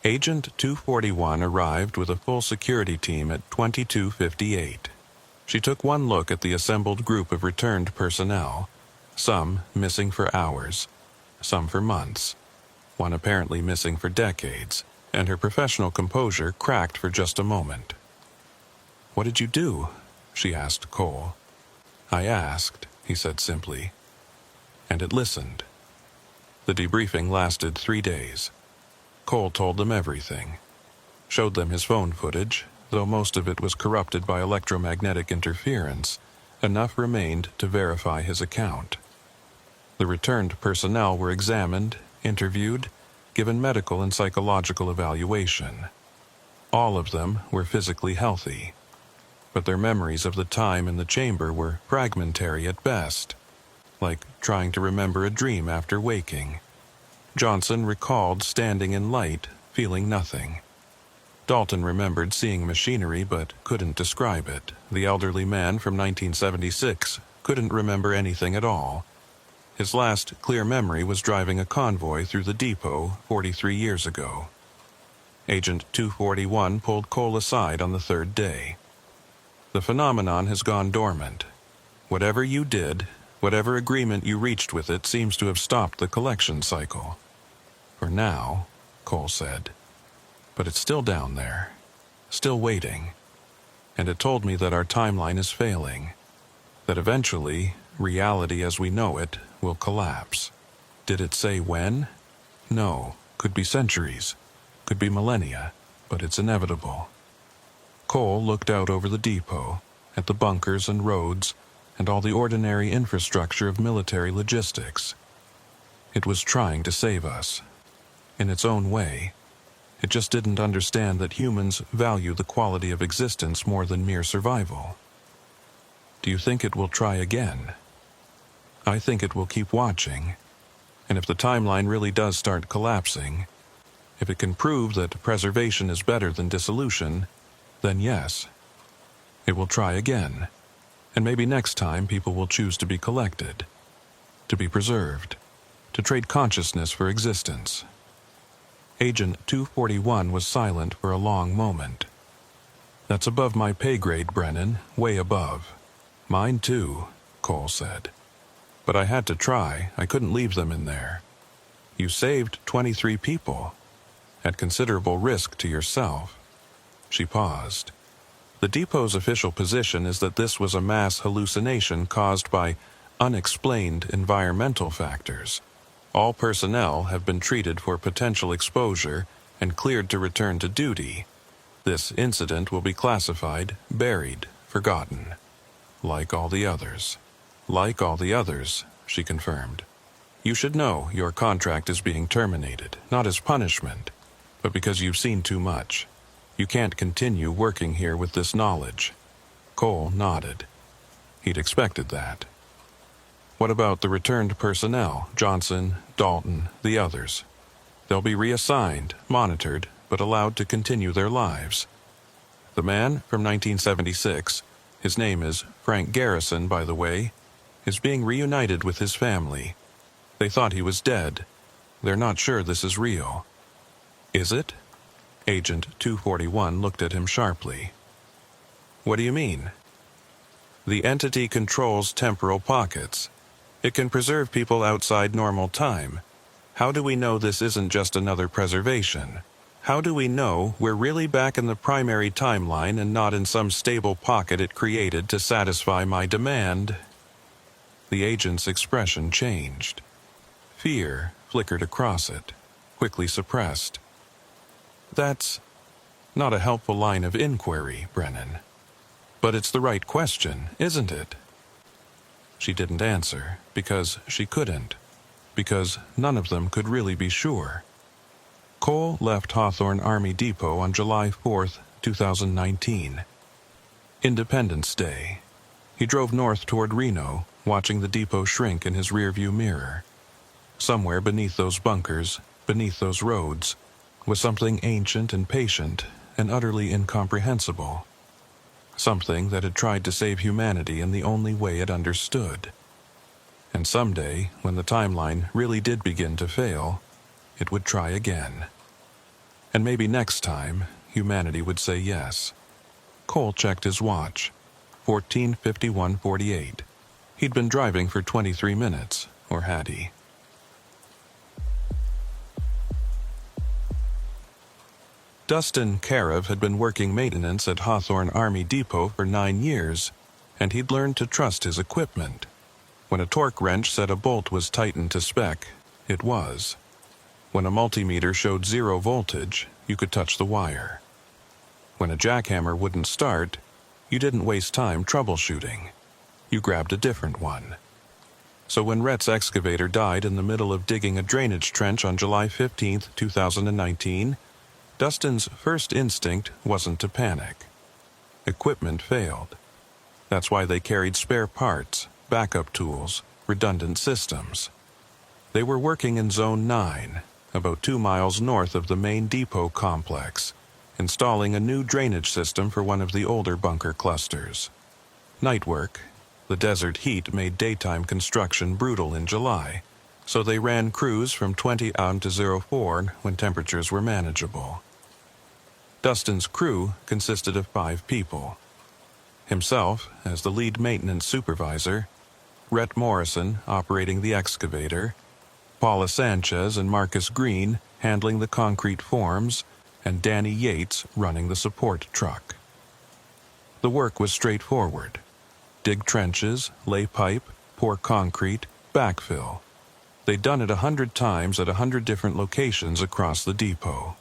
Agent 241 arrived with a full security team at 2258. She took one look at the assembled group of returned personnel, some missing for hours, some for months, one apparently missing for decades, and her professional composure cracked for just a moment. "What did you do?" she asked Cole. "I asked," he said simply, "and it listened." The debriefing lasted 3 days. Cole told them everything, showed them his phone footage, though most of it was corrupted by electromagnetic interference. Enough remained to verify his account. The returned personnel were examined, interviewed, given medical and psychological evaluation. All of them were physically healthy, but their memories of the time in the chamber were fragmentary at best, like trying to remember a dream after waking. Johnson recalled standing in light, feeling nothing. Dalton remembered seeing machinery but couldn't describe it. The elderly man from 1976 couldn't remember anything at all. His last clear memory was driving a convoy through the depot 43 years ago. Agent 241 pulled Cole aside on the 3rd day. "The phenomenon has gone dormant. Whatever you did, whatever agreement you reached with it seems to have stopped the collection cycle. For now," Cole said. "But it's still down there, still waiting. And it told me that our timeline is failing, that eventually, reality as we know it will collapse." Did it say when? No, could be centuries, could be millennia, but it's inevitable. Cole looked out over the depot, at the bunkers and roads, and all the ordinary infrastructure of military logistics. It was trying to save us. In its own way. It just didn't understand that humans value the quality of existence more than mere survival. Do you think it will try again? I think it will keep watching. And if the timeline really does start collapsing, if it can prove that preservation is better than dissolution, then yes, it will try again. And maybe next time people will choose to be collected, to be preserved, to trade consciousness for existence. Agent 241 was silent for a long moment. "That's above my pay grade, Brennan, way above." "Mine too," Cole said. "But I had to try. I couldn't leave them in there." "You saved 23 people, at considerable risk to yourself." She paused. The depot's official position is that this was a mass hallucination caused by unexplained environmental factors. All personnel have been treated for potential exposure and cleared to return to duty. This incident will be classified, buried, forgotten. Like all the others. Like all the others, she confirmed. You should know your contract is being terminated, not as punishment, but because you've seen too much. You can't continue working here with this knowledge. Cole nodded. He'd expected that. What about the returned personnel, Johnson, Dalton, the others? They'll be reassigned, monitored, but allowed to continue their lives. The man from 1976, his name is Frank Garrison, by the way, is being reunited with his family. They thought he was dead. They're not sure this is real. Is it? Agent 241 looked at him sharply. What do you mean? The entity controls temporal pockets. It can preserve people outside normal time. How do we know this isn't just another preservation? How do we know we're really back in the primary timeline and not in some stable pocket it created to satisfy my demand? The agent's expression changed. Fear flickered across it, quickly suppressed. That's not a helpful line of inquiry, Brennan. But it's the right question, isn't it? She didn't answer, because she couldn't, because none of them could really be sure. Cole left Hawthorne Army Depot on July 4th, 2019. Independence Day. He drove north toward Reno, watching the depot shrink in his rearview mirror. Somewhere beneath those bunkers, beneath those roads, was something ancient and patient and utterly incomprehensible. Something that had tried to save humanity in the only way it understood. And someday, when the timeline really did begin to fail, it would try again. And maybe next time, humanity would say yes. Cole checked his watch. 14:51:48. He'd been driving for 23 minutes, or had he? Dustin Karev had been working maintenance at Hawthorne Army Depot for 9 years, and he'd learned to trust his equipment. When a torque wrench said a bolt was tightened to spec, it was. When a multimeter showed 0 voltage, you could touch the wire. When a jackhammer wouldn't start, you didn't waste time troubleshooting. You grabbed a different one. So when Rhett's excavator died in the middle of digging a drainage trench on July 15, 2019, Dustin's first instinct wasn't to panic. Equipment failed. That's why they carried spare parts, backup tools, redundant systems. They were working in Zone 9, about 2 miles north of the main depot complex, installing a new drainage system for one of the older bunker clusters. Night work. The desert heat made daytime construction brutal in July, so they ran crews from 20 on to 04 when temperatures were manageable. Dustin's crew consisted of 5 people. Himself as the lead maintenance supervisor, Rhett Morrison operating the excavator, Paula Sanchez and Marcus Green handling the concrete forms, and Danny Yates running the support truck. The work was straightforward. Dig trenches, lay pipe, pour concrete, backfill. They'd done it 100 times at 100 different locations across the depot.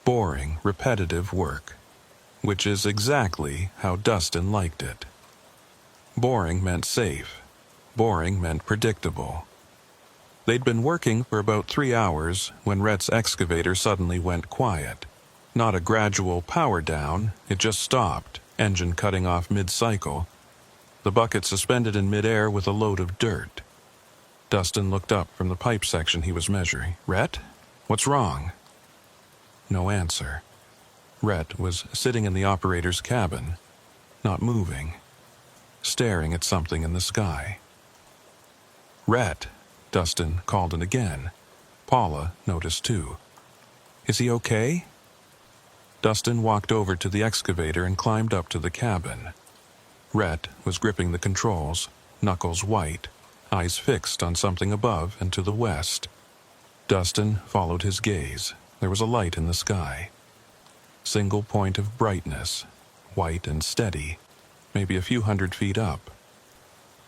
Boring, repetitive work, which is exactly how Dustin liked it. Boring meant safe. Boring meant predictable. They'd been working for about 3 hours when Rhett's excavator suddenly went quiet. Not a gradual power down, it just stopped, engine cutting off mid-cycle. The bucket suspended in midair with a load of dirt. Dustin looked up from the pipe section he was measuring. "Rhett? What's wrong?" No answer. Rhett was sitting in the operator's cabin, not moving, staring at something in the sky. "Rhett," Dustin called it again. Paula noticed too. "Is he okay?" Dustin walked over to the excavator and climbed up to the cabin. Rhett was gripping the controls, knuckles white, eyes fixed on something above and to the west. Dustin followed his gaze. There was a light in the sky. Single point of brightness, white and steady, maybe a few 100 feet up.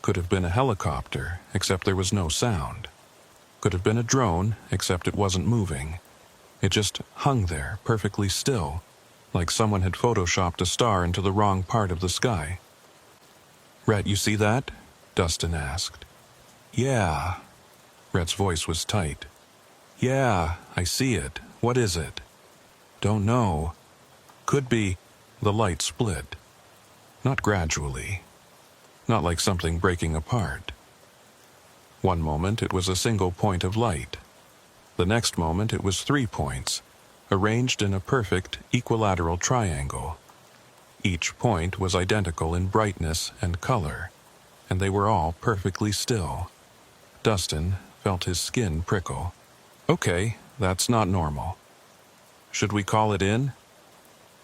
Could have been a helicopter, except there was no sound. Could have been a drone, except it wasn't moving. It just hung there, perfectly still, like someone had photoshopped a star into the wrong part of the sky. "Rhett, you see that?" Dustin asked. "Yeah." Rhett's voice was tight. "Yeah, I see it. What is it?" "Don't know. Could be..." The light split. Not gradually. Not like something breaking apart. One moment it was a single point of light. The next moment it was 3 points, arranged in a perfect equilateral triangle. Each point was identical in brightness and color, and they were all perfectly still. Dustin felt his skin prickle. "Okay, that's not normal. Should we call it in?"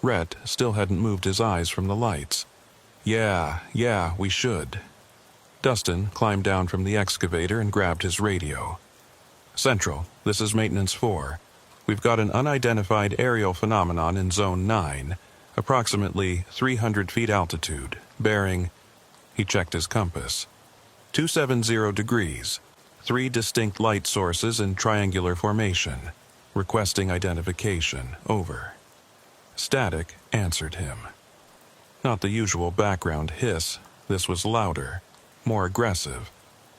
Rhett still hadn't moved his eyes from the lights. Yeah, we should." Dustin climbed down from the excavator and grabbed his radio. "Central, this is Maintenance 4. We've got an unidentified aerial phenomenon in Zone 9, approximately 300 feet altitude, bearing..." He checked his compass. "270 degrees. 3 distinct light sources in triangular formation. Requesting identification. Over." Static answered him. Not the usual background hiss. This was louder, more aggressive,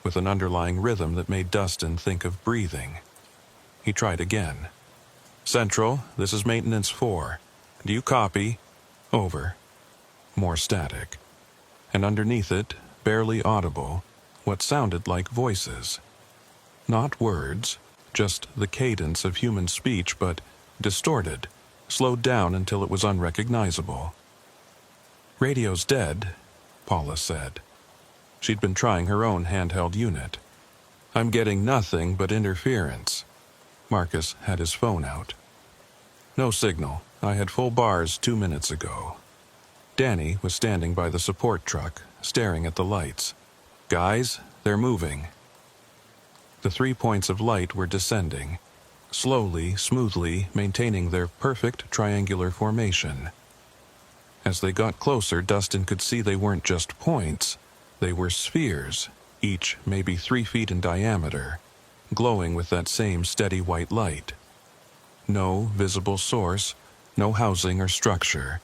with an underlying rhythm that made Dustin think of breathing. He tried again. "Central, this is Maintenance 4. Do you copy?" Over. More static. And underneath it, barely audible, what sounded like voices. Not words, just the cadence of human speech, but distorted, slowed down until it was unrecognizable. "Radio's dead," Paula said. She'd been trying her own handheld unit. "I'm getting nothing but interference." Marcus had his phone out. "No signal. I had full bars 2 minutes ago." Danny was standing by the support truck, staring at the lights. "Guys, they're moving." The 3 points of light were descending, slowly, smoothly, maintaining their perfect triangular formation. As they got closer, Dustin could see they weren't just points. They were spheres, each maybe 3 feet in diameter, glowing with that same steady white light. No visible source, no housing or structure,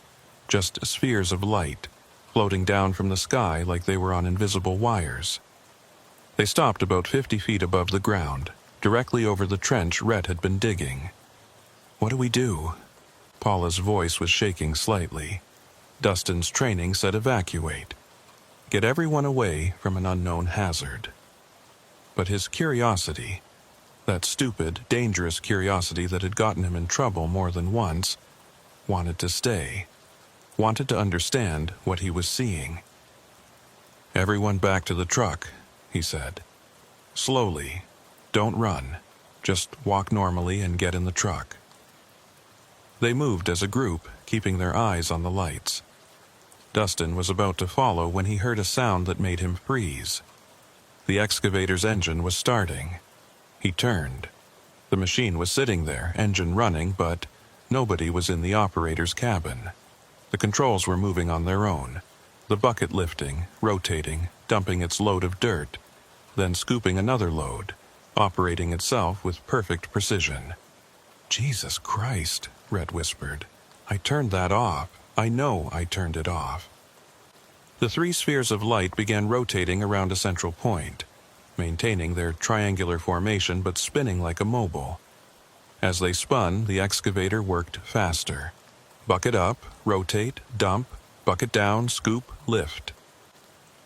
just spheres of light, floating down from the sky like they were on invisible wires. They stopped about 50 feet above the ground, directly over the trench Rhett had been digging. "What do we do?" Paula's voice was shaking slightly. Dustin's training said evacuate. Get everyone away from an unknown hazard. But his curiosity, that stupid, dangerous curiosity that had gotten him in trouble more than once, wanted to stay, wanted to understand what he was seeing. "Everyone back to the truck," he said. "Slowly. Don't run. Just walk normally and get in the truck." They moved as a group, keeping their eyes on the lights. Dustin was about to follow when he heard a sound that made him freeze. The excavator's engine was starting. He turned. The machine was sitting there, engine running, but nobody was in the operator's cabin. The controls were moving on their own, the bucket lifting, rotating, dumping its load of dirt, then scooping another load, operating itself with perfect precision. "Jesus Christ," Rhett whispered. "I turned that off. I know I turned it off." The 3 spheres of light began rotating around a central point, maintaining their triangular formation but spinning like a mobile. As they spun, the excavator worked faster. Bucket up, rotate, dump, bucket down, scoop, lift.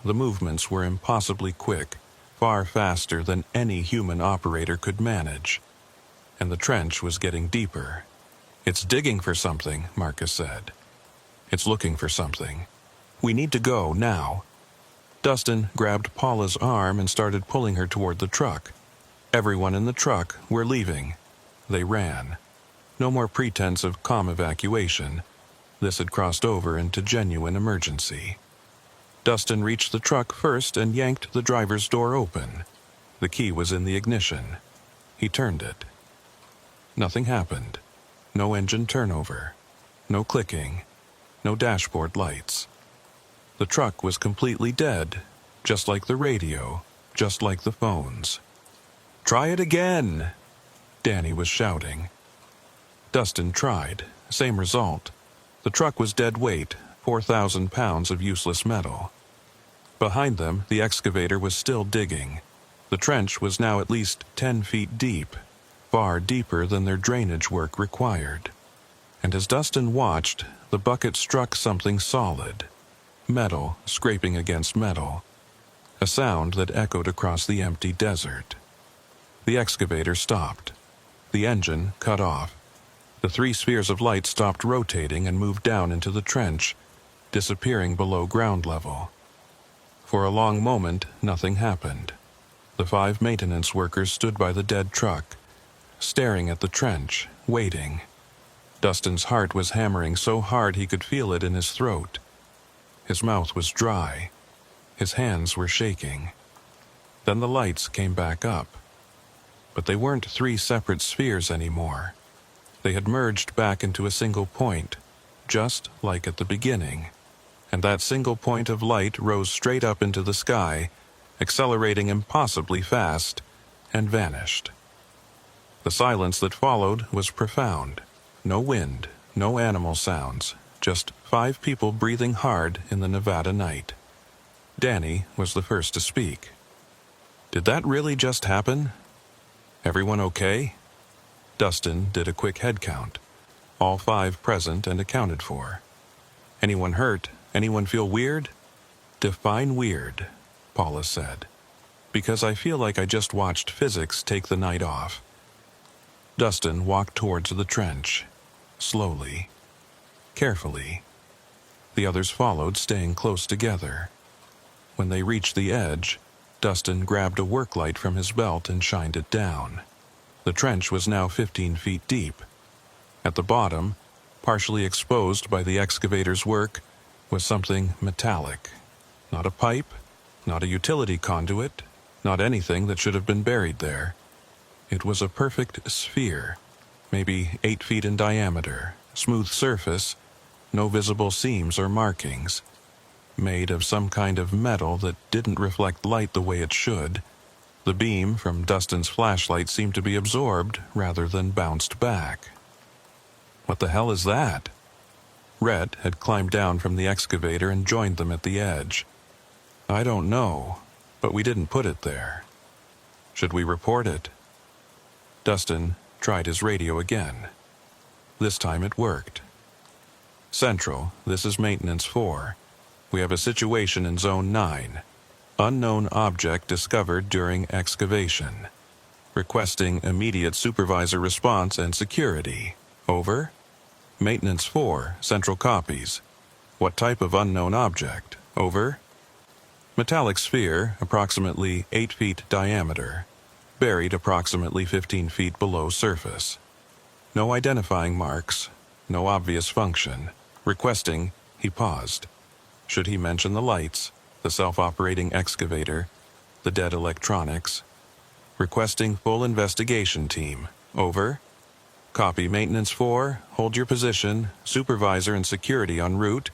The movements were impossibly quick, far faster than any human operator could manage. And the trench was getting deeper. "It's digging for something," Marcus said. "It's looking for something. We need to go now." Dustin grabbed Paula's arm and started pulling her toward the truck. "Everyone in the truck, we're leaving." They ran. No more pretense of calm evacuation. This had crossed over into genuine emergency. Dustin reached the truck first and yanked the driver's door open. The key was in the ignition. He turned it. Nothing happened. No engine turnover. No clicking. No dashboard lights. The truck was completely dead, just like the radio, just like the phones. "Try it again!" Danny was shouting. Dustin tried. Same result. The truck was dead weight, 4,000 pounds of useless metal. Behind them, the excavator was still digging. The trench was now at least 10 feet deep, far deeper than their drainage work required. And as Dustin watched, the bucket struck something solid. Metal scraping against metal. A sound that echoed across the empty desert. The excavator stopped. The engine cut off. The 3 spheres of light stopped rotating and moved down into the trench, disappearing below ground level. For a long moment, nothing happened. The 5 maintenance workers stood by the dead truck, staring at the trench, waiting. Dustin's heart was hammering so hard he could feel it in his throat. His mouth was dry. His hands were shaking. Then the lights came back up. But they weren't 3 separate spheres anymore. They had merged back into a single point, just like at the beginning. And that single point of light rose straight up into the sky, accelerating impossibly fast, and vanished. The silence that followed was profound. No wind, no animal sounds, just 5 people breathing hard in the Nevada night. Danny was the first to speak. Did that really just happen? Everyone okay? Dustin did a quick head count. All 5 present and accounted for. Anyone hurt? Anyone feel weird? Define weird, Paula said. Because I feel like I just watched physics take the night off. Dustin walked towards the trench. Slowly. Carefully. The others followed, staying close together. When they reached the edge, Dustin grabbed a work light from his belt and shined it down. The trench was now 15 feet deep. At the bottom, partially exposed by the excavator's work, was something metallic. Not a pipe, not a utility conduit, not anything that should have been buried there. It was a perfect sphere, maybe 8 feet in diameter, smooth surface, no visible seams or markings. Made of some kind of metal that didn't reflect light the way it should. The beam from Dustin's flashlight seemed to be absorbed rather than bounced back. What the hell is that? Rhett had climbed down from the excavator and joined them at the edge. I don't know, but we didn't put it there. Should we report it? Dustin tried his radio again. This time it worked. Central, this is Maintenance 4. We have a situation in Zone 9. Unknown object discovered during excavation. Requesting immediate supervisor response and security. Over. Maintenance 4, Central copies. What type of unknown object? Over. Metallic sphere, approximately 8 feet diameter. Buried approximately 15 feet below surface. No identifying marks. No obvious function. Requesting, he paused. Should he mention the lights, the self-operating excavator, the dead electronics? Requesting full investigation team. Over. Copy Maintenance 4, hold your position, supervisor and security en route.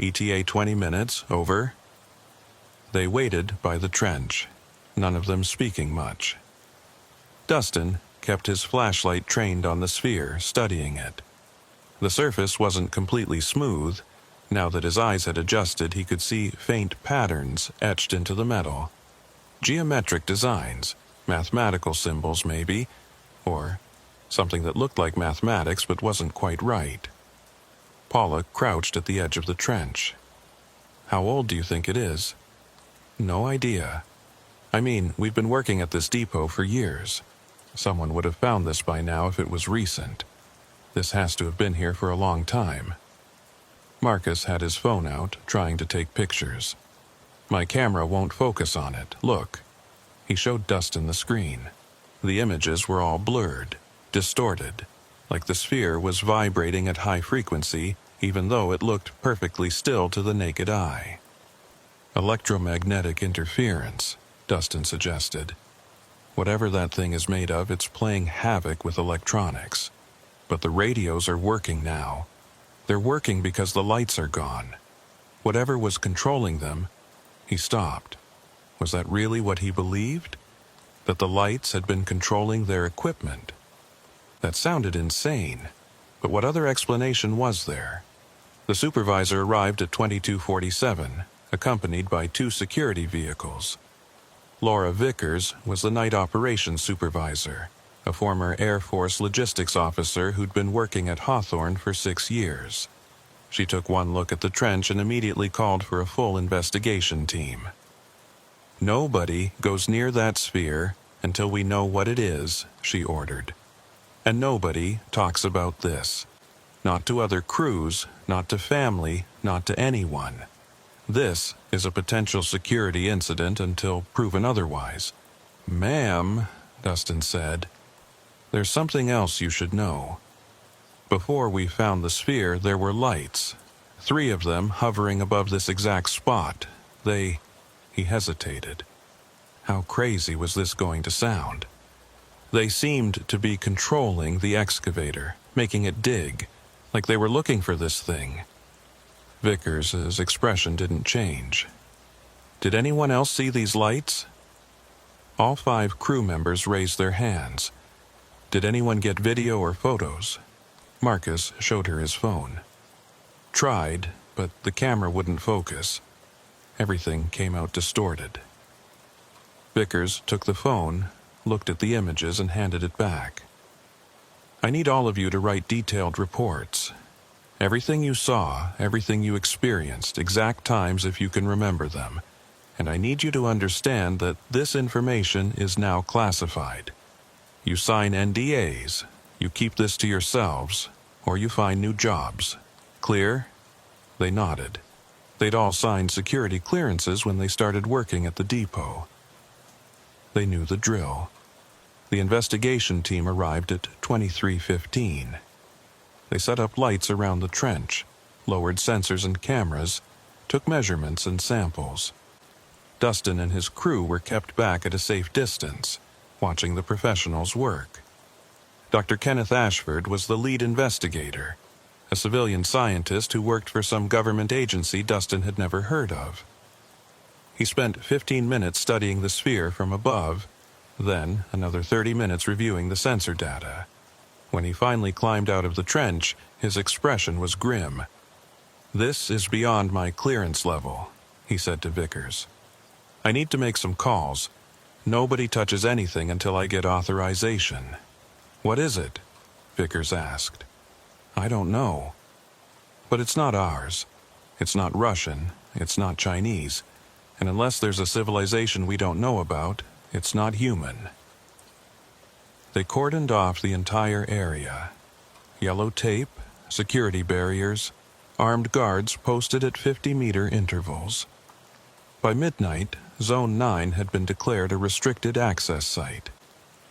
ETA 20 minutes, over. They waited by the trench, none of them speaking much. Dustin kept his flashlight trained on the sphere, studying it. The surface wasn't completely smooth. Now that his eyes had adjusted, he could see faint patterns etched into the metal. Geometric designs, mathematical symbols maybe, or something that looked like mathematics but wasn't quite right. Paula crouched at the edge of the trench. How old do you think it is? No idea. I mean, we've been working at this depot for years. Someone would have found this by now if it was recent. This has to have been here for a long time. Marcus had his phone out, trying to take pictures. My camera won't focus on it. Look. He showed Dustin the screen. The images were all blurred, distorted, like the sphere was vibrating at high frequency, even though it looked perfectly still to the naked eye. Electromagnetic interference, Dustin suggested. Whatever that thing is made of, it's playing havoc with electronics. But the radios are working now. They're working because the lights are gone. Whatever was controlling them, he stopped. Was that really what he believed? That the lights had been controlling their equipment? That sounded insane. But what other explanation was there? The supervisor arrived at 2247, accompanied by 2 security vehicles. Laura Vickers was the night operations supervisor, a former Air Force logistics officer who'd been working at Hawthorne for 6 years. She took one look at the trench and immediately called for a full investigation team. "Nobody goes near that sphere until we know what it is," she ordered. "And nobody talks about this. Not to other crews, not to family, not to anyone. This is a potential security incident until proven otherwise." "Ma'am," Dustin said, "there's something else you should know. Before we found the sphere, there were lights, 3 of them hovering above this exact spot. He hesitated. How crazy was this going to sound? They seemed to be controlling the excavator, making it dig, like they were looking for this thing." Vickers' expression didn't change. "Did anyone else see these lights?" All 5 crew members raised their hands. "Did anyone get video or photos?" Marcus showed her his phone. "Tried, but the camera wouldn't focus. Everything came out distorted." Vickers took the phone, looked at the images, and handed it back. "I need all of you to write detailed reports. Everything you saw, everything you experienced, exact times if you can remember them. And I need you to understand that this information is now classified. You sign NDAs, you keep this to yourselves, or you find new jobs. Clear?" They nodded. They'd all signed security clearances when they started working at the depot. They knew the drill. The investigation team arrived at 2315. They set up lights around the trench, lowered sensors and cameras, took measurements and samples. Dustin and his crew were kept back at a safe distance, watching the professionals work. Dr. Kenneth Ashford was the lead investigator, a civilian scientist who worked for some government agency Dustin had never heard of. He spent 15 minutes studying the sphere from above, then another 30 minutes reviewing the sensor data. When he finally climbed out of the trench, his expression was grim. "This is beyond my clearance level," he said to Vickers. "I need to make some calls. Nobody touches anything until I get authorization." "What is it?" Vickers asked. "I don't know. But it's not ours. It's not Russian. It's not Chinese. And unless there's a civilization we don't know about, it's not human." They cordoned off the entire area. Yellow tape, security barriers, armed guards posted at 50-meter intervals. By midnight, Zone 9 had been declared a restricted access site,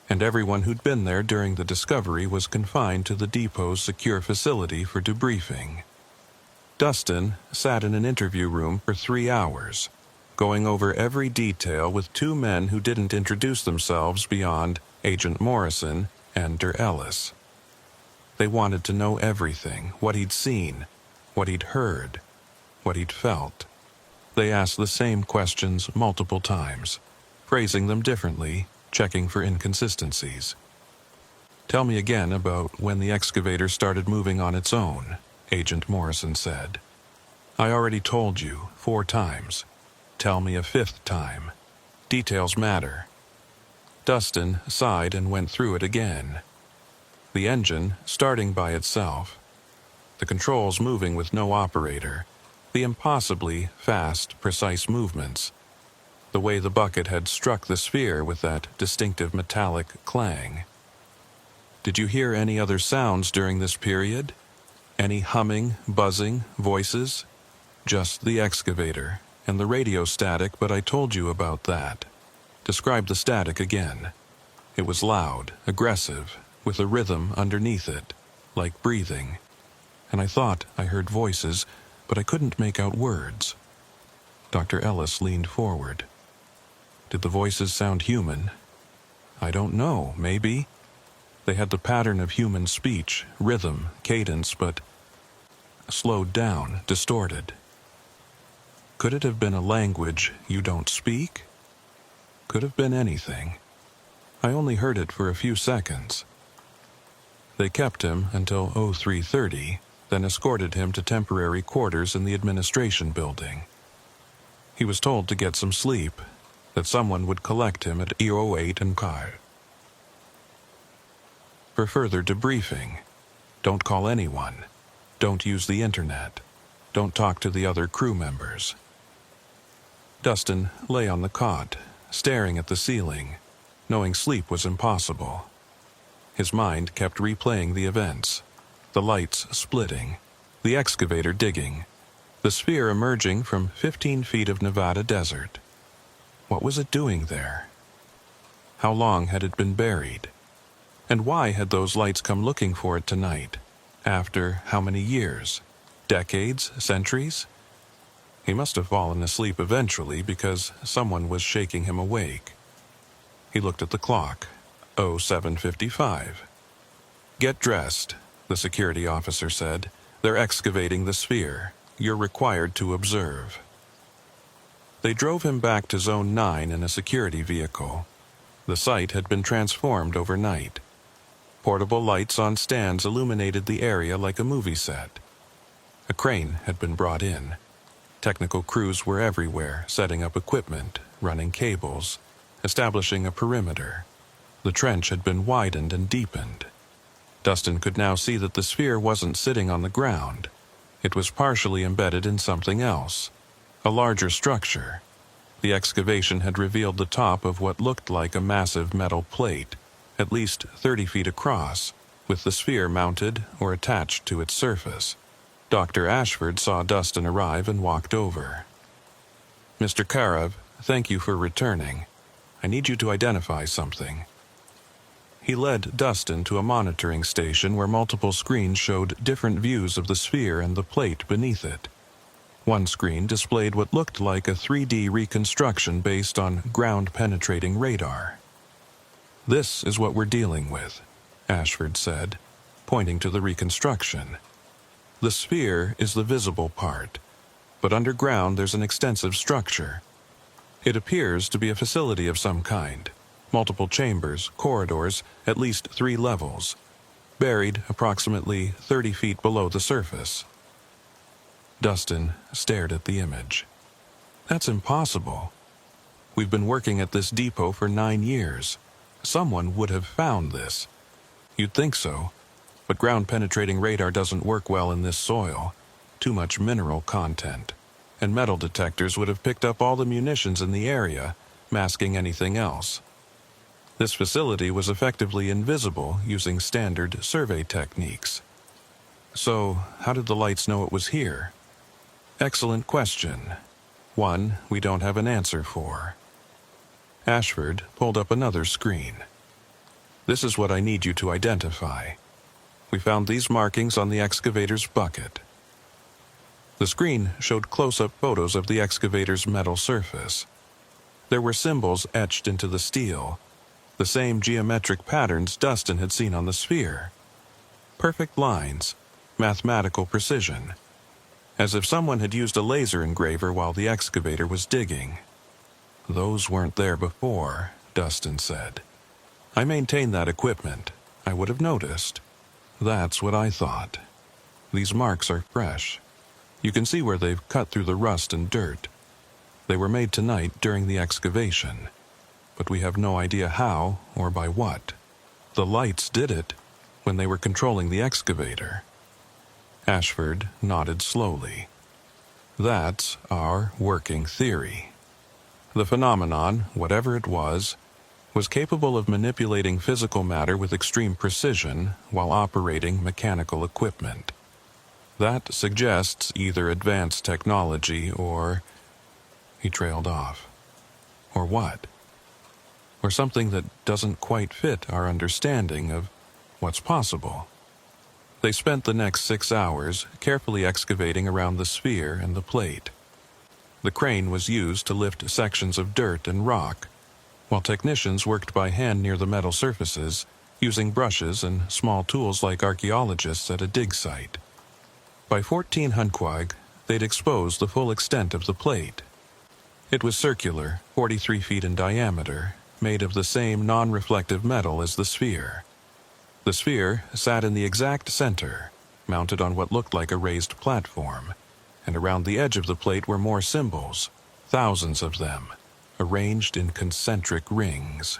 and everyone who'd been there during the discovery was confined to the depot's secure facility for debriefing. Dustin sat in an interview room for 3 hours, going over every detail with 2 men who didn't introduce themselves beyond Agent Morrison and Der Ellis. They wanted to know everything, what he'd seen, what he'd heard, what he'd felt. They asked the same questions multiple times, phrasing them differently, checking for inconsistencies. "Tell me again about when the excavator started moving on its own," Agent Morrison said. "I already told you 4 times. Tell me a 5th time. Details matter." Dustin sighed and went through it again. The engine starting by itself, the controls moving with no operator, the impossibly fast, precise movements, the way the bucket had struck the sphere with that distinctive metallic clang. "Did you hear any other sounds during this period? Any humming, buzzing, voices?" "Just the excavator and the radio static, but I told you about that." "Describe the static again." "It was loud, aggressive, with a rhythm underneath it, like breathing. And I thought I heard voices, but I couldn't make out words." Dr. Ellis leaned forward. "Did the voices sound human?" "I don't know, maybe. They had the pattern of human speech, rhythm, cadence, but slowed down, distorted." "Could it have been a language you don't speak?" "Could have been anything. I only heard it for a few seconds." They kept him until 03:30, then escorted him to temporary quarters in the administration building. He was told to get some sleep, that someone would collect him at E08 and Car. For further debriefing, don't call anyone. Don't use the internet. Don't talk to the other crew members. Dustin lay on the cot, staring at the ceiling, knowing sleep was impossible. His mind kept replaying the events, the lights splitting, the excavator digging, the sphere emerging from 15 feet of Nevada desert. What was it doing there? How long had it been buried? And why had those lights come looking for it tonight? After how many years? Decades? Centuries? He must have fallen asleep eventually because someone was shaking him awake. He looked at the clock. 07:55. Get dressed, the security officer said. They're excavating the sphere. You're required to observe. They drove him back to Zone 9 in a security vehicle. The site had been transformed overnight. Portable lights on stands illuminated the area like a movie set. A crane had been brought in. Technical crews were everywhere, setting up equipment, running cables, establishing a perimeter. The trench had been widened and deepened. Dustin could now see that the sphere wasn't sitting on the ground. It was partially embedded in something else, a larger structure. The excavation had revealed the top of what looked like a massive metal plate, at least 30 feet across, with the sphere mounted or attached to its surface. Dr. Ashford saw Dustin arrive and walked over. Mr. Karev, thank you for returning. I need you to identify something. He led Dustin to a monitoring station where multiple screens showed different views of the sphere and the plate beneath it. One screen displayed what looked like a 3D reconstruction based on ground-penetrating radar. This is what we're dealing with, Ashford said, pointing to the reconstruction. The sphere is the visible part, but underground there's an extensive structure. It appears to be a facility of some kind. Multiple chambers, corridors, at least 3 levels, buried approximately 30 feet below the surface. Dustin stared at the image. That's impossible. We've been working at this depot for 9 years. Someone would have found this. You'd think so, but ground-penetrating radar doesn't work well in this soil. Too much mineral content. And metal detectors would have picked up all the munitions in the area, masking anything else. This facility was effectively invisible using standard survey techniques. So, how did the lights know it was here? Excellent question. One we don't have an answer for. Ashford pulled up another screen. This is what I need you to identify. We found these markings on the excavator's bucket. The screen showed close-up photos of the excavator's metal surface. There were symbols etched into the steel, the same geometric patterns Dustin had seen on the sphere. Perfect lines, mathematical precision, as if someone had used a laser engraver while the excavator was digging. Those weren't there before, Dustin said. I maintain that equipment. I would have noticed. That's what I thought. These marks are fresh. You can see where they've cut through the rust and dirt. They were made tonight during the excavation, but we have no idea how or by what. The lights did it when they were controlling the excavator. Ashford nodded slowly. That's our working theory. The phenomenon, whatever it was capable of manipulating physical matter with extreme precision while operating mechanical equipment. That suggests either advanced technology or... He trailed off. Or what? Or something that doesn't quite fit our understanding of what's possible. They spent the next 6 hours carefully excavating around the sphere and the plate. The crane was used to lift sections of dirt and rock, while technicians worked by hand near the metal surfaces, using brushes and small tools like archaeologists at a dig site. By 14 Hunquag, they'd exposed the full extent of the plate. It was circular, 43 feet in diameter, made of the same non-reflective metal as the sphere. The sphere sat in the exact center, mounted on what looked like a raised platform, and around the edge of the plate were more symbols, thousands of them, arranged in concentric rings.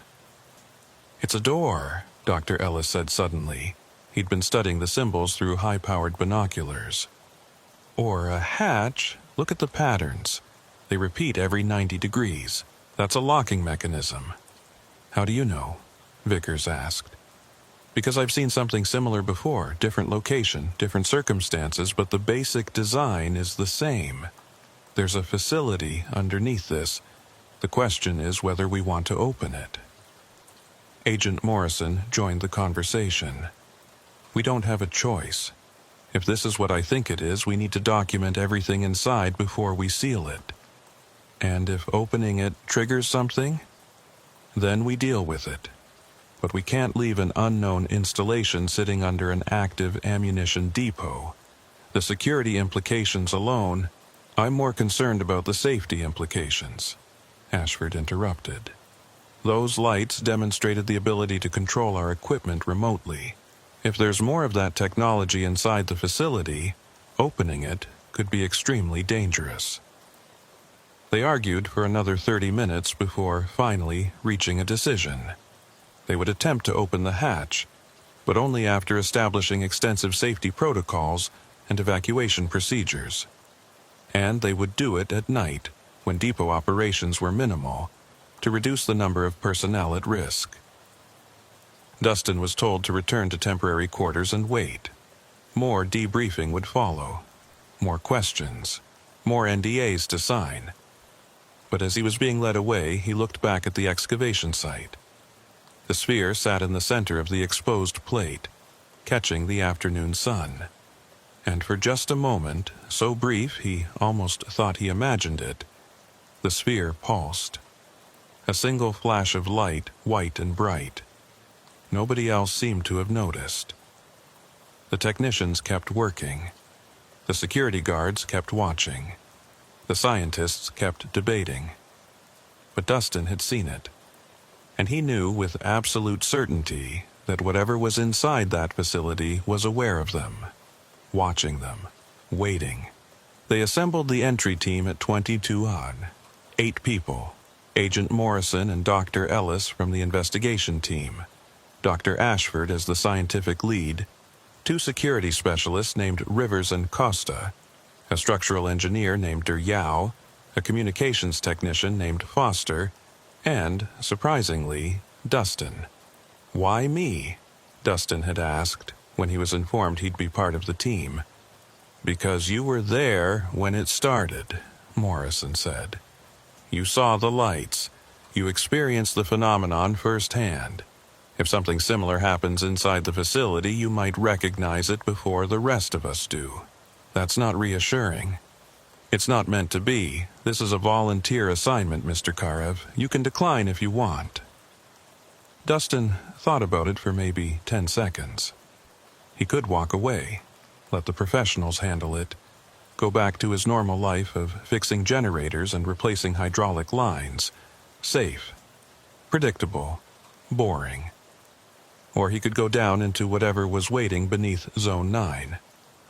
"It's a door," Dr. Ellis said suddenly. He'd been studying the symbols through high-powered binoculars. "Or a hatch. Look at the patterns. They repeat every 90 degrees. That's a locking mechanism." "How do you know?" Vickers asked. "Because I've seen something similar before, different location, different circumstances, but the basic design is the same. There's a facility underneath this. The question is whether we want to open it." Agent Morrison joined the conversation. "We don't have a choice. If this is what I think it is, we need to document everything inside before we seal it. And if opening it triggers something, then we deal with it. But we can't leave an unknown installation sitting under an active ammunition depot. The security implications alone, I'm more concerned about the safety implications," Ashford interrupted. "Those lights demonstrated the ability to control our equipment remotely. If there's more of that technology inside the facility, opening it could be extremely dangerous." They argued for another 30 minutes before finally reaching a decision. They would attempt to open the hatch, but only after establishing extensive safety protocols and evacuation procedures. And they would do it at night, when depot operations were minimal, to reduce the number of personnel at risk. Dustin was told to return to temporary quarters and wait. More debriefing would follow. More questions. More NDAs to sign. But as he was being led away, he looked back at the excavation site. The sphere sat in the center of the exposed plate, catching the afternoon sun. And for just a moment, so brief he almost thought he imagined it, the sphere pulsed. A single flash of light, white and bright. Nobody else seemed to have noticed. The technicians kept working. The security guards kept watching. The scientists kept debating. But Dustin had seen it. And he knew with absolute certainty that whatever was inside that facility was aware of them, watching them, waiting. They assembled the entry team at 22 odd. 8 people. Agent Morrison and Dr. Ellis from the investigation team. Dr. Ashford as the scientific lead. 2 security specialists named Rivers and Costa. A structural engineer named Yao. A communications technician named Foster. And, surprisingly, Dustin. "Why me?" Dustin had asked when he was informed he'd be part of the team. "Because you were there when it started," Morrison said. "You saw the lights. You experienced the phenomenon firsthand. If something similar happens inside the facility, you might recognize it before the rest of us do. That's not reassuring. It's not meant to be. This is a volunteer assignment, Mr. Karev. You can decline if you want." Dustin thought about it for maybe 10 seconds. He could walk away, let the professionals handle it, go back to his normal life of fixing generators and replacing hydraulic lines. Safe, predictable, boring. Or he could go down into whatever was waiting beneath Zone 9.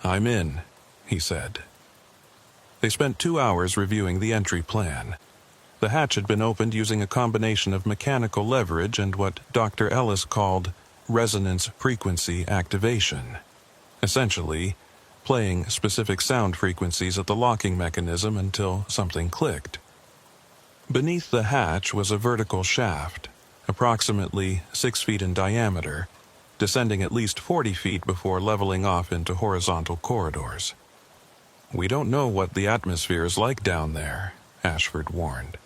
"I'm in," he said. They spent 2 hours reviewing the entry plan. The hatch had been opened using a combination of mechanical leverage and what Dr. Ellis called resonance frequency activation. Essentially, playing specific sound frequencies at the locking mechanism until something clicked. Beneath the hatch was a vertical shaft, approximately 6 feet in diameter, descending at least 40 feet before leveling off into horizontal corridors. "We don't know what the atmosphere is like down there," Ashford warned.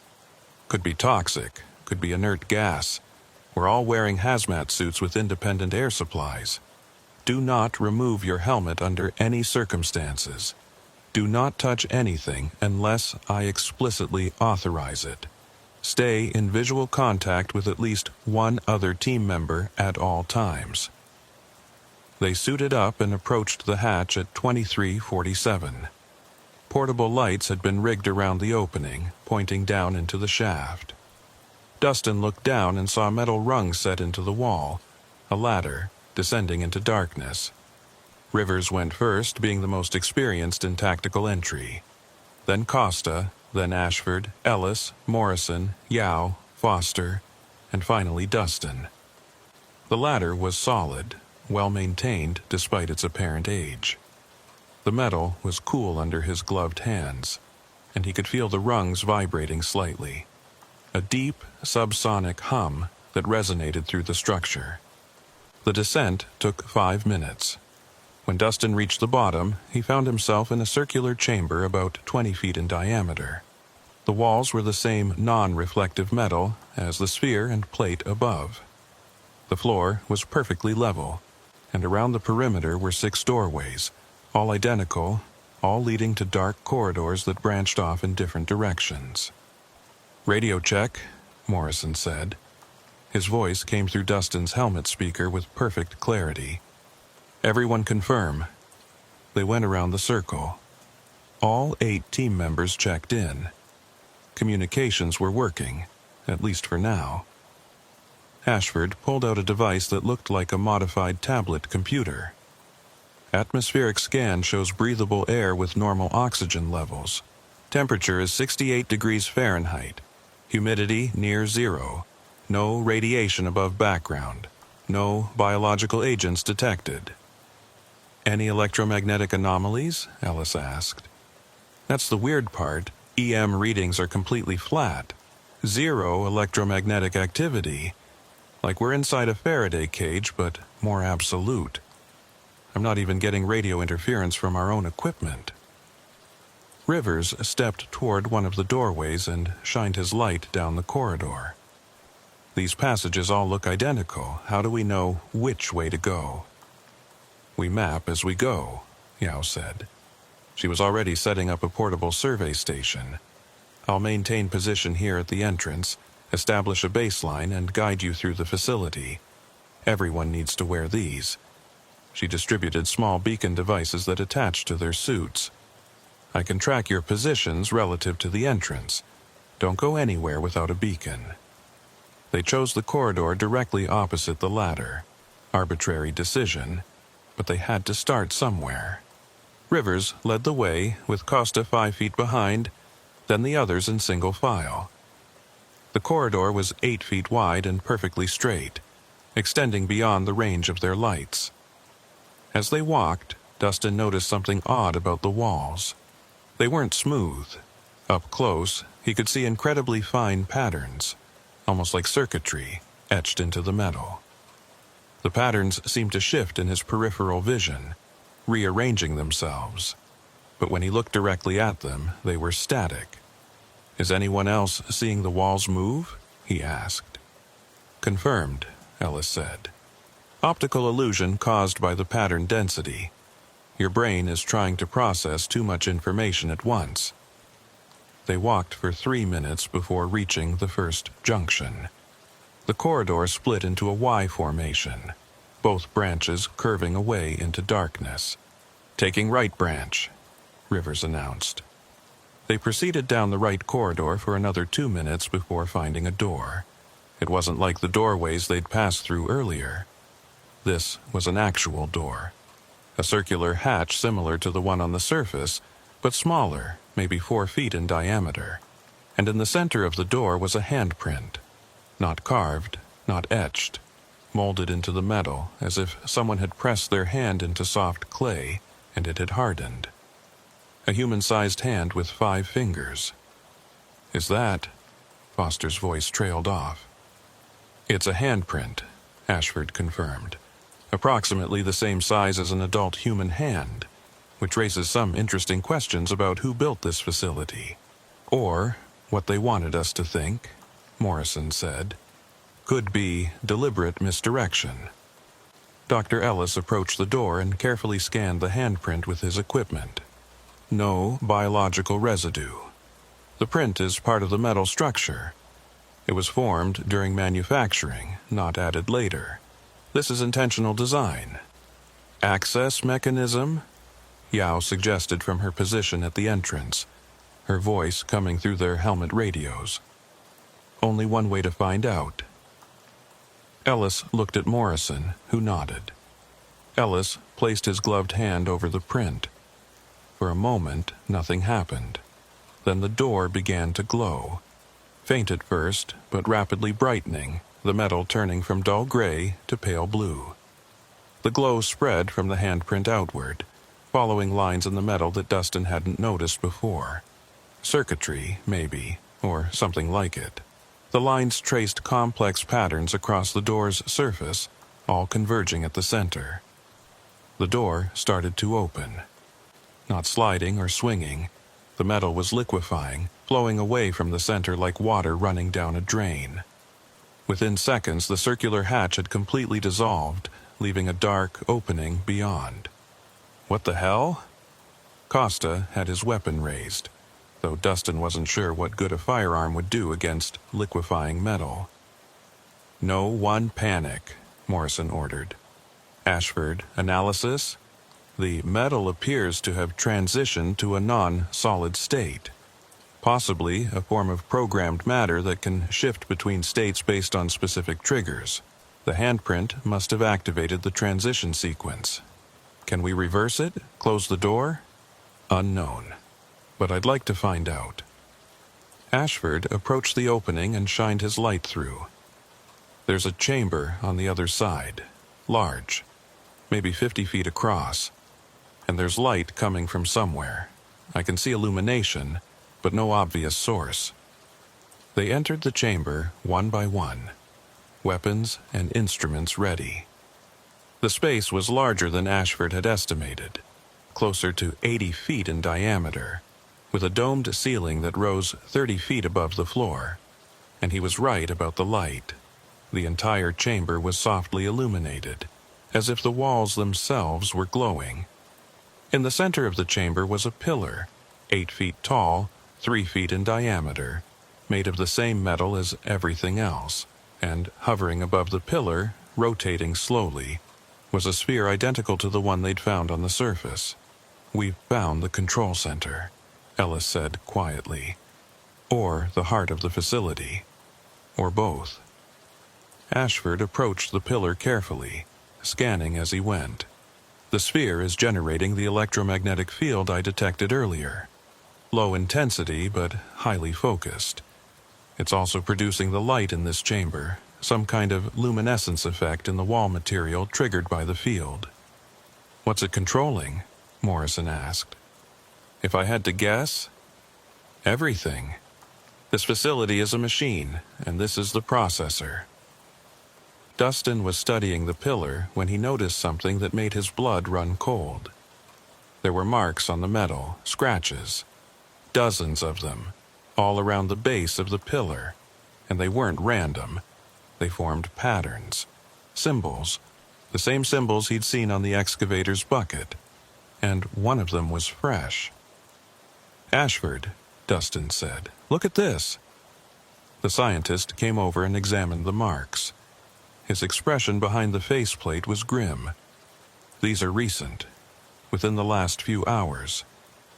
"Could be toxic, could be inert gas. We're all wearing hazmat suits with independent air supplies. Do not remove your helmet under any circumstances. Do not touch anything unless I explicitly authorize it. Stay in visual contact with at least one other team member at all times." They suited up and approached the hatch at 2347. Portable lights had been rigged around the opening, pointing down into the shaft. Dustin looked down and saw metal rungs set into the wall, a ladder, descending into darkness. Rivers went first, being the most experienced in tactical entry. Then Costa, then Ashford, Ellis, Morrison, Yao, Foster, and finally Dustin. The latter was solid, well-maintained despite its apparent age. The metal was cool under his gloved hands, and he could feel the rungs vibrating slightly. A deep, subsonic hum that resonated through the structure. The descent took 5 minutes. When Dustin reached the bottom, he found himself in a circular chamber about 20 feet in diameter. The walls were the same non-reflective metal as the sphere and plate above. The floor was perfectly level, and around the perimeter were 6 doorways, all identical, all leading to dark corridors that branched off in different directions. "Radio check," Morrison said. His voice came through Dustin's helmet speaker with perfect clarity. "Everyone confirm." They went around the circle. All 8 team members checked in. Communications were working, at least for now. Ashford pulled out a device that looked like a modified tablet computer. Atmospheric scan shows breathable air with normal oxygen levels. Temperature is 68 degrees Fahrenheit. Humidity near 0. No radiation above background. No biological agents detected. "Any electromagnetic anomalies?" Ellis asked. "That's the weird part. EM readings are completely flat. 0 electromagnetic activity. Like we're inside a Faraday cage, but more absolute. I'm not even getting radio interference from our own equipment." Rivers stepped toward one of the doorways and shined his light down the corridor. "These passages all look identical. How do we know which way to go?" "We map as we go," Yao said. She was already setting up a portable survey station. "I'll maintain position here at the entrance, establish a baseline, and guide you through the facility. Everyone needs to wear these." She distributed small beacon devices that attached to their suits. "I can track your positions relative to the entrance. Don't go anywhere without a beacon." They chose the corridor directly opposite the ladder. Arbitrary decision, but they had to start somewhere. Rivers led the way, with Costa 5 feet behind, then the others in single file. The corridor was 8 feet wide and perfectly straight, extending beyond the range of their lights. As they walked, Dustin noticed something odd about the walls. They weren't smooth. Up close, he could see incredibly fine patterns, almost like circuitry, etched into the metal. The patterns seemed to shift in his peripheral vision, rearranging themselves. But when he looked directly at them, they were static. "Is anyone else seeing the walls move?" he asked. "Confirmed," Ellis said. "Optical illusion caused by the pattern density. Your brain is trying to process too much information at once." They walked for 3 minutes before reaching the first junction. The corridor split into a Y formation, both branches curving away into darkness. "Taking right branch," Rivers announced. They proceeded down the right corridor for another 2 minutes before finding a door. It wasn't like the doorways they'd passed through earlier. This was an actual door. A circular hatch similar to the one on the surface, but smaller, maybe 4 feet in diameter. And in the center of the door was a handprint. Not carved, not etched, molded into the metal as if someone had pressed their hand into soft clay and it had hardened. A human-sized hand with 5 fingers. "Is that?" Foster's voice trailed off. "It's a handprint," Ashford confirmed. "Approximately the same size as an adult human hand, which raises some interesting questions about who built this facility. Or what they wanted us to think," Morrison said. "Could be deliberate misdirection." Dr. Ellis approached the door and carefully scanned the handprint with his equipment. No biological residue. The print is part of the metal structure. It was formed during manufacturing, not added later. This is intentional design. "Access mechanism?" Yao suggested from her position at the entrance, her voice coming through their helmet radios. "Only one way to find out." Ellis looked at Morrison, who nodded. Ellis placed his gloved hand over the print. For a moment, nothing happened. Then the door began to glow. Faint at first, but rapidly brightening, the metal turning from dull gray to pale blue. The glow spread from the handprint outward, following lines in the metal that Dustin hadn't noticed before. Circuitry, maybe, or something like it. The lines traced complex patterns across the door's surface, all converging at the center. The door started to open. Not sliding or swinging, the metal was liquefying, flowing away from the center like water running down a drain. Within seconds, the circular hatch had completely dissolved, leaving a dark opening beyond. What the hell? Costa had his weapon raised, though Dustin wasn't sure what good a firearm would do against liquefying metal. "No one panic," Morrison ordered. "Ashford, analysis? The metal appears to have transitioned to a non-solid state. Possibly a form of programmed matter that can shift between states based on specific triggers. The handprint must have activated the transition sequence. Can we reverse it? Close the door? Unknown. But I'd like to find out." Ashford approached the opening and shined his light through. "There's a chamber on the other side. Large. Maybe 50 feet across. And there's light coming from somewhere. I can see illumination, but no obvious source." They entered the chamber one by one, weapons and instruments ready. The space was larger than Ashford had estimated, closer to 80 feet in diameter, with a domed ceiling that rose 30 feet above the floor. And he was right about the light. The entire chamber was softly illuminated, as if the walls themselves were glowing. In the center of the chamber was a pillar, 8 feet tall, 3 feet in diameter, made of the same metal as everything else, and hovering above the pillar, rotating slowly, was a sphere identical to the one they'd found on the surface. "We've found the control center," Ellis said quietly. "Or the heart of the facility. Or both." Ashford approached the pillar carefully, scanning as he went. "The sphere is generating the electromagnetic field I detected earlier. Low intensity, but highly focused. It's also producing the light in this chamber, some kind of luminescence effect in the wall material triggered by the field." "What's it controlling?" Morrison asked. "If I had to guess, everything. This facility is a machine, and this is the processor." Dustin was studying the pillar when he noticed something that made his blood run cold. There were marks on the metal, scratches. Dozens of them, all around the base of the pillar. And they weren't random. They formed patterns. Symbols. The same symbols he'd seen on the excavator's bucket. And one of them was fresh. "Ashford," Dustin said, "look at this." The scientist came over and examined the marks. His expression behind the faceplate was grim. "These are recent. Within the last few hours.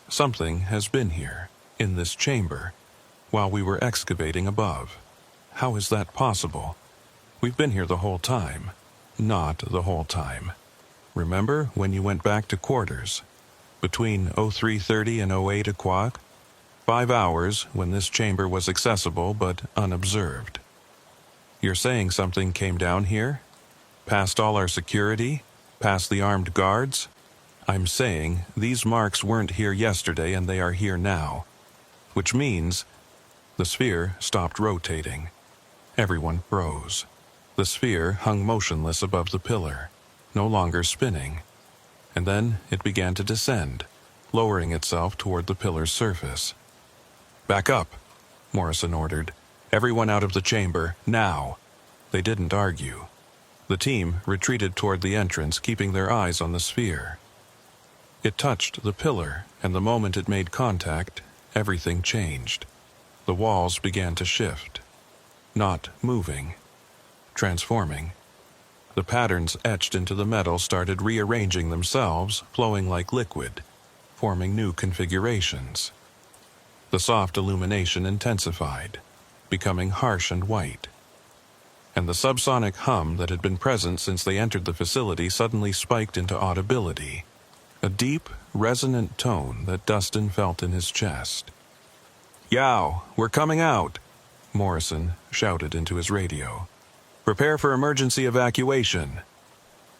Something has been here, in this chamber, while we were excavating above. How is that possible? We've been here the whole time." "Not the whole time. Remember when you went back to quarters? Between 0330 and 08 o'clock? 5 hours when this chamber was accessible but unobserved. You're saying something came down here? Past all our security? Past the armed guards? I'm saying these marks weren't here yesterday and they are here now. Which means..." The sphere stopped rotating. Everyone froze. The sphere hung motionless above the pillar, no longer spinning. And then it began to descend, lowering itself toward the pillar's surface. "Back up," Morrison ordered. "Everyone out of the chamber, now." They didn't argue. The team retreated toward the entrance, keeping their eyes on the sphere. It touched the pillar, and the moment it made contact, everything changed. The walls began to shift. Not moving. Transforming. The patterns etched into the metal started rearranging themselves, flowing like liquid, forming new configurations. The soft illumination intensified, becoming harsh and white. and the subsonic hum that had been present since they entered the facility suddenly spiked into audibility, a deep, resonant tone that Dustin felt in his chest. "Yow, we're coming out," Morrison shouted into his radio. "Prepare for emergency evacuation."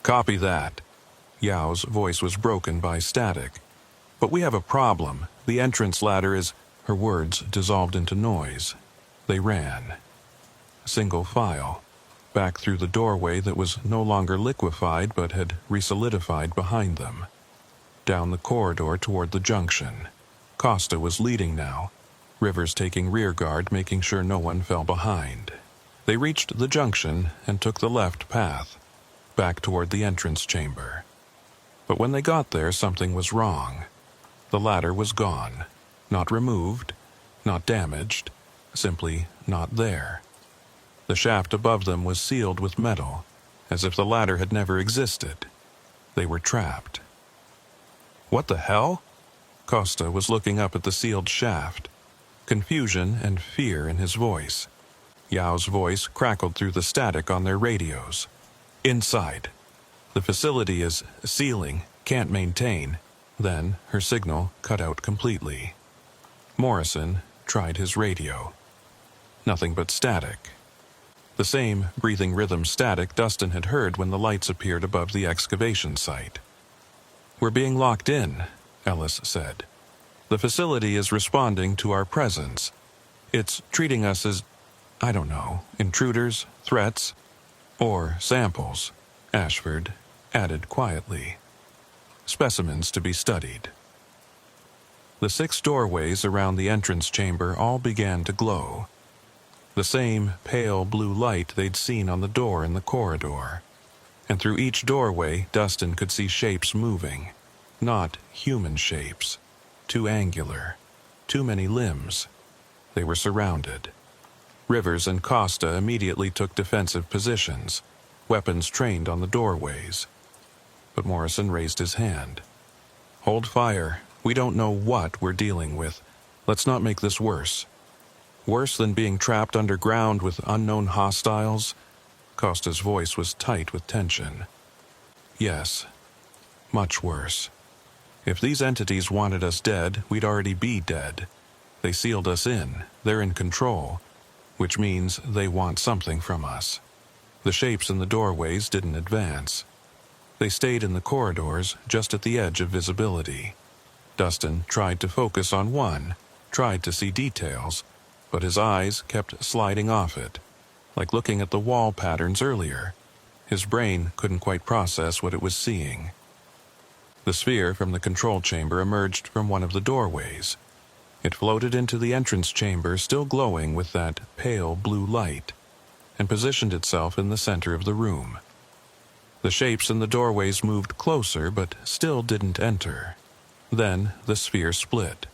"Copy that." Yow's voice was broken by static. "But we have a problem. The entrance ladder is—" Her words dissolved into noise. They ran. Single file. Back through the doorway that was no longer liquefied but had resolidified behind them. Down the corridor toward the junction. Costa was leading now, Rivers taking rear guard, making sure no one fell behind. They reached the junction and took the left path, back toward the entrance chamber. But when they got there, something was wrong. The ladder was gone. Not removed, not damaged, simply not there. The shaft above them was sealed with metal, as if the ladder had never existed. They were trapped. "What the hell?" Costa was looking up at the sealed shaft, confusion and fear in his voice. Yow's voice crackled through the static on their radios. "Inside. The facility is sealing, can't maintain." Then her signal cut out completely. Morrison tried his radio. Nothing but static. The same breathing rhythm static Dustin had heard when the lights appeared above the excavation site. "We're being locked in," Ellis said. "The facility is responding to our presence. It's treating us as, I don't know, intruders, threats, or samples," Ashford added quietly. "Specimens to be studied." The 6 doorways around the entrance chamber all began to glow. The same pale blue light they'd seen on the door in the corridor. And through each doorway, Dustin could see shapes moving. Not human shapes. Too angular. Too many limbs. They were surrounded. Rivers and Costa immediately took defensive positions, weapons trained on the doorways. But Morrison raised his hand. "Hold fire. We don't know what we're dealing with. Let's not make this worse." "Worse than being trapped underground with unknown hostiles?" Costa's voice was tight with tension. "Yes. Much worse. If these entities wanted us dead, we'd already be dead. They sealed us in. They're in control, which means they want something from us." The shapes in the doorways didn't advance. They stayed in the corridors, just at the edge of visibility. Dustin tried to focus on one, tried to see details, but his eyes kept sliding off it, like looking at the wall patterns earlier. His brain couldn't quite process what it was seeing. The sphere from the control chamber emerged from one of the doorways. It floated into the entrance chamber, still glowing with that pale blue light, and positioned itself in the center of the room. The shapes in the doorways moved closer, but still didn't enter. Then the sphere split.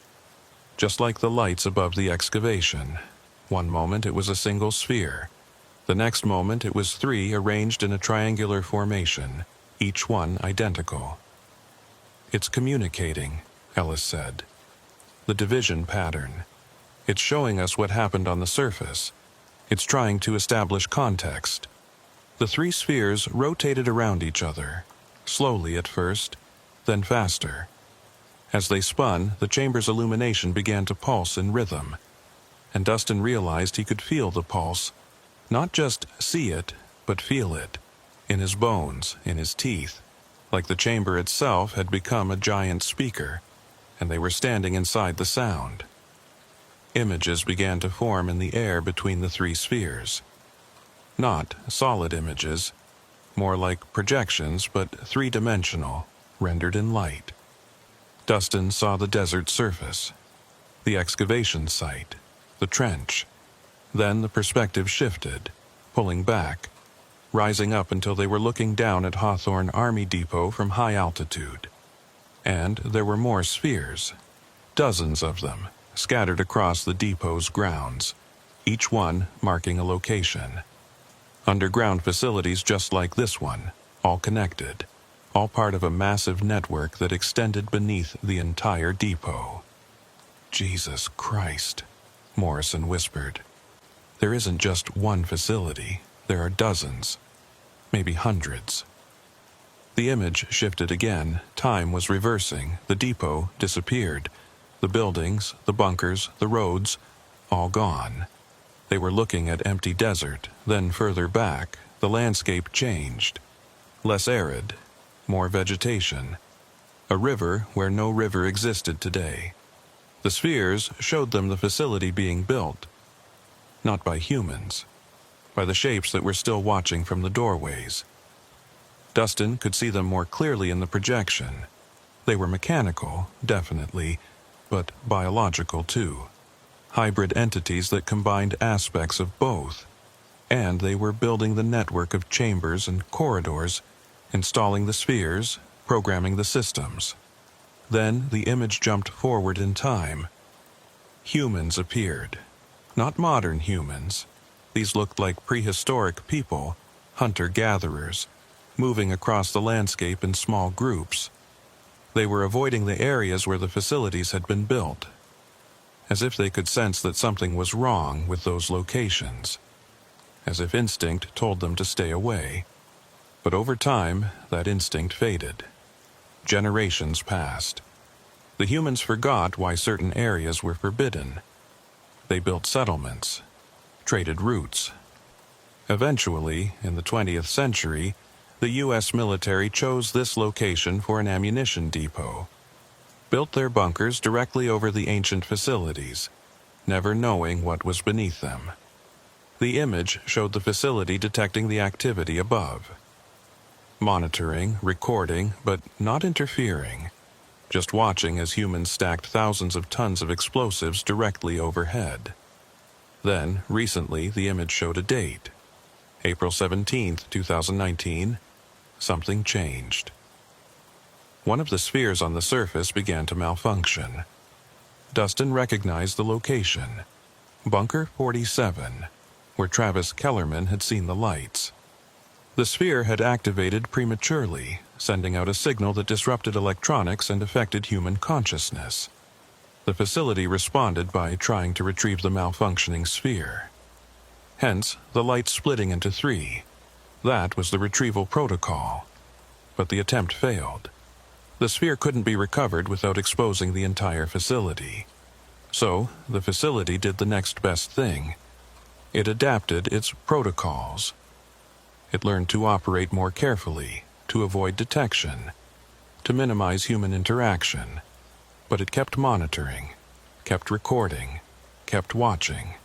Just like the lights above the excavation. One moment it was a single sphere. The next moment it was 3 arranged in a triangular formation, each one identical. "It's communicating," Ellis said. "The division pattern. It's showing us what happened on the surface. It's trying to establish context." The 3 spheres rotated around each other, slowly at first, then faster. As they spun, the chamber's illumination began to pulse in rhythm, and Dustin realized he could feel the pulse, not just see it, but feel it, in his bones, in his teeth, like the chamber itself had become a giant speaker, and they were standing inside the sound. Images began to form in the air between the 3 spheres. Not solid images, more like projections, but 3-dimensional, rendered in light. Dustin saw the desert surface, the excavation site, the trench. Then the perspective shifted, pulling back, rising up until they were looking down at Hawthorne Army Depot from high altitude. And there were more spheres, dozens of them, scattered across the depot's grounds, each one marking a location. Underground facilities just like this one, all connected, all part of a massive network that extended beneath the entire depot. "Jesus Christ," Morrison whispered. "There isn't just one facility. there are dozens, maybe hundreds. The image shifted again, time was reversing, the depot disappeared. The buildings, the bunkers, the roads, all gone. They were looking at empty desert, then further back, the landscape changed. Less arid, more vegetation. A river where no river existed today. The spheres showed them the facility being built, not by humans, by the shapes that were still watching from the doorways. Dustin could see them more clearly in the projection. They were mechanical, definitely, but biological too. Hybrid entities that combined aspects of both. And they were building the network of chambers and corridors, installing the spheres, programming the systems. Then the image jumped forward in time. Humans appeared. Not modern humans. These looked like prehistoric people, hunter-gatherers, moving across the landscape in small groups. They were avoiding the areas where the facilities had been built, as if they could sense that something was wrong with those locations, as if instinct told them to stay away. But over time, that instinct faded. Generations passed. The humans forgot why certain areas were forbidden. They built settlements, traded routes. Eventually, in the 20th century, the U.S. military chose this location for an ammunition depot, built their bunkers directly over the ancient facilities, never knowing what was beneath them. The image showed the facility detecting the activity above, monitoring, recording, but not interfering, just watching as humans stacked thousands of tons of explosives directly overhead. Then, recently, the image showed a date. April 17, 2019, something changed. One of the spheres on the surface began to malfunction. Dustin recognized the location, Bunker 47, where Travis Kellerman had seen the lights. The sphere had activated prematurely, sending out a signal that disrupted electronics and affected human consciousness. The facility responded by trying to retrieve the malfunctioning sphere. Hence, the light splitting into three. That was the retrieval protocol. But the attempt failed. The sphere couldn't be recovered without exposing the entire facility. So, the facility did the next best thing. It adapted its protocols. It learned to operate more carefully, to avoid detection, to minimize human interaction. But it kept monitoring, kept recording, kept watching.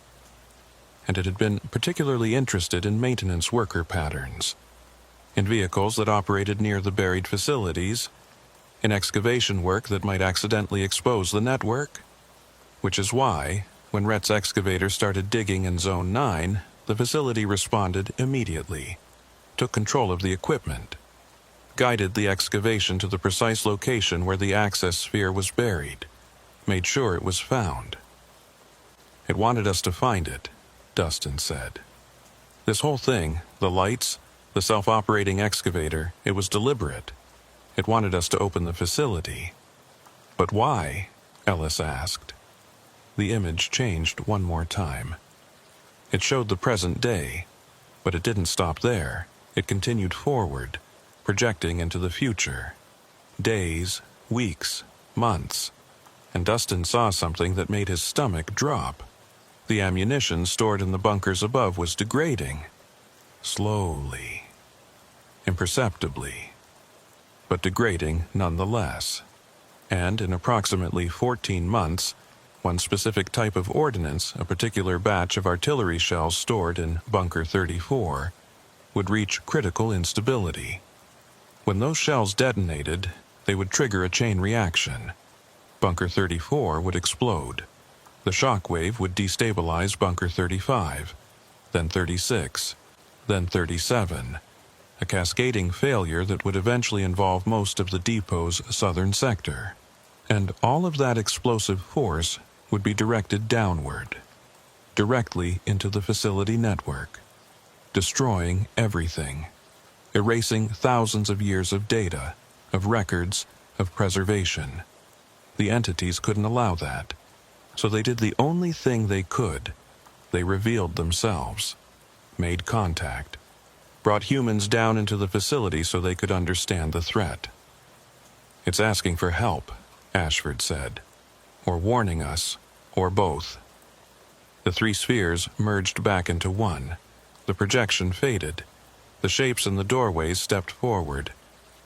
And it had been particularly interested in maintenance worker patterns, in vehicles that operated near the buried facilities, in excavation work that might accidentally expose the network. Which is why, when Rhett's excavator started digging in Zone 9, the facility responded immediately, took control of the equipment, guided the excavation to the precise location where the access sphere was buried, made sure it was found. It wanted us to find it, Dustin said. This whole thing, the lights, the self-operating excavator, it was deliberate. It wanted us to open the facility. But why? Ellis asked. The image changed one more time. It showed the present day, but it didn't stop there. It continued forward, projecting into the future. Days, weeks, months. And Dustin saw something that made his stomach drop. The ammunition stored in the bunkers above was degrading. Slowly. Imperceptibly. But degrading nonetheless. And in approximately 14 months, one specific type of ordnance, a particular batch of artillery shells stored in Bunker 34, would reach critical instability. When those shells detonated, they would trigger a chain reaction. Bunker 34 would explode. The shock wave would destabilize Bunker 35, then 36, then 37, a cascading failure that would eventually involve most of the depot's southern sector. And all of that explosive force would be directed downward, directly into the facility network, destroying everything, erasing thousands of years of data, of records, of preservation. The entities couldn't allow that. So they did the only thing they could. They revealed themselves. made contact, brought humans down into the facility so they could understand the threat. "It's asking for help," Ashford said, "or warning us, or both." The three spheres merged back into one. The projection faded. The shapes in the doorways stepped forward,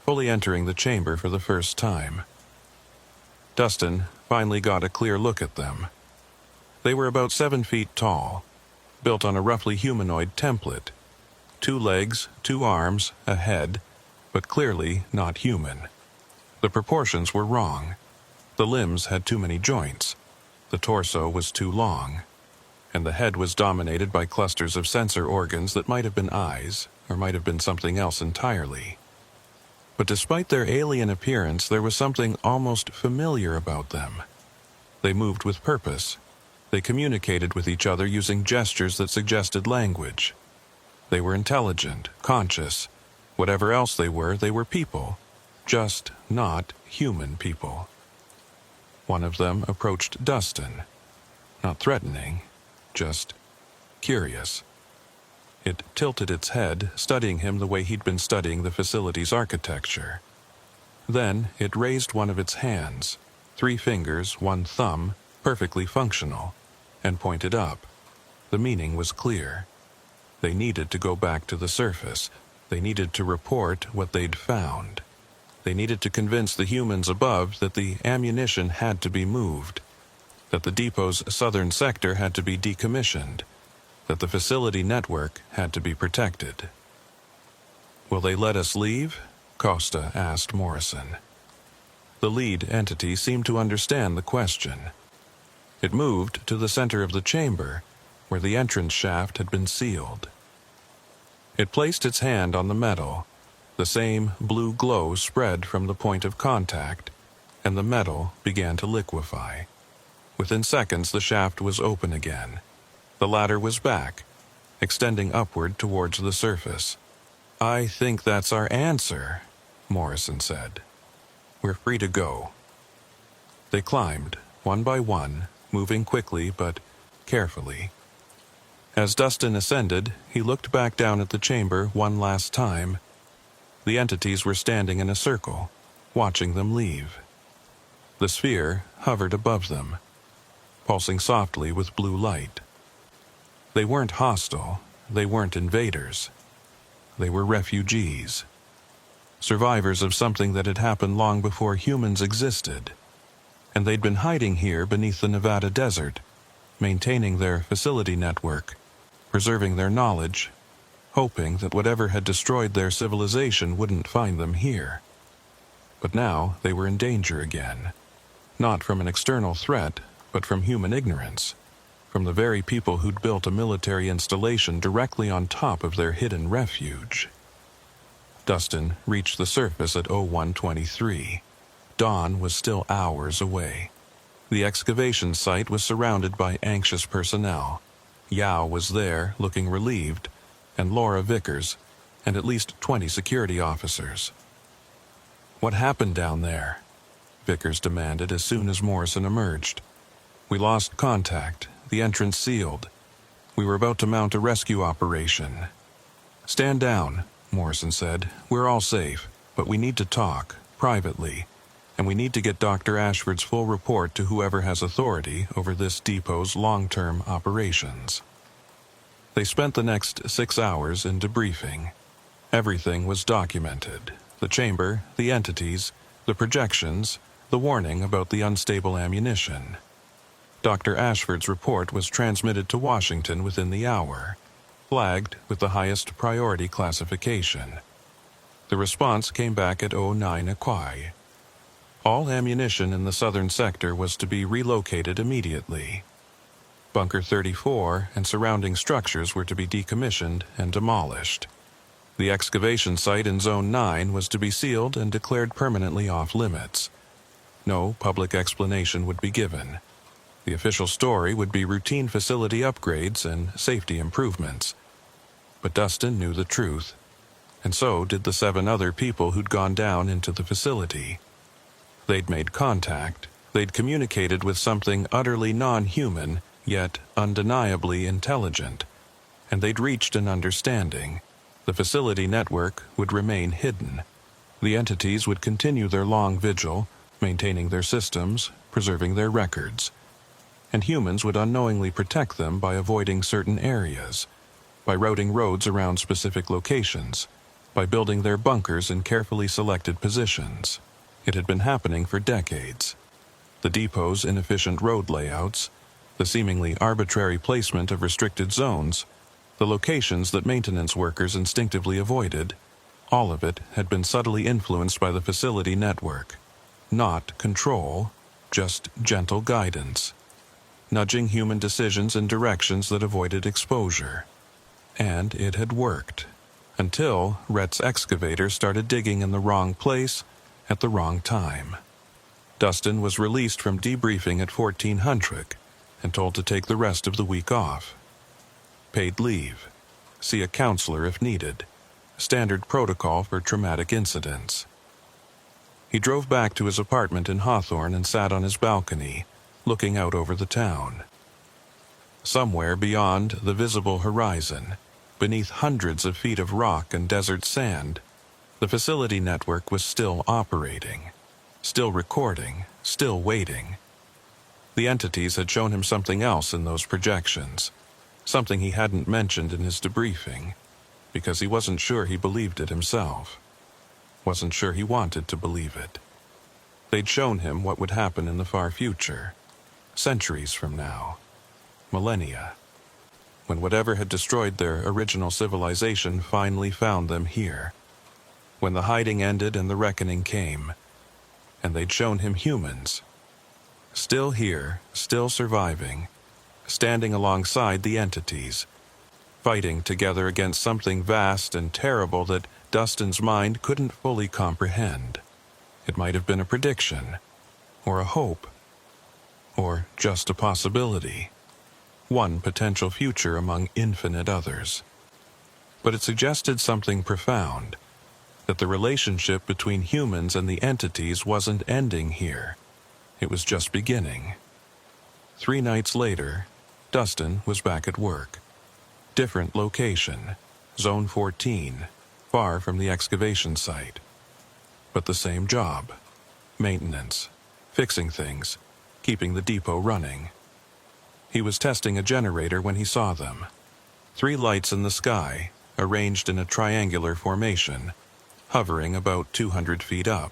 fully entering the chamber for the first time. Dustin finally got a clear look at them. They were about 7 feet tall, built on a roughly humanoid template. 2 legs, 2 arms, a head, but clearly not human. The proportions were wrong. The limbs had too many joints. The torso was too long. And the head was dominated by clusters of sensor organs that might have been eyes, or might have been something else entirely. But despite their alien appearance, there was something almost familiar about them. They moved with purpose. They communicated with each other using gestures that suggested language. They were intelligent, conscious. Whatever else they were people. Just not human people. One of them approached Dustin. Not threatening, just curious. It tilted its head, studying him the way he'd been studying the facility's architecture. Then it raised one of its hands, 3 fingers, 1 thumb, perfectly functional, and pointed up. The meaning was clear. They needed to go back to the surface. They needed to report what they'd found. They needed to convince the humans above that the ammunition had to be moved, that the depot's southern sector had to be decommissioned, that the facility network had to be protected. "Will they let us leave?" Costa asked Morrison. The lead entity seemed to understand the question. It moved to the center of the chamber, where the entrance shaft had been sealed. It placed its hand on the metal. The same blue glow spread from the point of contact, and the metal began to liquefy. Within seconds, the shaft was open again. The ladder was back, extending upward towards the surface. "I think that's our answer," Morrison said. "We're free to go." They climbed, one by one, moving quickly but carefully. As Dustin ascended, he looked back down at the chamber one last time. The entities were standing in a circle, watching them leave. The sphere hovered above them, pulsing softly with blue light. They weren't hostile. They weren't invaders. They were refugees. Survivors of something that had happened long before humans existed. And they'd been hiding here beneath the Nevada desert, maintaining their facility network, preserving their knowledge, hoping that whatever had destroyed their civilization wouldn't find them here. But now they were in danger again, not from an external threat, but from human ignorance, from the very people who'd built a military installation directly on top of their hidden refuge. Dustin reached the surface at 01:23. Dawn was still hours away. The excavation site was surrounded by anxious personnel. Yao was there, looking relieved, and Laura Vickers, and at least 20 security officers. "What happened down there?" Vickers demanded as soon as Morrison emerged. "We lost contact, the entrance sealed. We were about to mount a rescue operation." "Stand down," Morrison said. "We're all safe, but we need to talk, privately, and we need to get Dr. Ashford's full report to whoever has authority over this depot's long-term operations." They spent the next 6 hours in debriefing. Everything was documented: the chamber, the entities, the projections, the warning about the unstable ammunition. Dr. Ashford's report was transmitted to Washington within the hour, flagged with the highest priority classification. The response came back at 09 Aquai. All ammunition in the southern sector was to be relocated immediately. Bunker 34 and surrounding structures were to be decommissioned and demolished. The excavation site in Zone 9 was to be sealed and declared permanently off-limits. No public explanation would be given. The official story would be routine facility upgrades and safety improvements. But Dustin knew the truth, and so did the 7 other people who'd gone down into the facility. They'd made contact. They'd communicated with something utterly non-human, yet undeniably intelligent, and they'd reached an understanding. The facility network would remain hidden. The entities would continue their long vigil, maintaining their systems, preserving their records. And humans would unknowingly protect them by avoiding certain areas, by routing roads around specific locations, by building their bunkers in carefully selected positions. It had been happening for decades. The depot's inefficient road layouts, the seemingly arbitrary placement of restricted zones, the locations that maintenance workers instinctively avoided, all of it had been subtly influenced by the facility network. Not control, just gentle guidance, nudging human decisions in directions that avoided exposure. And it had worked, until Rhett's excavator started digging in the wrong place at the wrong time. Dustin was released from debriefing at 1400 and told to take the rest of the week off. Paid leave, see a counselor if needed, standard protocol for traumatic incidents. He drove back to his apartment in Hawthorne and sat on his balcony, looking out over the town. Somewhere beyond the visible horizon, beneath hundreds of feet of rock and desert sand, the facility network was still operating, still recording, still waiting. The entities had shown him something else in those projections, something he hadn't mentioned in his debriefing, because he wasn't sure he believed it himself, wasn't sure he wanted to believe it. They'd shown him what would happen in the far future, centuries from now, millennia, when whatever had destroyed their original civilization finally found them here, when the hiding ended and the reckoning came, and they'd shown him humans, still here, still surviving, standing alongside the entities, fighting together against something vast and terrible that Dustin's mind couldn't fully comprehend. It might have been a prediction, or a hope, or just a possibility, one potential future among infinite others. But it suggested something profound, that the relationship between humans and the entities wasn't ending here. It was just beginning. 3 nights later, Dustin was back at work. Different location, Zone 14, far from the excavation site. But the same job. Maintenance, fixing things, keeping the depot running. He was testing a generator when he saw them. 3 lights in the sky, arranged in a triangular formation, hovering about 200 feet up.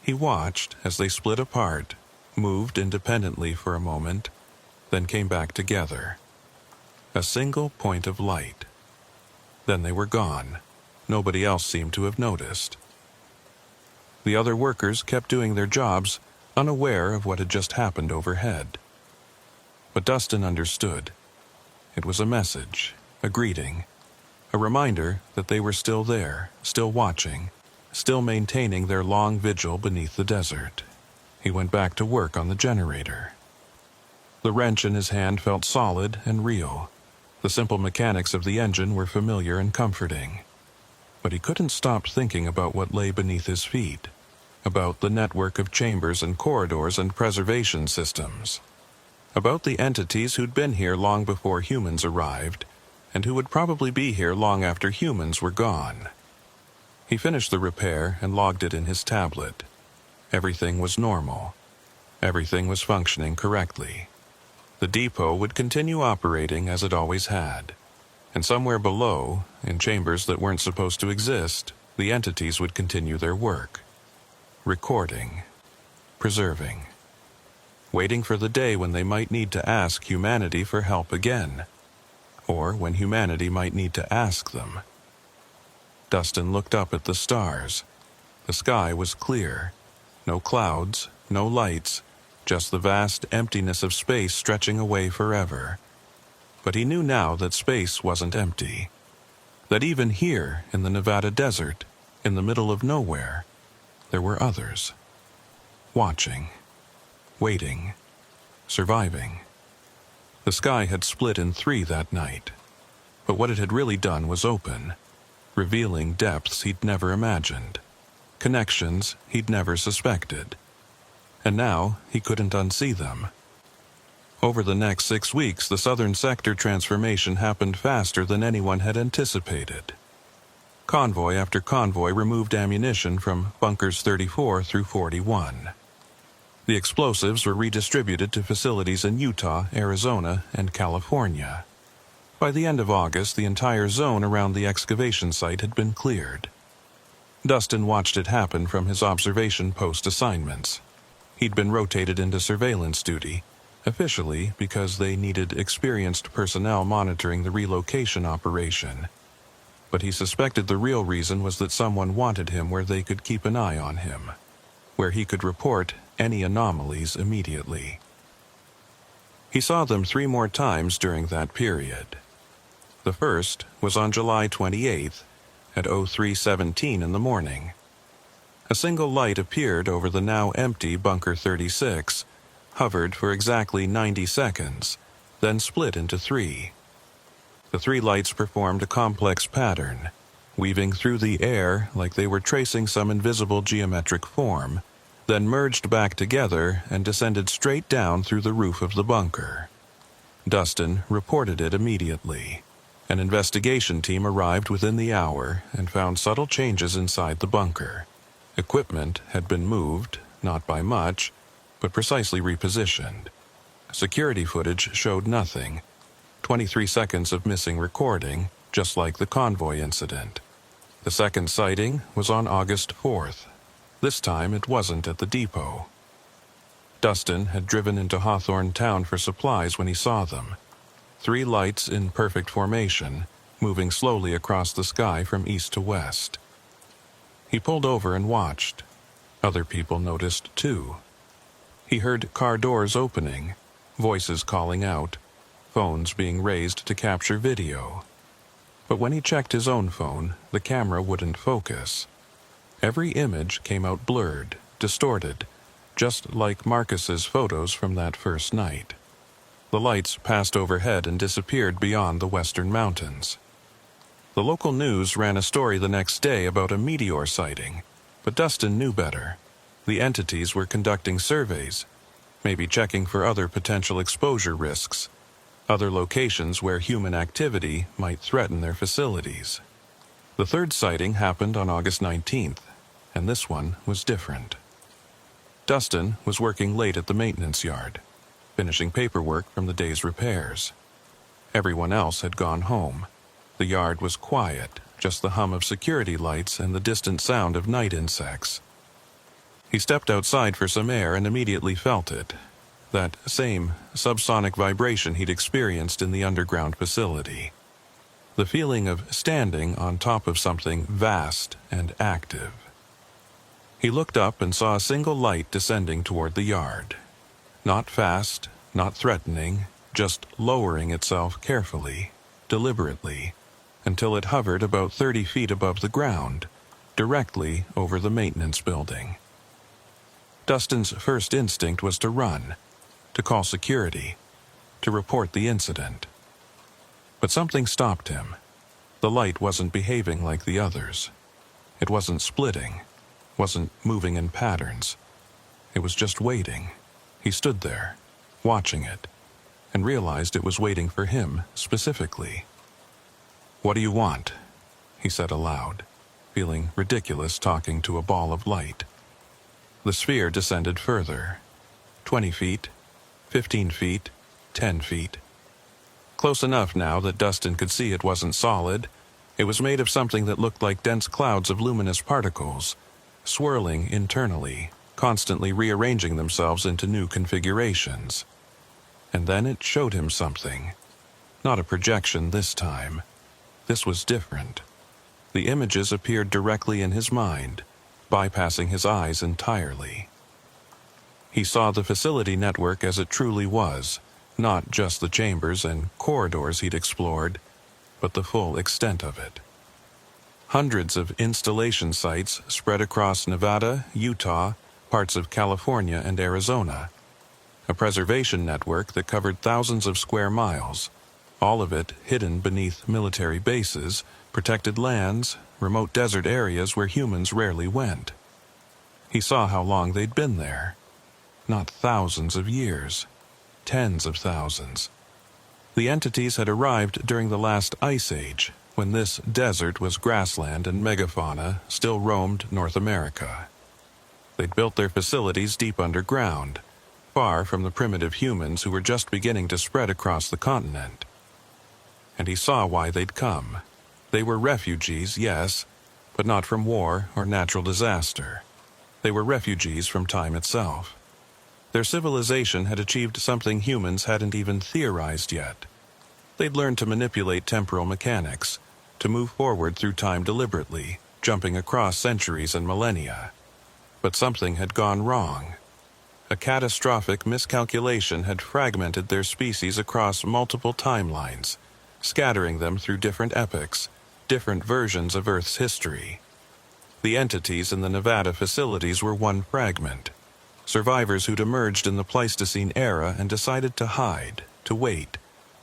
He watched as they split apart, moved independently for a moment, then came back together. A single point of light. Then they were gone. Nobody else seemed to have noticed. The other workers kept doing their jobs, unaware of what had just happened overhead. But Dustin understood. It was a message, a greeting, a reminder that they were still there, still watching, still maintaining their long vigil beneath the desert. He went back to work on the generator. The wrench in his hand felt solid and real. The simple mechanics of the engine were familiar and comforting. But he couldn't stop thinking about what lay beneath his feet, about the network of chambers and corridors and preservation systems, about the entities who'd been here long before humans arrived, and who would probably be here long after humans were gone. He finished the repair and logged it in his tablet. Everything was normal. Everything was functioning correctly. The depot would continue operating as it always had. And somewhere below, in chambers that weren't supposed to exist, the entities would continue their work. Recording. Preserving. Waiting for the day when they might need to ask humanity for help again. Or when humanity might need to ask them. Dustin looked up at the stars. The sky was clear. No clouds, no lights, just the vast emptiness of space stretching away forever. But he knew now that space wasn't empty. That even here, in the Nevada desert, in the middle of nowhere, there were others. Watching. Waiting. Surviving. The sky had split in 3 that night. But what it had really done was open, revealing depths he'd never imagined, connections he'd never suspected. And now he couldn't unsee them. Over the next 6 weeks, the southern sector transformation happened faster than anyone had anticipated. Convoy after convoy removed ammunition from bunkers 34 through 41. The explosives were redistributed to facilities in Utah, Arizona, and California. By the end of August, the entire zone around the excavation site had been cleared. Dustin watched it happen from his observation post assignments. He'd been rotated into surveillance duty, officially because they needed experienced personnel monitoring the relocation operation. But he suspected the real reason was that someone wanted him where they could keep an eye on him, where he could report any anomalies immediately. He saw them 3 more times during that period. The first was on July 28th at 03:17 in the morning. A single light appeared over the now empty Bunker 36, hovered for exactly 90 seconds, then split into 3. The 3 lights performed a complex pattern, weaving through the air like they were tracing some invisible geometric form, then merged back together and descended straight down through the roof of the bunker. Dustin reported it immediately. An investigation team arrived within the hour and found subtle changes inside the bunker. Equipment had been moved, not by much, but precisely repositioned. Security footage showed nothing. 23 seconds of missing recording, just like the convoy incident. The second sighting was on August 4th. This time it wasn't at the depot. Dustin had driven into Hawthorne town for supplies when he saw them. 3 lights in perfect formation, moving slowly across the sky from east to west. He pulled over and watched. Other people noticed too. He heard car doors opening, voices calling out, phones being raised to capture video. But when he checked his own phone, the camera wouldn't focus. Every image came out blurred, distorted, just like Marcus's photos from that first night. The lights passed overhead and disappeared beyond the western mountains. The local news ran a story the next day about a meteor sighting, but Dustin knew better. The entities were conducting surveys, maybe checking for other potential exposure risks, other locations where human activity might threaten their facilities. The third sighting happened on August 19th, and this one was different. Dustin was working late at the maintenance yard, finishing paperwork from the day's repairs. Everyone else had gone home. The yard was quiet, just the hum of security lights and the distant sound of night insects. He stepped outside for some air and immediately felt it, that same subsonic vibration he'd experienced in the underground facility. The feeling of standing on top of something vast and active. He looked up and saw a single light descending toward the yard. Not fast, not threatening, just lowering itself carefully, deliberately, until it hovered about 30 feet above the ground, directly over the maintenance building. Dustin's first instinct was to run, to call security, to report the incident. But something stopped him. The light wasn't behaving like the others. It wasn't splitting, wasn't moving in patterns. It was just waiting. He stood there, watching it, and realized it was waiting for him specifically. "What do you want?" he said aloud, feeling ridiculous talking to a ball of light. The sphere descended further. 20 feet, 15 feet, 10 feet. Close enough now that Dustin could see it wasn't solid. It was made of something that looked like dense clouds of luminous particles, swirling internally, constantly rearranging themselves into new configurations. And then it showed him something. Not a projection this time. This was different. The images appeared directly in his mind, bypassing his eyes entirely. He saw the facility network as it truly was, not just the chambers and corridors he'd explored, but the full extent of it. Hundreds of installation sites spread across Nevada, Utah, parts of California and Arizona. A preservation network that covered thousands of square miles, all of it hidden beneath military bases, protected lands, remote desert areas where humans rarely went. He saw how long they'd been there. Not thousands of years, tens of thousands. The entities had arrived during the last ice age, when this desert was grassland and megafauna still roamed North America. They'd built their facilities deep underground, far from the primitive humans who were just beginning to spread across the continent. And he saw why they'd come. They were refugees, yes, but not from war or natural disaster. They were refugees from time itself. Their civilization had achieved something humans hadn't even theorized yet. They'd learned to manipulate temporal mechanics, to move forward through time deliberately, jumping across centuries and millennia. But something had gone wrong. A catastrophic miscalculation had fragmented their species across multiple timelines, scattering them through different epochs, different versions of Earth's history. The entities in the Nevada facilities were one fragment. Survivors who'd emerged in the Pleistocene era and decided to hide, to wait,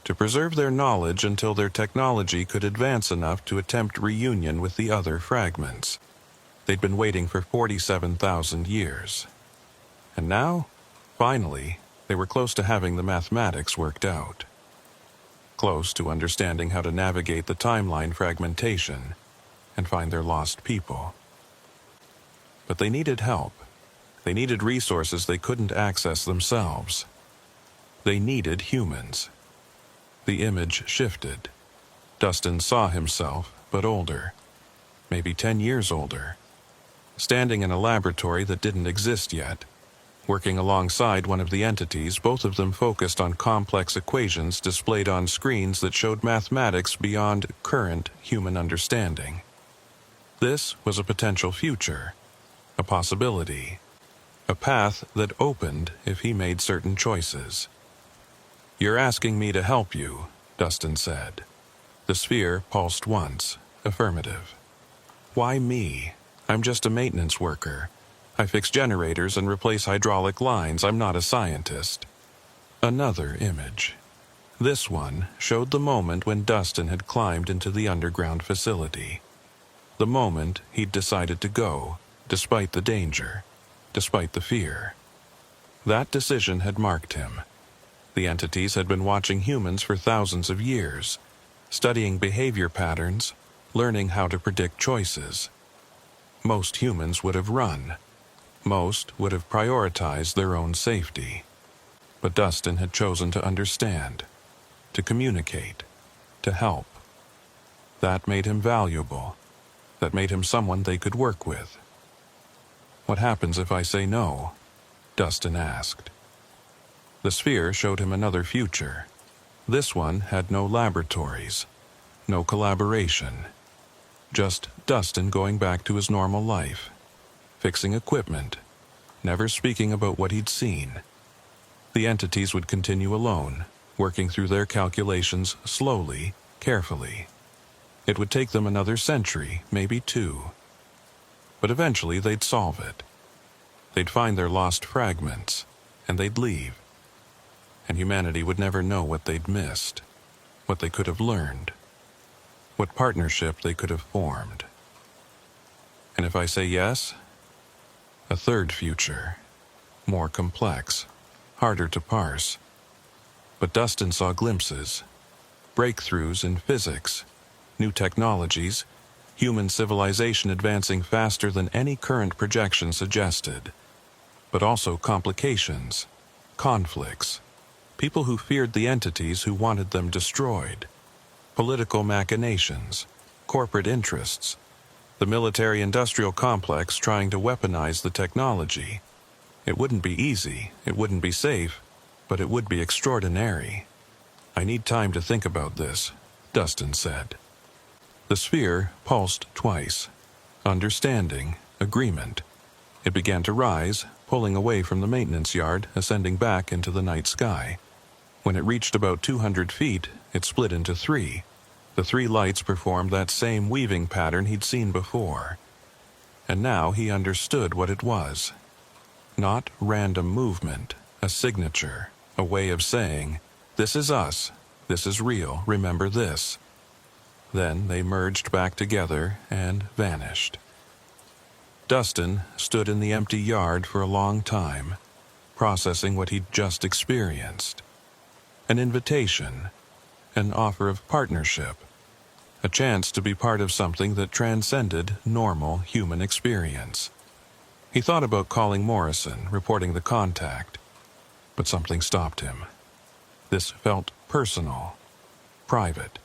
to preserve their knowledge until their technology could advance enough to attempt reunion with the other fragments. They'd been waiting for 47,000 years. And now, finally, they were close to having the mathematics worked out. Close to understanding how to navigate the timeline fragmentation and find their lost people. But they needed help. They needed resources they couldn't access themselves. They needed humans. The image shifted. Dustin saw himself, but older. Maybe 10 years older. Standing in a laboratory that didn't exist yet. Working alongside one of the entities, both of them focused on complex equations displayed on screens that showed mathematics beyond current human understanding. This was a potential future. A possibility. A path that opened if he made certain choices. "You're asking me to help you," Dustin said. The sphere pulsed once. Affirmative. "Why me? I'm just a maintenance worker. I fix generators and replace hydraulic lines. I'm not a scientist." Another image. This one showed the moment when Dustin had climbed into the underground facility. The moment he'd decided to go, despite the danger, despite the fear. That decision had marked him. The entities had been watching humans for thousands of years, studying behavior patterns, learning how to predict choices. Most humans would have run. Most would have prioritized their own safety. But Dustin had chosen to understand, to communicate, to help. That made him valuable. That made him someone they could work with. "What happens if I say no?" Dustin asked. The sphere showed him another future. This one had no laboratories, no collaboration. Just Dustin going back to his normal life, fixing equipment, never speaking about what he'd seen. The entities would continue alone, working through their calculations slowly, carefully. It would take them another century, maybe 2. But eventually they'd solve it. They'd find their lost fragments, and they'd leave. And humanity would never know what they'd missed, what they could have learned, what partnership they could have formed. And if I say yes? A third future, more complex, harder to parse. But Dustin saw glimpses, breakthroughs in physics, new technologies, human civilization advancing faster than any current projection suggested. But also complications, conflicts, people who feared the entities who wanted them destroyed, political machinations, corporate interests, the military-industrial complex trying to weaponize the technology. It wouldn't be easy, it wouldn't be safe, but it would be extraordinary. "I need time to think about this," Dustin said. The sphere pulsed twice. Understanding, agreement. It began to rise, pulling away from the maintenance yard, ascending back into the night sky. When it reached about 200 feet, it split into 3. The 3 lights performed that same weaving pattern he'd seen before. And now he understood what it was. Not random movement, a signature, a way of saying, "This is us, this is real, remember this." Then they merged back together and vanished. Dustin stood in the empty yard for a long time, processing what he'd just experienced. an invitation, an offer of partnership, a chance to be part of something that transcended normal human experience. He thought about calling Morrison, reporting the contact, but something stopped him. This felt personal, private.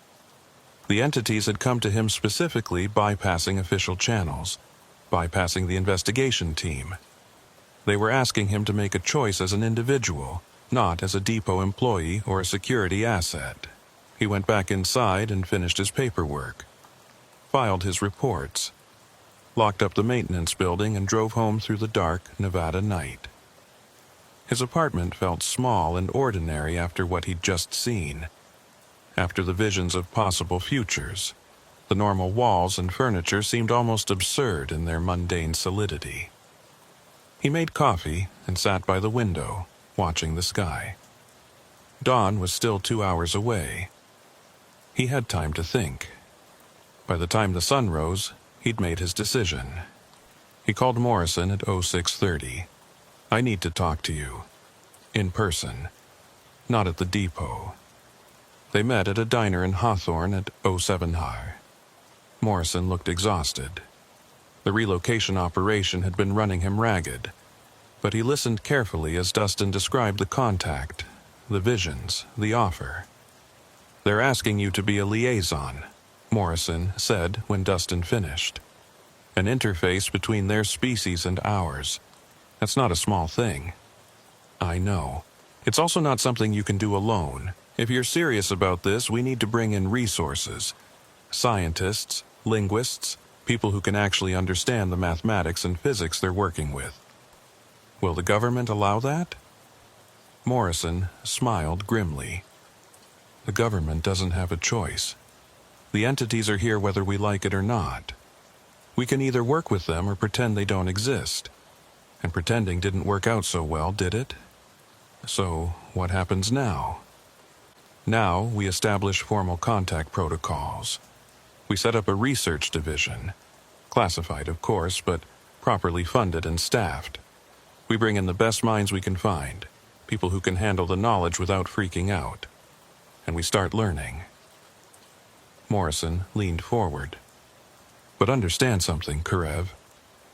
The entities had come to him specifically bypassing official channels, bypassing the investigation team. They were asking him to make a choice as an individual, not as a depot employee or a security asset. He went back inside and finished his paperwork, filed his reports, locked up the maintenance building and drove home through the dark Nevada night. His apartment felt small and ordinary after what he'd just seen. After the visions of possible futures, the normal walls and furniture seemed almost absurd in their mundane solidity. He made coffee and sat by the window, watching the sky. Dawn was still 2 hours away. He had time to think. By the time the sun rose, he'd made his decision. He called Morrison at 06:30. "I need to talk to you. In person. Not at the depot." They met at a diner in Hawthorne at 07:00. Morrison looked exhausted. The relocation operation had been running him ragged, but he listened carefully as Dustin described the contact, the visions, the offer. "They're asking you to be a liaison," Morrison said when Dustin finished. "An interface between their species and ours. That's not a small thing." "I know. It's also not something you can do alone. If you're serious about this, we need to bring in resources. Scientists, linguists, people who can actually understand the mathematics and physics they're working with." "Will the government allow that?" Morrison smiled grimly. "The government doesn't have a choice. The entities are here whether we like it or not. We can either work with them or pretend they don't exist. And pretending didn't work out so well, did it? So, what happens now? Now, we establish formal contact protocols. We set up a research division. Classified, of course, but properly funded and staffed. We bring in the best minds we can find, people who can handle the knowledge without freaking out. And we start learning." Morrison leaned forward. "But understand something, Karev.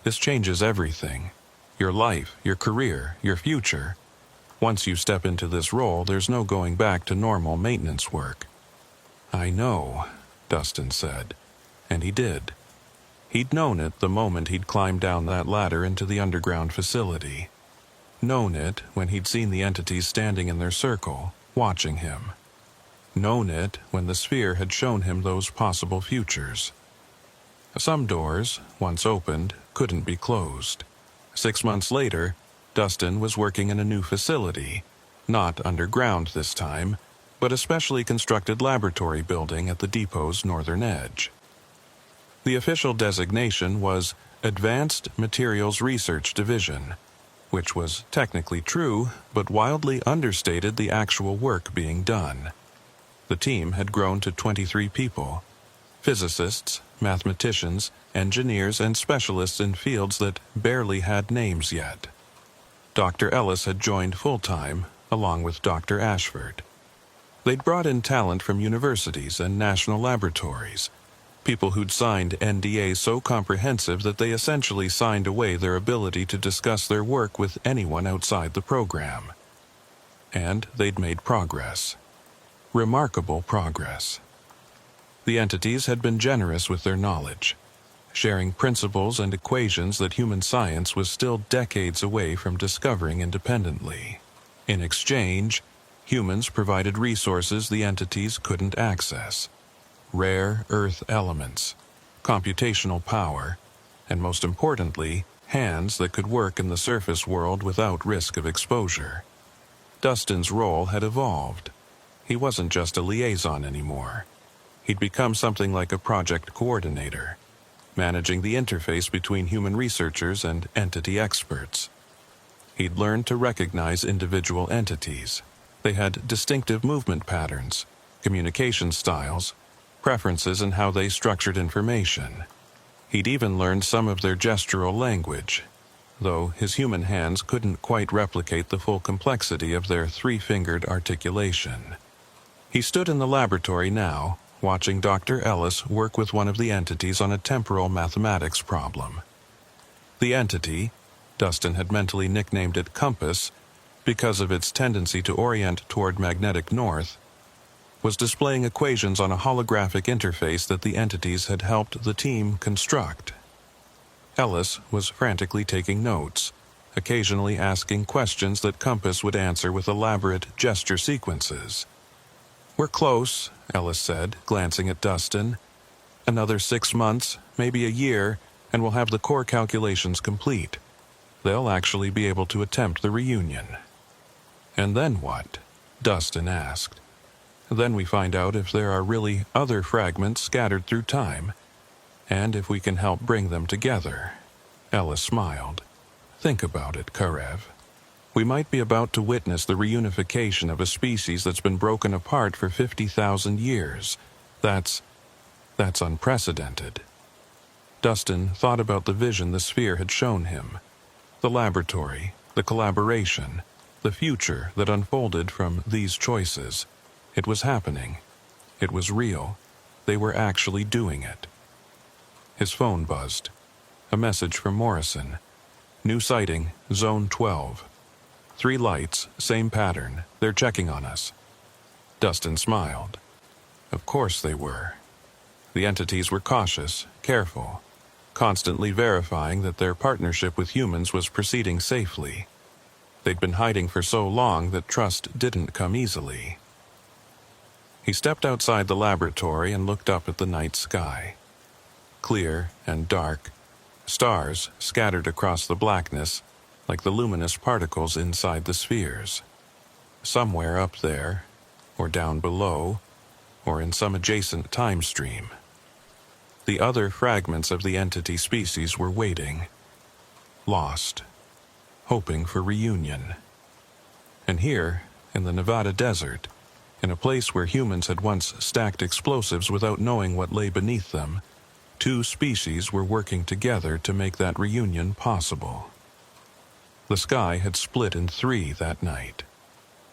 This changes everything. Your life, your career, your future. Once you step into this role, there's no going back to normal maintenance work." "I know," Dustin said. And he did. He'd known it the moment he'd climbed down that ladder into the underground facility. Known it when he'd seen the entities standing in their circle, watching him. Known it when the sphere had shown him those possible futures. Some doors, once opened, couldn't be closed. 6 months later, Dustin was working in a new facility, not underground this time, but a specially constructed laboratory building at the depot's northern edge. The official designation was Advanced Materials Research Division, which was technically true, but wildly understated the actual work being done. The team had grown to 23 people, physicists, mathematicians, engineers, and specialists in fields that barely had names yet. Dr. Ellis had joined full-time, along with Dr. Ashford. They'd brought in talent from universities and national laboratories, people who'd signed NDAs so comprehensive that they essentially signed away their ability to discuss their work with anyone outside the program. And they'd made progress. Remarkable progress. The entities had been generous with their knowledge, sharing principles and equations that human science was still decades away from discovering independently. In exchange, humans provided resources the entities couldn't access. Rare earth elements, computational power, and most importantly, hands that could work in the surface world without risk of exposure. Dustin's role had evolved. He wasn't just a liaison anymore. He'd become something like a project coordinator, managing the interface between human researchers and entity experts. He'd learned to recognize individual entities. They had distinctive movement patterns, communication styles, preferences in how they structured information. He'd even learned some of their gestural language. though his human hands couldn't quite replicate the full complexity of their three-fingered articulation. He stood in the laboratory now, watching Dr. Ellis work with one of the entities on a temporal mathematics problem. The entity, Dustin had mentally nicknamed it Compass because of its tendency to orient toward magnetic north, was displaying equations on a holographic interface that the entities had helped the team construct. Ellis was frantically taking notes, occasionally asking questions that Compass would answer with elaborate gesture sequences. "We're close," Ellis said, glancing at Dustin. "Another 6 months, maybe a year, and we'll have the core calculations complete. They'll actually be able to attempt the reunion." "And then what?" Dustin asked. "Then we find out if there are really other fragments scattered through time, and if we can help bring them together." Ellis smiled. "Think about it, Karev. We might be about to witness the reunification of a species that's been broken apart for 50,000 years. That's unprecedented." Dustin thought about the vision the sphere had shown him. The laboratory, the collaboration, the future that unfolded from these choices. It was happening. It was real. They were actually doing it. His phone buzzed. A message from Morrison. "New sighting, Zone 12. 3 lights, same pattern. They're checking on us." Dustin smiled. Of course they were. The entities were cautious, careful, constantly verifying that their partnership with humans was proceeding safely. They'd been hiding for so long that trust didn't come easily. He stepped outside the laboratory and looked up at the night sky. Clear and dark, stars scattered across the blackness like the luminous particles inside the spheres. Somewhere up there, or down below, or in some adjacent time stream. The other fragments of the entity species were waiting, lost, hoping for reunion. And here, in the Nevada desert, in a place where humans had once stacked explosives without knowing what lay beneath them, 2 species were working together to make that reunion possible. The sky had split in 3 that night,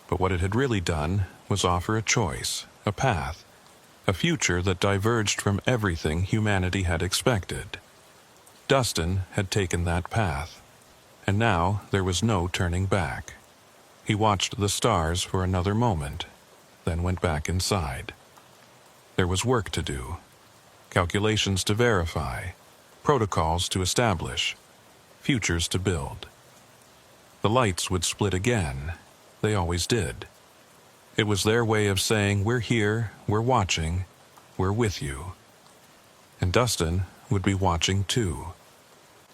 but what it had really done was offer a choice, a path, a future that diverged from everything humanity had expected. Dustin had taken that path, and now there was no turning back. He watched the stars for another moment, then went back inside. There was work to do, calculations to verify, protocols to establish, futures to build. The lights would split again. They always did. It was their way of saying, "We're here, we're watching, we're with you." And Dustin would be watching too.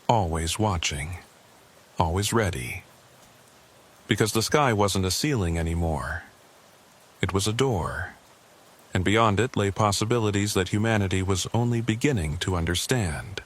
Always watching. Always ready. Because the sky wasn't a ceiling anymore. It was a door. And beyond it lay possibilities that humanity was only beginning to understand.